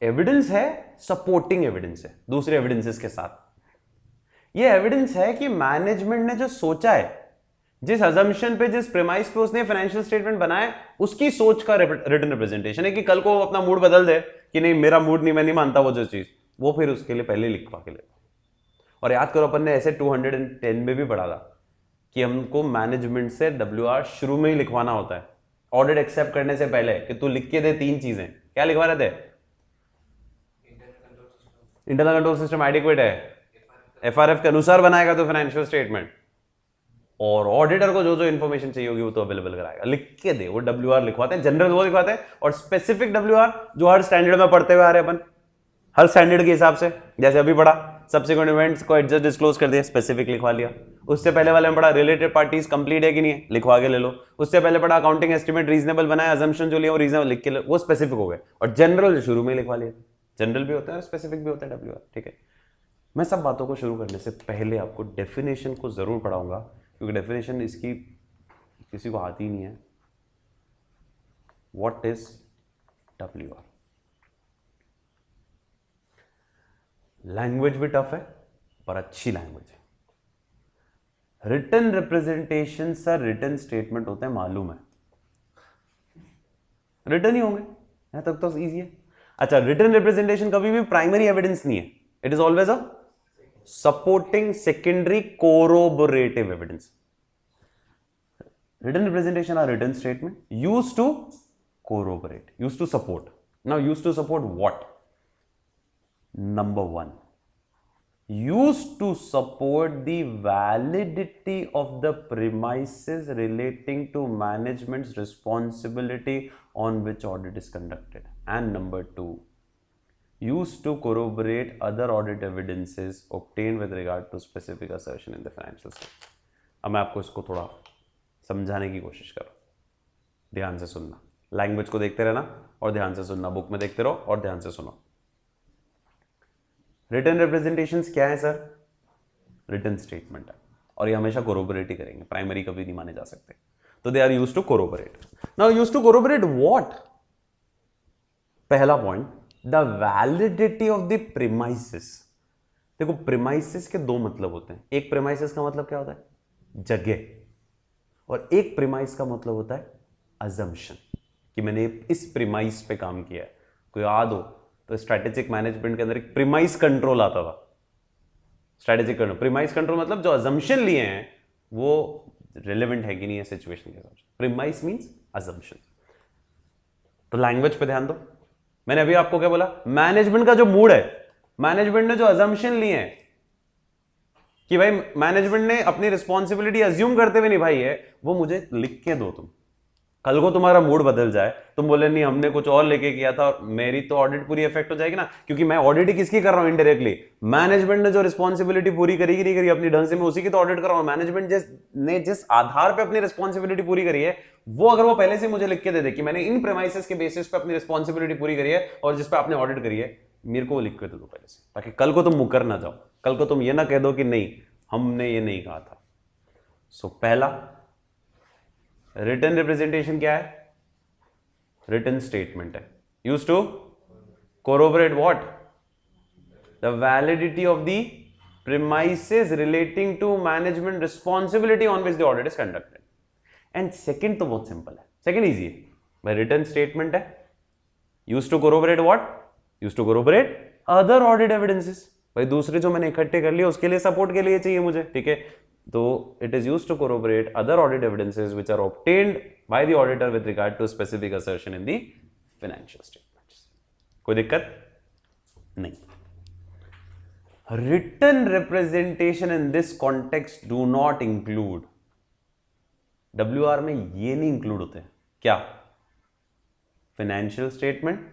एविडेंस है, सपोर्टिंग एविडेंस है दूसरे एविडेंसेस के साथ। ये एविडेंस है कि मैनेजमेंट ने जो सोचा है, जिस अजम्पशन पे, जिस प्रेमाइस पे उसने फाइनेंशियल स्टेटमेंट बनाया, उसकी सोच का रिटन रिप्रेजेंटेशन है। कि कल को वो अपना मूड बदल दे कि नहीं मेरा मूड नहीं, मैं नहीं मानता वो जो चीज, वो फिर उसके लिए पहले लिखवा के ले। और याद करो अपन ने ऐसे 210 में भी पढ़ा था कि हमको मैनेजमेंट से WR शुरू में ही लिखवाना होता है, ऑडिट एक्सेप्ट करने से पहले, कि तू लिख के दे 3 चीजें। क्या लिखवा रहे थे, इंटरनल कंट्रोल सिस्टम एडिक्वेट है, FRF के अनुसार बनाएगा तो फाइनेंशियल स्टेटमेंट, और ऑडिटर को जो जो इन्फॉर्मेशन चाहिए होगी वो तो अवेलेबल कराएगा, लिख के दे। वो WR लिखवाते हैं, जनरल वो लिखवाते हैं, और स्पेसिफिक WR जो हर स्टैंडर्ड में पढ़ते हुए आ रहे हैं अपन, हर स्टैंडर्ड के हिसाब से, जैसे अभी पढ़ा सब्सिक्वेंट इवेंट्स को एडजस्ट डिस्क्लोज कर दिया, स्पेसिफिक लिखवा लिया। उससे पहले वाले में पढ़ा रिलेटेड पार्टीज कंप्लीट है कि नहीं है, लिखवा के ले लो। उससे पहले पढ़ा अकाउंटिंग एस्टिमेट रीजनेबल बनाया, अजम्पशन जो लिया वो रीजनेबल लिख के वो स्पेसिफिक हो गए, और जनरल शुरू में लिखवा लिया। जनरल भी होता है और स्पेसिफिक भी होता है WR, ठीक है। मैं सब बातों को शुरू करने से पहले आपको डेफिनेशन को जरूर पढ़ाऊंगा, क्योंकि डेफिनेशन इसकी किसी को आती नहीं है। What is WR? लैंग्वेज भी टफ है पर अच्छी लैंग्वेज है। Written representation sir written statement होते हैं, मालूम है, रिटन ही होंगे, यहां तक तो इजी है। अच्छा, रिटन रिप्रेजेंटेशन कभी भी प्राइमरी एविडेंस नहीं है, it is always a supporting secondary corroborative evidence. Written representation are written statement used to corroborate, used to support. Now used to support what? Number one, used to support the validity of the premises relating to management's responsibility on which audit is conducted. And number two, used to corroborate other audit evidences obtained with regard to specific assertion in the financial statement. अब मैं आपको इसको थोड़ा समझाने की कोशिश कर रहा हूं, ध्यान से सुनना। लैंग्वेज को देखते रहना और ध्यान से सुनना, बुक में देखते रहो और ध्यान से सुनो। रिटन रिप्रेजेंटेशंस क्या है सर? रिटन स्टेटमेंट है और ये हमेशा कोरोबोरेट ही करेंगे, प्राइमरी कभी नहीं माने जा सकते। तो they are used to corroborate. Now used to corroborate what? पहला point, the validity of the premises. देखो, प्रीमाइसेस के दो मतलब होते हैं। एक प्रीमाइसेस का मतलब क्या होता है? जगह। और एक प्रीमाइस का मतलब होता है अजम्पशन, कि मैंने इस प्रीमाइस पे काम किया है। कोई याद हो तो स्ट्रैटेजिक मैनेजमेंट के अंदर एक प्रीमाइस कंट्रोल आता था। स्ट्रैटेजिक कंट्रोल, प्रीमाइस कंट्रोल मतलब जो अजम्पशन लिए हैं वो रिलेवेंट है कि नहीं है सिचुएशन के हिसाब से। Premise means assumption. तो लैंग्वेज पे ध्यान दो। मैंने अभी आपको क्या बोला? मैनेजमेंट का जो मूड है, मैनेजमेंट ने जो अजम्पशन लिए हैं कि भाई मैनेजमेंट ने अपनी रिस्पॉन्सिबिलिटी अज्यूम करते हुए निभाई है, वो मुझे लिख के दो। तुम कल को तुम्हारा मूड बदल जाए, तुम बोले नहीं हमने कुछ और लेके किया था, और मेरी तो ऑडिट पूरी इफेक्ट हो जाएगी ना, क्योंकि मैं ऑडिट ही किसकी कर रहा हूं? इनडायरेक्टली मैनेजमेंट ने जो रिस्पॉन्सिबिलिटी पूरी करी कि नहीं करी अपनी ढंग से, मैं उसी की तो ऑडिट कर रहा हूं। मैनेजमेंट ने जिस आधार पे अपनी रिस्पॉन्सिबिलिटी पूरी करी है, वो अगर वो पहले से मुझे लिख के दे दे कि मैंने इन प्रेमाइसेस के बेसिस पे अपनी रिस्पॉन्सिबिलिटी पूरी करी है और जिस पे आपने ऑडिट करी है, मेरे को वो लिख के दे दो पहले से, ताकि कल को तुम मुकर ना जाओ, कल को तुम ये ना कह दो कि नहीं हमने ये नहीं कहा था। सो पहला रिटन रिप्रेजेंटेशन क्या है? रिटन स्टेटमेंट है, used to corroborate what? The validity of the premises relating to management responsibility on which the audit is conducted. And second तो बहुत सिंपल है, सेकंड इजी है भाई। रिटन स्टेटमेंट है, used to corroborate what? Used to corroborate other audit evidences. भाई दूसरे जो मैंने इकट्ठे कर लिए उसके लिए सपोर्ट के लिए चाहिए मुझे, ठीक है। तो it is used to corroborate other audit evidences which are obtained by the auditor with regard to specific assertion in the financial statements. कोई दिक्कत नहीं। Written representation in this context do not include, WR में ये नहीं include होते हैं क्या? Financial statement,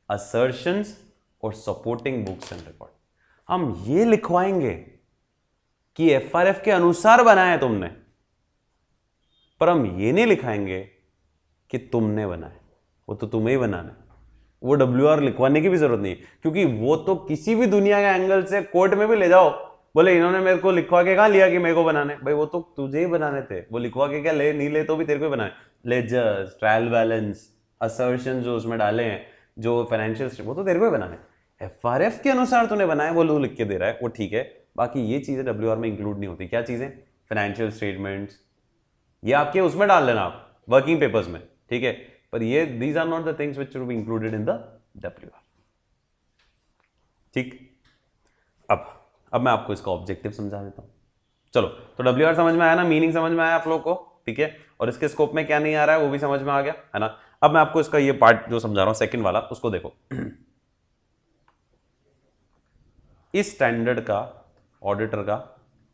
assertions और सपोर्टिंग बुक्स एंड रिकॉर्ड। हम ये लिखवाएंगे कि FRF के अनुसार बनाया है तुमने, पर हम ये नहीं लिखाएंगे कि तुमने बनाया, वो तो तुम्हें ही बनाना है। वो WR लिखवाने की भी जरूरत नहीं है, क्योंकि वो तो किसी भी दुनिया के एंगल से कोर्ट में भी ले जाओ, बोले इन्होंने मेरे को लिखवा के कहां लिया कि मेरे को बनाने, भाई वो तो तुझे ही बनाने थे, वो लिखवा के क्या ले नहीं ले तो भी तेरे को ही बनाए। लेजर्स, ट्रायल बैलेंस, असर्शन जो उसमें डाले हैं, जो फाइनेंशियल, वो तो तेरे को ही बनाने। FRF के अनुसार तूने बनाया, वो लिख के दे रहा है, वो ठीक है। बाकी ये चीजें WR में इंक्लूड नहीं होती। क्या चीजें? फाइनेंशियल स्टेटमेंट्स, ये आपके उसमें डाल लेना आप वर्किंग पेपर्स में, ठीक है, पर ये these are not the things which should be included in the WR, ठीक। अब मैं आपको इसका ऑब्जेक्टिव समझा देता हूं। चलो, तो WR समझ में आया ना, मीनिंग समझ में आया आप लोग को, ठीक है, और इसके स्कोप में क्या नहीं आ रहा है वो भी समझ में आ गया, है ना। अब मैं आपको इसका ये पार्ट जो समझा रहा हूं सेकंड वाला, उसको देखो। इस स्टैंडर्ड का ऑडिटर का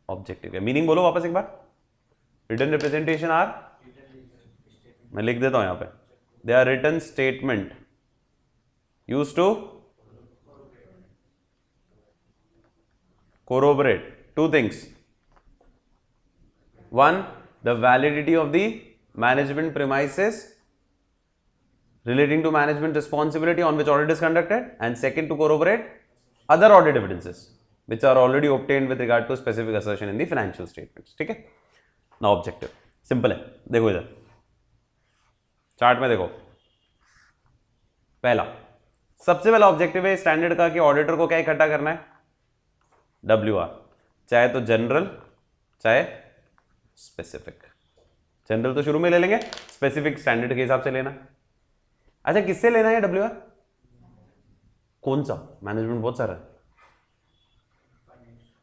ऑब्जेक्टिव है, मीनिंग बोलो वापस एक बार। रिटन रिप्रेजेंटेशन आर, मैं लिख देता हूं यहां पे, they are written statement used to corroborate two things. One, the validity of the management premises relating to management responsibility on which audit is conducted, and second to corroborate other audit evidences which are already obtained with regard to specific assertion in the financial statements. ठीक है, now objective simple है, देखो इधर chart में देखो, पहला सबसे पहला ऑब्जेक्टिव है स्टैंडर्ड का कि ऑडिटर को क्या इकट्ठा करना है, WR, चाहे तो जनरल चाहे स्पेसिफिक। जनरल तो शुरू में ले लेंगे, स्पेसिफिक स्टैंडर्ड के हिसाब से लेना। अच्छा किससे लेना है WR, कौन सा, मैनेजमेंट बहुत सारा है,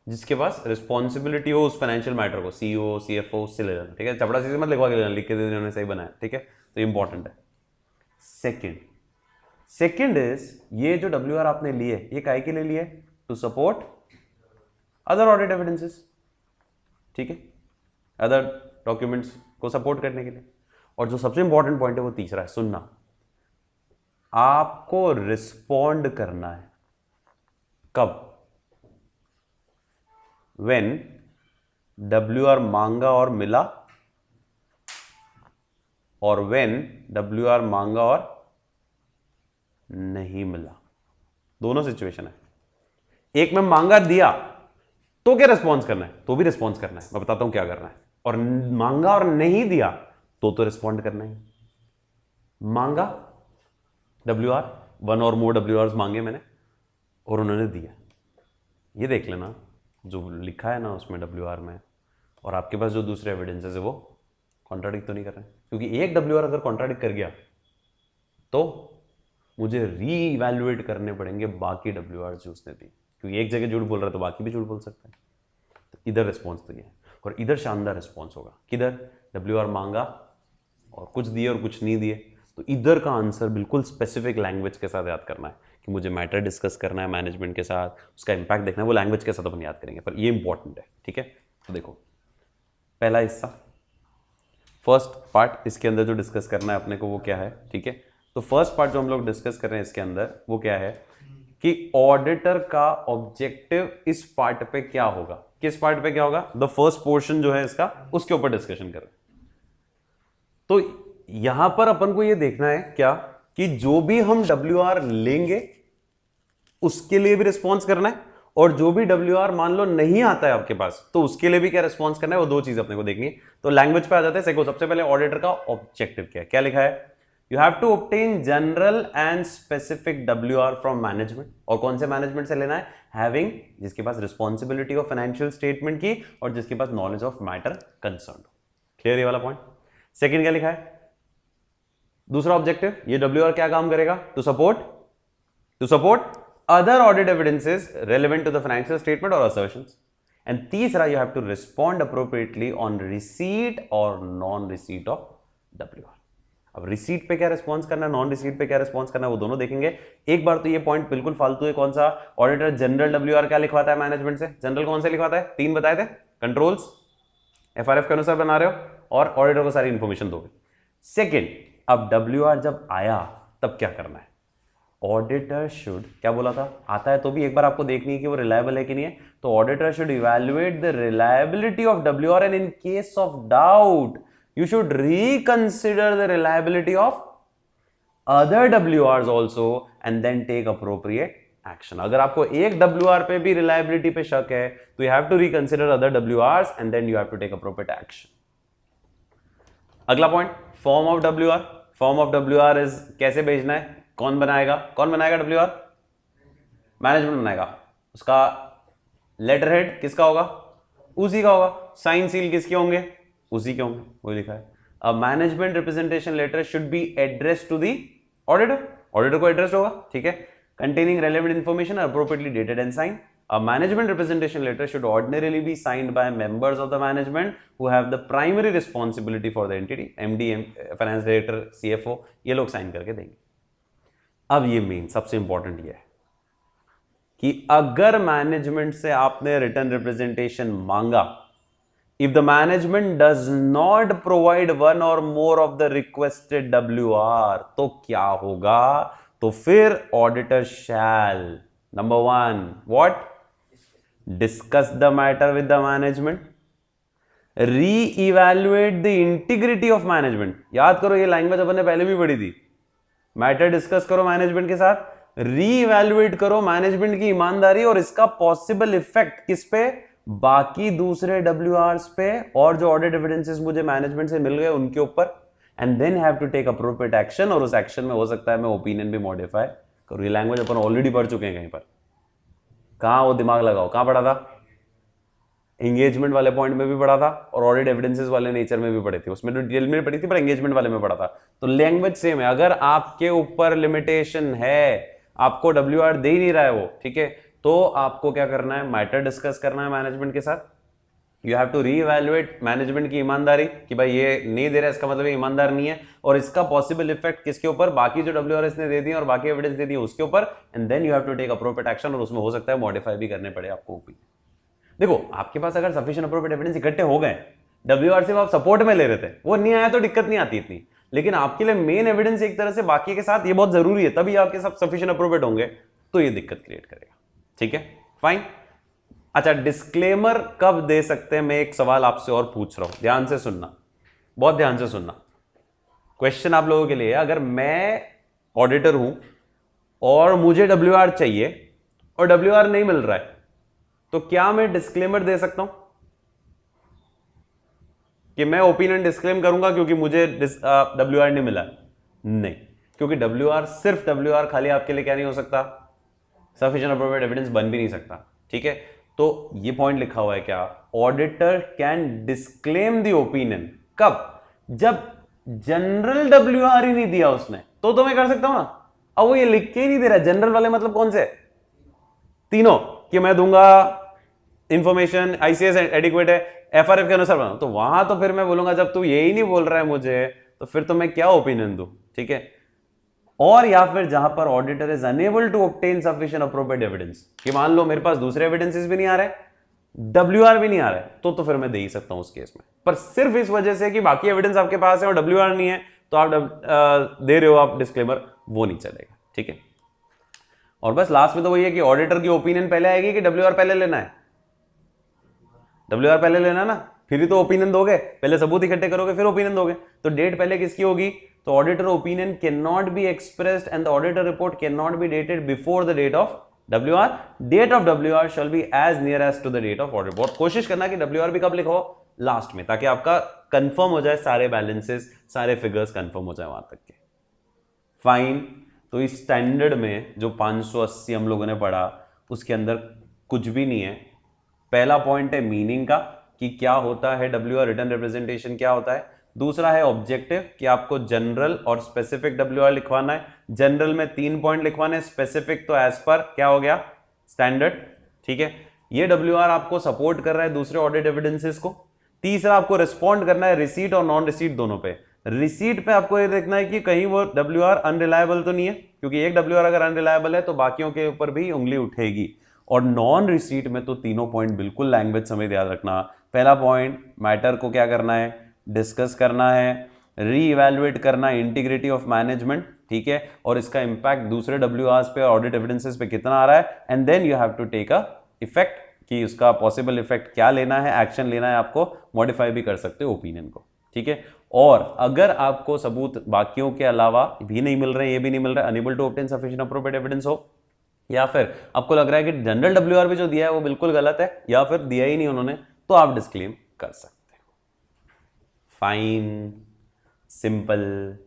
जिसके पास रिस्पॉन्सिबिलिटी हो उस फाइनेंशियल मैटर को, CEO CFO उससे ले लेना। ठीक है, चपड़ा से मत लिखवा के लेना, लिख के देने सही बनाया। ठीक है, तो इंपॉर्टेंट है। सेकंड इज ये जो WR आपने लिए ये काहे के लिए लिए, to support other audit evidences. ठीक है, अदर डॉक्यूमेंट्स को सपोर्ट करने के लिए। और जो सबसे इंपॉर्टेंट पॉइंट है वो तीसरा है, सुनना, आपको रिस्पॉन्ड करना है कब, व्हेन WR मांगा और मिला, और व्हेन WR मांगा और नहीं मिला। दोनों सिचुएशन है। एक में मांगा दिया तो क्या रिस्पॉन्स करना है, तो भी रिस्पॉन्स करना है, मैं बताता हूं क्या करना है। और मांगा और नहीं दिया तो रिस्पॉन्ड करना है। मांगा WR, 1 और मोर WRs मांगे मैंने और उन्होंने दिया, ये देख लेना जो लिखा है ना उसमें WR में, और आपके पास जो दूसरे एविडेंसेस है वो कॉन्ट्राडिक्ट तो नहीं कर रहे हैं। क्योंकि एक WR अगर कॉन्ट्राडिक्ट कर गया तो मुझे रीइवैल्यूएट करने पड़ेंगे बाकी WR जो उसने दी, क्योंकि एक जगह झूठ बोल रहा है तो बाकी भी झूठ बोल सकता है। तो इधर रिस्पॉन्स तो ये है, और इधर शानदार रिस्पॉन्स होगा। किधर WR मांगा और कुछ दिए और कुछ नहीं दिए, तो इधर का आंसर बिल्कुल स्पेसिफिक लैंग्वेज के साथ याद करना है कि मुझे मैटर डिस्कस करना है मैनेजमेंट के साथ, उसका इंपैक्ट देखना है, वो लैंग्वेज के साथ अपन याद करेंगे, पर ये इंपॉर्टेंट है। ठीक है, तो देखो पहला हिस्सा, फर्स्ट पार्ट, इसके अंदर जो डिस्कस करना है अपने को वो क्या है। ठीक है, तो फर्स्ट पार्ट जो हम लोग डिस्कस कर रहे हैं इसके अंदर वो क्या है कि ऑडिटर का ऑब्जेक्टिव इस पार्ट पे क्या होगा, किस पार्ट पे क्या होगा, द फर्स्ट पोर्शन जो है इसका, उसके ऊपर डिस्कशन कर रहे हैं। तो यहां पर अपन को ये देखना है क्या कि जो भी हम WR लेंगे उसके लिए भी रिस्पॉन्स करना है, और जो भी WR मान लो नहीं आता है आपके पास तो उसके लिए भी क्या रिस्पॉन्स करना है, वो दो चीज अपने को देखनी है। तो लैंग्वेज पे आ जाते हैं। देखो सबसे पहले ऑडिटर का ऑब्जेक्टिव क्या है, क्या लिखा है, you have to obtain general and specific WR from management, और कौन से मैनेजमेंट से लेना है, हैविंग, जिसके पास रिस्पॉन्सिबिलिटी ऑफ फाइनेंशियल स्टेटमेंट की और जिसके पास knowledge of matter concern. Clear ये वाला पॉइंट। सेकंड क्या लिखा है, दूसरा ऑब्जेक्टिव, ये WR क्या काम करेगा, to support other audit evidences relevant to the financial statement or assertions, and तीसरा you have to respond appropriately on receipt or non receipt of WR। अब रिसीट पे क्या रिस्पॉन्स करना है, नॉन रिसीट पे क्या रिस्पॉन्स करना है, वो दोनों देखेंगे। एक बार तो ये पॉइंट बिल्कुल फालतू है, कौन सा, ऑडिटर जनरल WR क्या लिखवाता है मैनेजमेंट से, जनरल कौन से लिखवाता है, 3 बताए थे, कंट्रोल्स FRF के अनुसार बना रहे हो और ऑडिटर को सारी इंफॉर्मेशन दोगे। सेकेंड, अब WR जब आया तब क्या करना है, ऑडिटर शुड, क्या बोला था, आता है तो भी एक बार आपको देखनी है कि वो रिलायबल है कि नहीं है। तो auditor should evaluate the reliability of WR, and in case of doubt you should reconsider the reliability of other WRs also and then take appropriate action. अगर आपको एक WR पे भी रिलायबिलिटी पे शक है तो you have to reconsider other WRs and then you have to take appropriate action. अगला point, form of WR। Form of WR is कैसे भेजना है, कौन बनाएगा WR, मैनेजमेंट बनाएगा। उसका लेटर हेड किसका होगा, उसी का होगा। साइन सील किसके होंगे, उसी के होंगे, वही लिखा है। A management representation letter should be address to the auditor, auditor को एड्रेस होगा। ठीक है, containing relevant information appropriately dated and sign. A management representation letter should ordinarily be signed by members of the management who have the primary responsibility for the entity, MD, finance director, CFO, ये लोग sign करके देंगे। अब ये main सबसे important ये है कि अगर मैनेजमेंट से आपने रिटर्न रिप्रेजेंटेशन मांगा, if the management does not provide one or more of the requested WR, तो क्या होगा, तो फिर auditor shall, number 1, what, discuss the matter with the management, re-evaluate the integrity of management। याद करो ये लैंग्वेज अपन ने पहले भी पढ़ी थी, मैटर डिस्कस करो मैनेजमेंट के साथ, रीइवैल्यूएट करो मैनेजमेंट की ईमानदारी और इसका पॉसिबल इफेक्ट किस पे, बाकी दूसरे WRs पे और जो ऑडिट एविडेंसेस मुझे मैनेजमेंट से मिल गए उनके ऊपर, and then have to take appropriate action. और उस एक्शन में हो सकता है मैं ओपिनियन भी मॉडिफाई करूं। ये लैंग्वेज अपन ऑलरेडी पढ़ चुके हैं कहीं पर, कहां वो दिमाग लगाओ, कहां पढ़ा था, एंगेजमेंट वाले पॉइंट में भी पढ़ा था और ऑडिट एविडेंसेस वाले नेचर में भी पढ़ी थी, उसमें तो डिटेल में पढ़ी थी पर एंगेजमेंट वाले में पढ़ा था। तो लैंग्वेज सेम है। अगर आपके ऊपर लिमिटेशन है, आपको WR दे ही नहीं रहा है वो, ठीक है, तो आपको क्या करना है, मैटर डिस्कस करना है मैनेजमेंट के साथ। You have to reevaluate management की ईमानदारी कि भाई ये नहीं दे रहा है, इसका मतलब ये ईमानदार नहीं है, और इसका पॉसिबल इफेक्ट किसके ऊपर, बाकी जो WRs ने दे दी और बाकी एविडेंस दे दी उसके ऊपर, and then you have to take appropriate action. और उसमें हो सकता है मॉडिफाई भी करने पड़े आपको ओपिनियन। देखो आपके पास अगर सफिशिएंट अप्रोप्रिएट एविडेंस इकट्ठे हो गए, WR से आप सपोर्ट में ले रहे थे, वो नहीं आया तो दिक्कत नहीं आती इतनी, लेकिन आपके लिए मेन एविडेंस एक तरह से बाकी के साथ ये बहुत जरूरी है, तभी आपके सब सफिशिएंट अप्रोप्रिएट होंगे, तो ये दिक्कत क्रिएट करेगा। ठीक है, फाइन। अच्छा, डिस्क्लेमर कब दे सकते हैं, मैं एक सवाल आपसे और पूछ रहा हूं, ध्यान से सुनना, बहुत ध्यान से सुनना। क्वेश्चन आप लोगों के लिए, अगर मैं ऑडिटर हूं और मुझे WR चाहिए और WR नहीं मिल रहा है, तो क्या मैं डिस्क्लेमर दे सकता हूं कि मैं ओपिनियन डिस्क्लेम करूंगा क्योंकि मुझे WR नहीं मिला? नहीं, क्योंकि WR, सिर्फ WR खाली आपके लिए क्या नहीं हो सकता, सफिशिएंट अप्रोप्रिएट एविडेंस बन भी नहीं सकता। ठीक है, तो ये पॉइंट लिखा हुआ है क्या, auditor can disclaim the opinion, कब, जब जनरल WR ही नहीं दिया उसने, तो मैं कर सकता हूं ना। अब वो ये लिख के ही नहीं दे रहा, जनरल वाले मतलब कौन से, तीनों, कि मैं दूंगा इंफॉर्मेशन ICS एडिक्वेट है, FRF के अनुसार बनाओ, तो वहां तो फिर मैं बोलूंगा जब तू यही नहीं बोल रहा है मुझे, तो फिर तो मैं क्या ओपिनियन दूं। ठीक है, और या फिर जहां पर auditor is unable to obtain sufficient appropriate evidence, कि मान लो मेरे पास दूसरे एविडेंसेस भी नहीं आ रहे, WR भी नहीं आ रहा है, तो फिर मैं दे ही सकता हूं उस केस में। पर सिर्फ इस वजह से कि बाकी एविडेंस आपके पास है और WR नहीं है, तो आप दे रहे हो आप डिस्क्लेमर, वो नहीं चलेगा। ठीक है, और बस लास्ट में तो वही है कि ऑडिटर की ओपिनियन पहले आएगी कि WR पहले लेना है, WR पहले लेना ना, फिर ही तो ओपिनियन दोगे, पहले सबूत इकट्ठे करोगे फिर ओपिनियन दोगे, तो डेट पहले किसकी होगी, तो auditor opinion can not be expressed and the auditor report can not be dated before the date of WR, date of WR shall be as near as to the date of audit report. कोशिश करना कि WR भी कब लिखो, last में, ताकि आपका confirm हो जाए, सारे बैलेंसेस सारे फिगर्स कंफर्म हो जाए वहां तक के। फाइन। तो इस स्टैंडर्ड में जो 580 हम लोगों ने पढ़ा, उसके अंदर कुछ भी नहीं है। पहला पॉइंट है मीनिंग का, कि क्या होता है WR, रिटन रिप्रेजेंटेशन क्या होता है। दूसरा है ऑब्जेक्टिव, कि आपको जनरल और स्पेसिफिक WR लिखवाना है। जनरल में 3 पॉइंट लिखवाने, स्पेसिफिक तो एज पर क्या हो गया, स्टैंडर्ड। ठीक है, ये WR आपको सपोर्ट कर रहा है दूसरे ऑडिट एविडेंसेस को। तीसरा आपको रिस्पॉन्ड करना है रिसीट और नॉन रिसीट दोनों पे। रिसीट पे आपको ये देखना है कि कहीं वो WR अनरिलायबल तो नहीं है, क्योंकि एक WR अगर अनरिलायबल है तो बाकियों के ऊपर भी उंगली उठेगी। और नॉन रिसीट में तो तीनों पॉइंट बिल्कुल लैंग्वेज समेत याद रखना। पहला पॉइंट, मैटर को क्या करना है, डिस्कस करना है, रीइवैल्यूएट करना है इंटीग्रिटी ऑफ मैनेजमेंट, ठीक है, और इसका इंपैक्ट दूसरे WRs पे और ऑडिट एविडेंसेस पे कितना आ रहा है, and then you have to take a effect, कि उसका पॉसिबल इफेक्ट क्या लेना है, एक्शन लेना है, आपको मॉडिफाई भी कर सकते हो ओपिनियन को। ठीक है, और अगर आपको सबूत बाकियों के अलावा भी नहीं मिल रहे, ये भी नहीं मिल रहा, unable to obtain sufficient appropriate evidence हो, या फिर आपको लग रहा है कि जनरल WR भी जो दिया है वो बिल्कुल गलत है, या फिर दिया ही नहीं उन्होंने, तो आप डिस्क्लेम कर सकते हो। Fine, simple.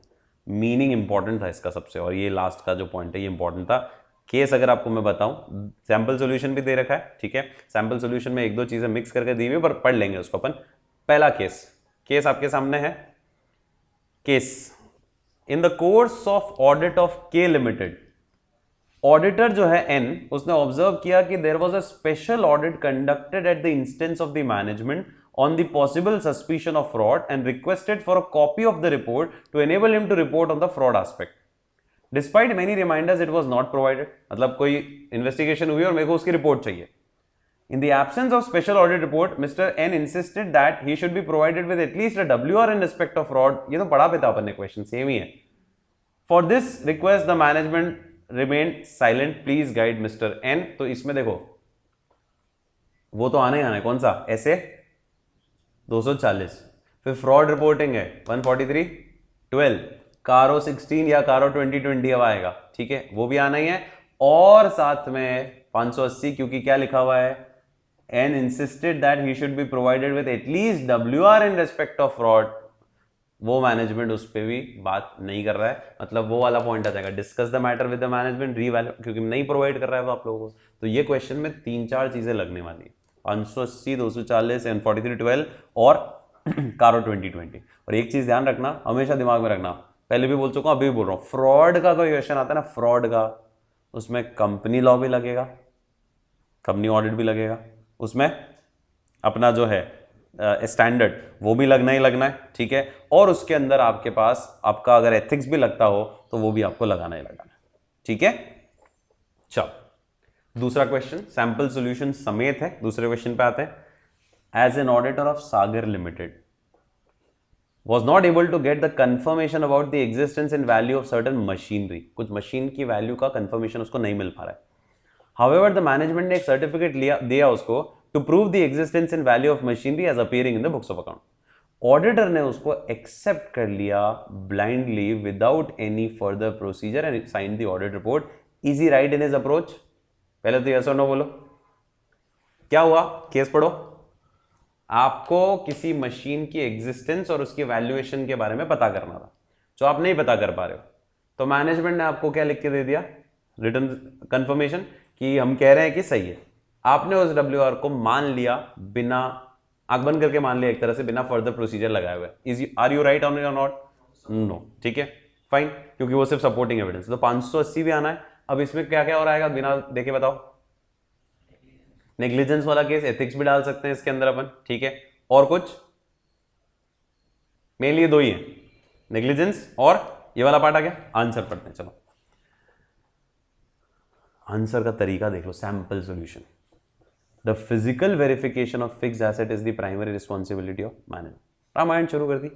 मीनिंग इंपॉर्टेंट था इसका सबसे, और ये लास्ट का जो पॉइंट है ये इंपॉर्टेंट था। केस अगर आपको मैं बताऊं, सैंपल सॉल्यूशन भी दे रखा है, ठीक है, सैंपल सॉल्यूशन में 1-2 चीजें मिक्स करके दी हुई, पर पढ़ लेंगे उसको अपन। पहला केस आपके सामने है। Case, in the course of audit of K limited, auditor जो है N, उसने ऑब्जर्व किया कि there was a special audit conducted at the instance of the management on the possible suspicion of fraud and requested for a copy of the report to enable him to report on the fraud aspect. Despite many reminders, it was not provided. मतलब कोई investigation हुई और मेरे को उसकी report चाहिए. In the absence of special audit report, Mr. N insisted that he should be provided with at least a WR in respect of fraud. ये तो पढ़ा पे था अपन ने क्वेश्चन, सेम ही है. For this request, the management remained silent. Please guide Mr. N. तो इसमें देखो, वो तो आने ही आना है, कौन सा, ऐसे 240, फिर फ्रॉड रिपोर्टिंग है 143, 12, कारो 16 या कारो 2020 अब आएगा, ठीक है, वो भी आना ही है। और साथ में 580, क्योंकि क्या लिखा हुआ है, and insisted that he should be provided with at least WR in respect of fraud, वो मैनेजमेंट उस पर भी बात नहीं कर रहा है, मतलब वो वाला पॉइंट आ जाएगा, discuss the matter with the management revalue, क्योंकि नहीं प्रोवाइड कर रहा है वो आप लोगों को। तो ये क्वेश्चन में 3-4 चीजें लगने वाली है, 580, 240 एंड 4312 और कारो 2020। और एक चीज ध्यान रखना, हमेशा दिमाग में रखना, पहले भी बोल चुका हूं, अभी भी बोल रहा हूं, फ्रॉड का कोई क्वेश्चन आता है ना, फ्रॉड का, उसमें कंपनी लॉ भी लगेगा, कंपनी ऑडिट भी लगेगा, उसमें अपना जो है स्टैंडर्ड वो भी लगना ही लगना है, ठीक है, और उसके अंदर आपके पास आपका अगर एथिक्स भी लगता हो तो वो भी आपको लगाना ही लगाना है, ठीक है। चलो दूसरा क्वेश्चन सैंपल सॉल्यूशन समेत है, दूसरे क्वेश्चन पे आते हैं। As an auditor of Sagar limited was not able to get the confirmation about the existence and value of certain machinery, कुछ मशीन की वैल्यू का कंफर्मेशन उसको नहीं मिल पा रहा है। However, the management ने एक सर्टिफिकेट दिया उसको to prove the existence and value of machinery as appearing in the books of account. Auditor ने उसको एक्सेप्ट कर लिया blindly without any further procedure and signed the audit report. Is he right in his approach? पहले तो yes or no बोलो, क्या हुआ, case पढ़ो। आपको किसी मशीन की एग्जिस्टेंस और उसकी वैल्यूएशन के बारे में पता करना था, जो आप नहीं पता कर पा रहे हो, तो मैनेजमेंट ने आपको क्या लिख के दे दिया, रिटर्न कंफर्मेशन, कि हम कह रहे हैं कि सही है। आपने उस WR को मान लिया, बिना आंख बंद करके मान लिया, एक तरह से बिना फर्दर प्रोसीजर लगाए हुए। Is are you right on your not? No, ठीक है, फाइन, क्योंकि वो सिर्फ सपोर्टिंग एविडेंस। तो 580 भी आना है। अब इसमें क्या क्या हो रहा है बिना देखे बताओ, नेग्लिजेंस वाला केस, एथिक्स भी डाल सकते हैं इसके अंदर अपन, ठीक है, और कुछ, मेनली ये दो ही है, नेग्लिजेंस और ये वाला पार्ट आ गया। आंसर पढ़ते हैं, चलो आंसर का तरीका देख लो। Sample solution, the physical verification of fixed asset is the primary responsibility of manager. Ramayan शुरू कर दी।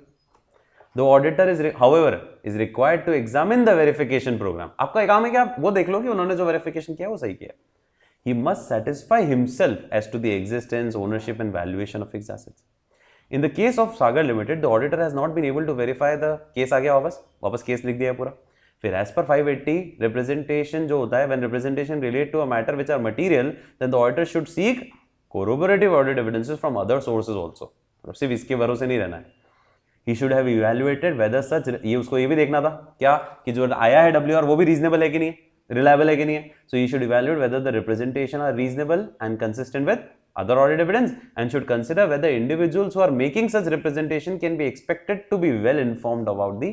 The auditor is however is required to examine the verification program. आपका काम है कि आप वो देख लो कि उन्होंने जो वेरिफिकेशन किया वो सही किया। He must satisfy himself as to the existence, ownership and valuation of fixed assets. In the case of Sagar Limited, the auditor has not been able to verify the case। आ गया वापस case लिख दिया पूरा। फिर as per 580 representation जो होता है, when representation relate to a matter which are material, then the auditor should seek corroborative audit evidences from other sources also। सिर्फ इसके भरोसे नहीं रहना है। He should have evaluated whether such, ये उसको ये भी देखना था क्या, कि जो आया है WR वो भी रीजनेबल है कि नहीं, रिलायबल है कि नहीं है। So you should evaluate whether the representation are reasonable and consistent with other audit evidence and should consider whether individuals who are making such representation can be expected to be well informed about the,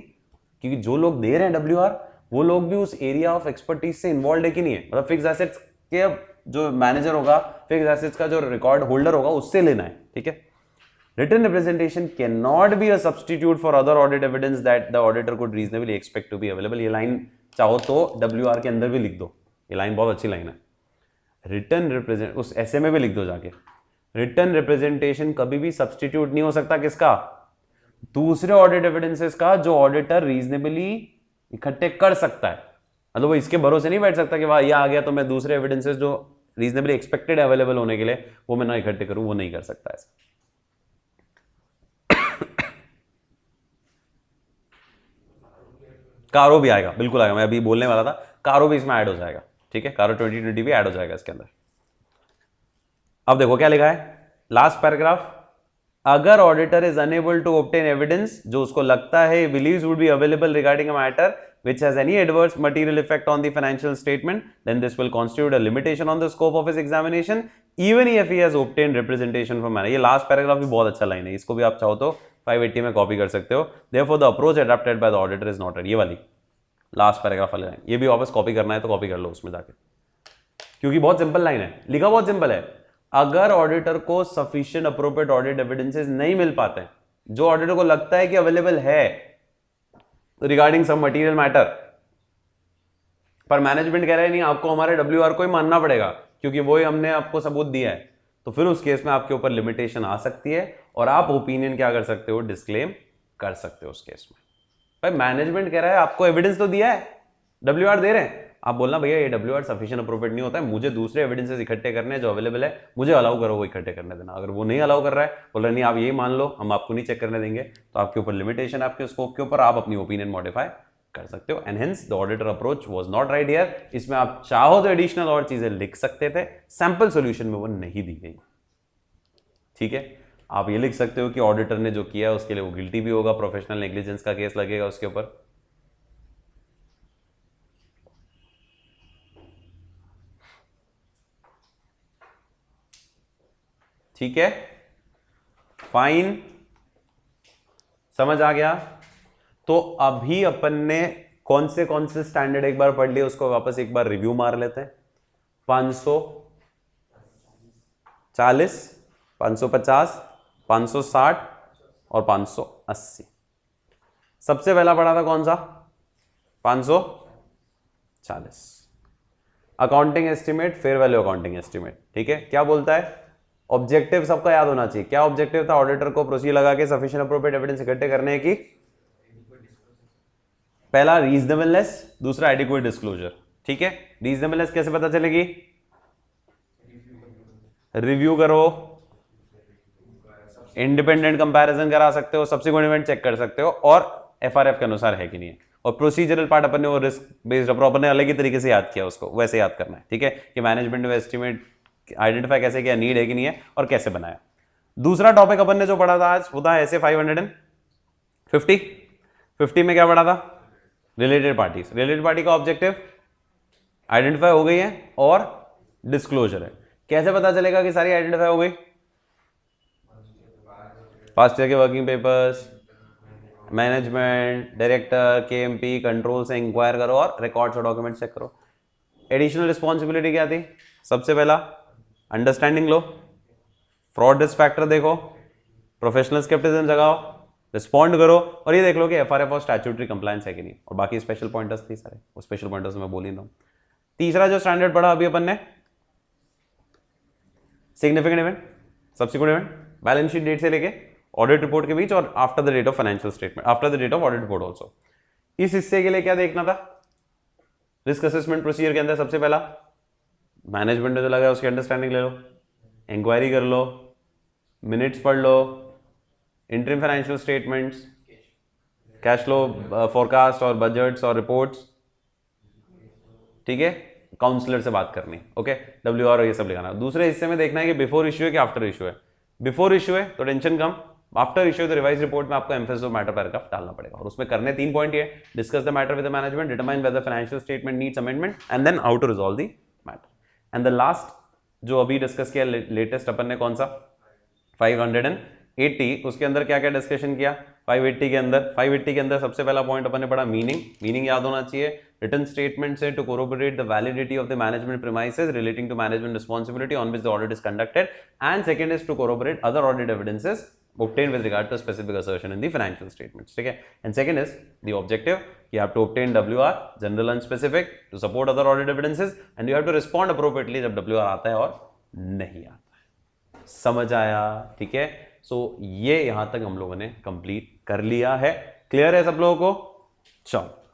क्योंकि जो लोग दे रहे हैं WR वो लोग भी उस area of expertise से इन्वॉल्व है कि नहीं है। मतलब फिक्स एसेट्स के जो मैनेजर होगा, फिक्स एसेट्स का जो रिकॉर्ड होल्डर होगा, उससे लेना है, ठीक है। Written representation cannot be a substitute for other audit evidence that the auditor could reasonably expect to be available। ये लाइन चाहो तो WR के अंदर भी लिख दो, ये लाइन बहुत अच्छी लाइन है। रिटर्न रिप्रेजेंट उस ऐसे में भी लिख दो जाके, रिटर्न रिप्रेजेंटेशन कभी भी सब्सटीट्यूट नहीं हो सकता किसका, दूसरे ऑडिट एविडेंसेस का जो ऑडिटर रीजनेबली इकट्ठे कर सकता है। मतलब वो इसके भरोसे नहीं बैठ सकता कि वाह ये आ गया तो मैं दूसरे एविडेंसेस जो रीजनेबली एक्सपेक्टेड अवेलेबल होने के लिए वो मैं ना इकट्ठे करूं, वो नहीं कर सकता ऐसा। कारो भी आएगा, बिल्कुल आएगा, मैं अभी बोलने वाला था, कारो भी इसमें ऐड हो जाएगा, ठीक है, कारो 2020 भी ऐड हो जाएगा इसके अंदर। अब देखो क्या लिखा है लास्ट पैराग्राफ, अगर auditor is unable to obtain evidence, जो उसको लगता है believes would be available regarding a matter which has any adverse material effect on the financial statement, then this will constitute a limitation on the scope of his examination even if he has obtained representation from manager। ये last paragraph भी बहुत अच्छा line है, इसको भी आप चाहो तो 580 में कॉपी कर सकते हो। therefore the approach adopted by the auditor is not right। ये वाली लास्ट पैराग्राफ वाली लाइन, ये भी वापस कॉपी करना है तो कॉपी कर लो उसमें जाके, क्योंकि बहुत सिंपल लाइन है, लिखा बहुत सिंपल है। अगर ऑडिटर को सफिशिएंट अप्रोप्रिएट ऑडिट एविडेंसेस नहीं मिल पाते हैं, जो ऑडिटर को लगता है कि अवेलेबल है रिगार्डिंग सम मटेरियल मैटर, पर मैनेजमेंट कह रहा है नहीं आपको हमारे WR को ही मानना पड़ेगा क्योंकि वो ही हमने आपको सबूत दिया है, तो फिर उस केस में आपके ऊपर लिमिटेशन आ सकती है और आप ओपिनियन क्या कर सकते हो, डिस्क्लेम कर सकते हो उस केस में। भाई मैनेजमेंट कह रहा है आपको एविडेंस तो दिया है, WR दे रहे हैं, आप बोलना भैया ये WR सफिशिएंट अप्रोप्रिएट नहीं होता है, मुझे दूसरे एविडेंसेस इकट्ठे करने हैं जो अवेलेबल है, मुझे अलाउ करो वो इकट्ठे करने देना। अगर वो नहीं अलाउ कर रहा है, बोल रहा है नहीं आप ये मान लो, हम आपको नहीं चेक करने देंगे, तो आपके ऊपर लिमिटेशन, आपके स्कोप के ऊपर, आप अपनी ओपिनियन मॉडिफाई कर सकते हो। And hence the auditor approach was not right here. इसमें आप चाहो तो एडिशनल और चीजें लिख सकते थे, सैंपल सॉल्यूशन में वो नहीं दी गई। ठीक है, आप ये लिख सकते हो कि ऑडिटर ने जो किया उसके लिए वो गिल्टी भी होगा, प्रोफेशनल नेग्लिजेंस का केस लगेगा उसके ऊपर। ठीक है, फाइन, समझ आ गया। तो अभी अपन ने कौन से स्टैंडर्ड एक बार पढ़ लिए, उसको वापस एक बार रिव्यू मार लेते हैं। 540, 550, 560 और 580। सबसे पहला पढ़ा था कौन सा? 540, accounting estimate, fair value accounting estimate. ठीक है, क्या बोलता है? ऑब्जेक्टिव सबका याद होना चाहिए। क्या ऑब्जेक्टिव था? ऑडिटर को प्रोसीजर लगा के सफिशिएंट अप्रोप्रिएट एविडेंस इकट्ठे करने की। पहला रीजनेबलनेस, दूसरा एडिक्वेट डिस्क्लोजर। ठीक है, रीजनेबलनेस कैसे पता चलेगी? रिव्यू करो, इंडिपेंडेंट कंपैरिजन करा सकते हो, सब्सिक्वेंट इवेंट चेक कर सकते हो, और FRF के अनुसार है कि नहीं है। और प्रोसीजरल पार्ट अपन ने वो रिस्क बेस्ड अपन ने अलग ही तरीके से याद किया, उसको वैसे याद करना है। ठीक है, कि मैनेजमेंट में एस्टिमेट आइडेंटिफाई कैसे किया, नीड है कि नहीं है, और कैसे बनाया। दूसरा टॉपिक अपन ने जो पढ़ा था आज वो था ऐसे 550 में क्या पढ़ा था? Related parties. रिलेटेड पार्टी का ऑब्जेक्टिव आइडेंटिफाई हो गई है और डिस्क्लोजर है। कैसे पता चलेगा कि सारी आइडेंटिफाई हो गई? फास्ट ईयर के working papers, management, director, KMP, control से इंक्वायर करो और रिकॉर्ड्स और डॉक्यूमेंट चेक करो। एडिशनल रिस्पॉन्सिबिलिटी क्या थी? सबसे पहला अंडरस्टैंडिंग लो, फ्रॉड रिस्क फैक्टर देखो, प्रोफेशनल स्केप्टिसिज्म जगाओ, रिस्पॉन्ड करो, और ये देख लो कि FRF और स्टैट्यूटरी कंप्लायंस है कि नहीं। और बाकी स्पेशल पॉइंटर्स थी सारे, वो स्पेशल पॉइंटर्स मैं बोल ही रहा हूं। तीसरा जो स्टैंडर्ड पढ़ा अभी अपन ने, significant event, subsequent event, balance sheet date से लेके ऑडिट रिपोर्ट के बीच, और after the date of financial statement, after the date of audit report also. इस हिस्से के लिए क्या देखना था? रिस्क असेसमेंट प्रोसीजर के अंदर सबसे पहला मैनेजमेंट जो लगा है उसकी अंडरस्टैंडिंग ले लो, इंक्वायरी कर लो, मिनट्स पढ़ लो, interim financial statements, cash flow forecast और बजट्स और रिपोर्ट्स। ठीक है, काउंसलर से बात करनी, ओके, WR और ये सब लिखाना। दूसरे हिस्से में देखना है कि बिफोर इश्यू है कि आफ्टर इश्यू है। बिफोर इश्यू है तो टेंशन कम, आफ्टर इश्यू तो रिवाइज रिपोर्ट में आपको एम्फेसिस ऑफ मैटर पैराग्राफ डालना पड़ेगा, और उसमें करने 3 पॉइंट ये: discuss the matter with the management, determine whether financial statement needs amendment, and then how to resolve the matter. And the last जो अभी डिस्कस किया लेटेस्ट अपन ने, कौन सा? 580, उसके अंदर क्या क्या डिस्कशन किया? 580 के अंदर सबसे पहला पॉइंट अपन ने पढ़ा मीनिंग याद होना चाहिए। रिटन स्टेटमेंट से to corroborate the validity of the management premises relating to management responsibility on which the audit is conducted, and second is to corroborate other audit evidences obtained with regard to specific assertion in the financial statements. ठीक है, and second is the objective, you have to obtain WR general and specific to support other audit evidences, and you have to respond appropriately जब WR आता है और नहीं आता है। समझ आया? ठीक है, सो ये यहां तक हम लोगों ने कंप्लीट कर लिया है। क्लियर है सब लोगों को? चलो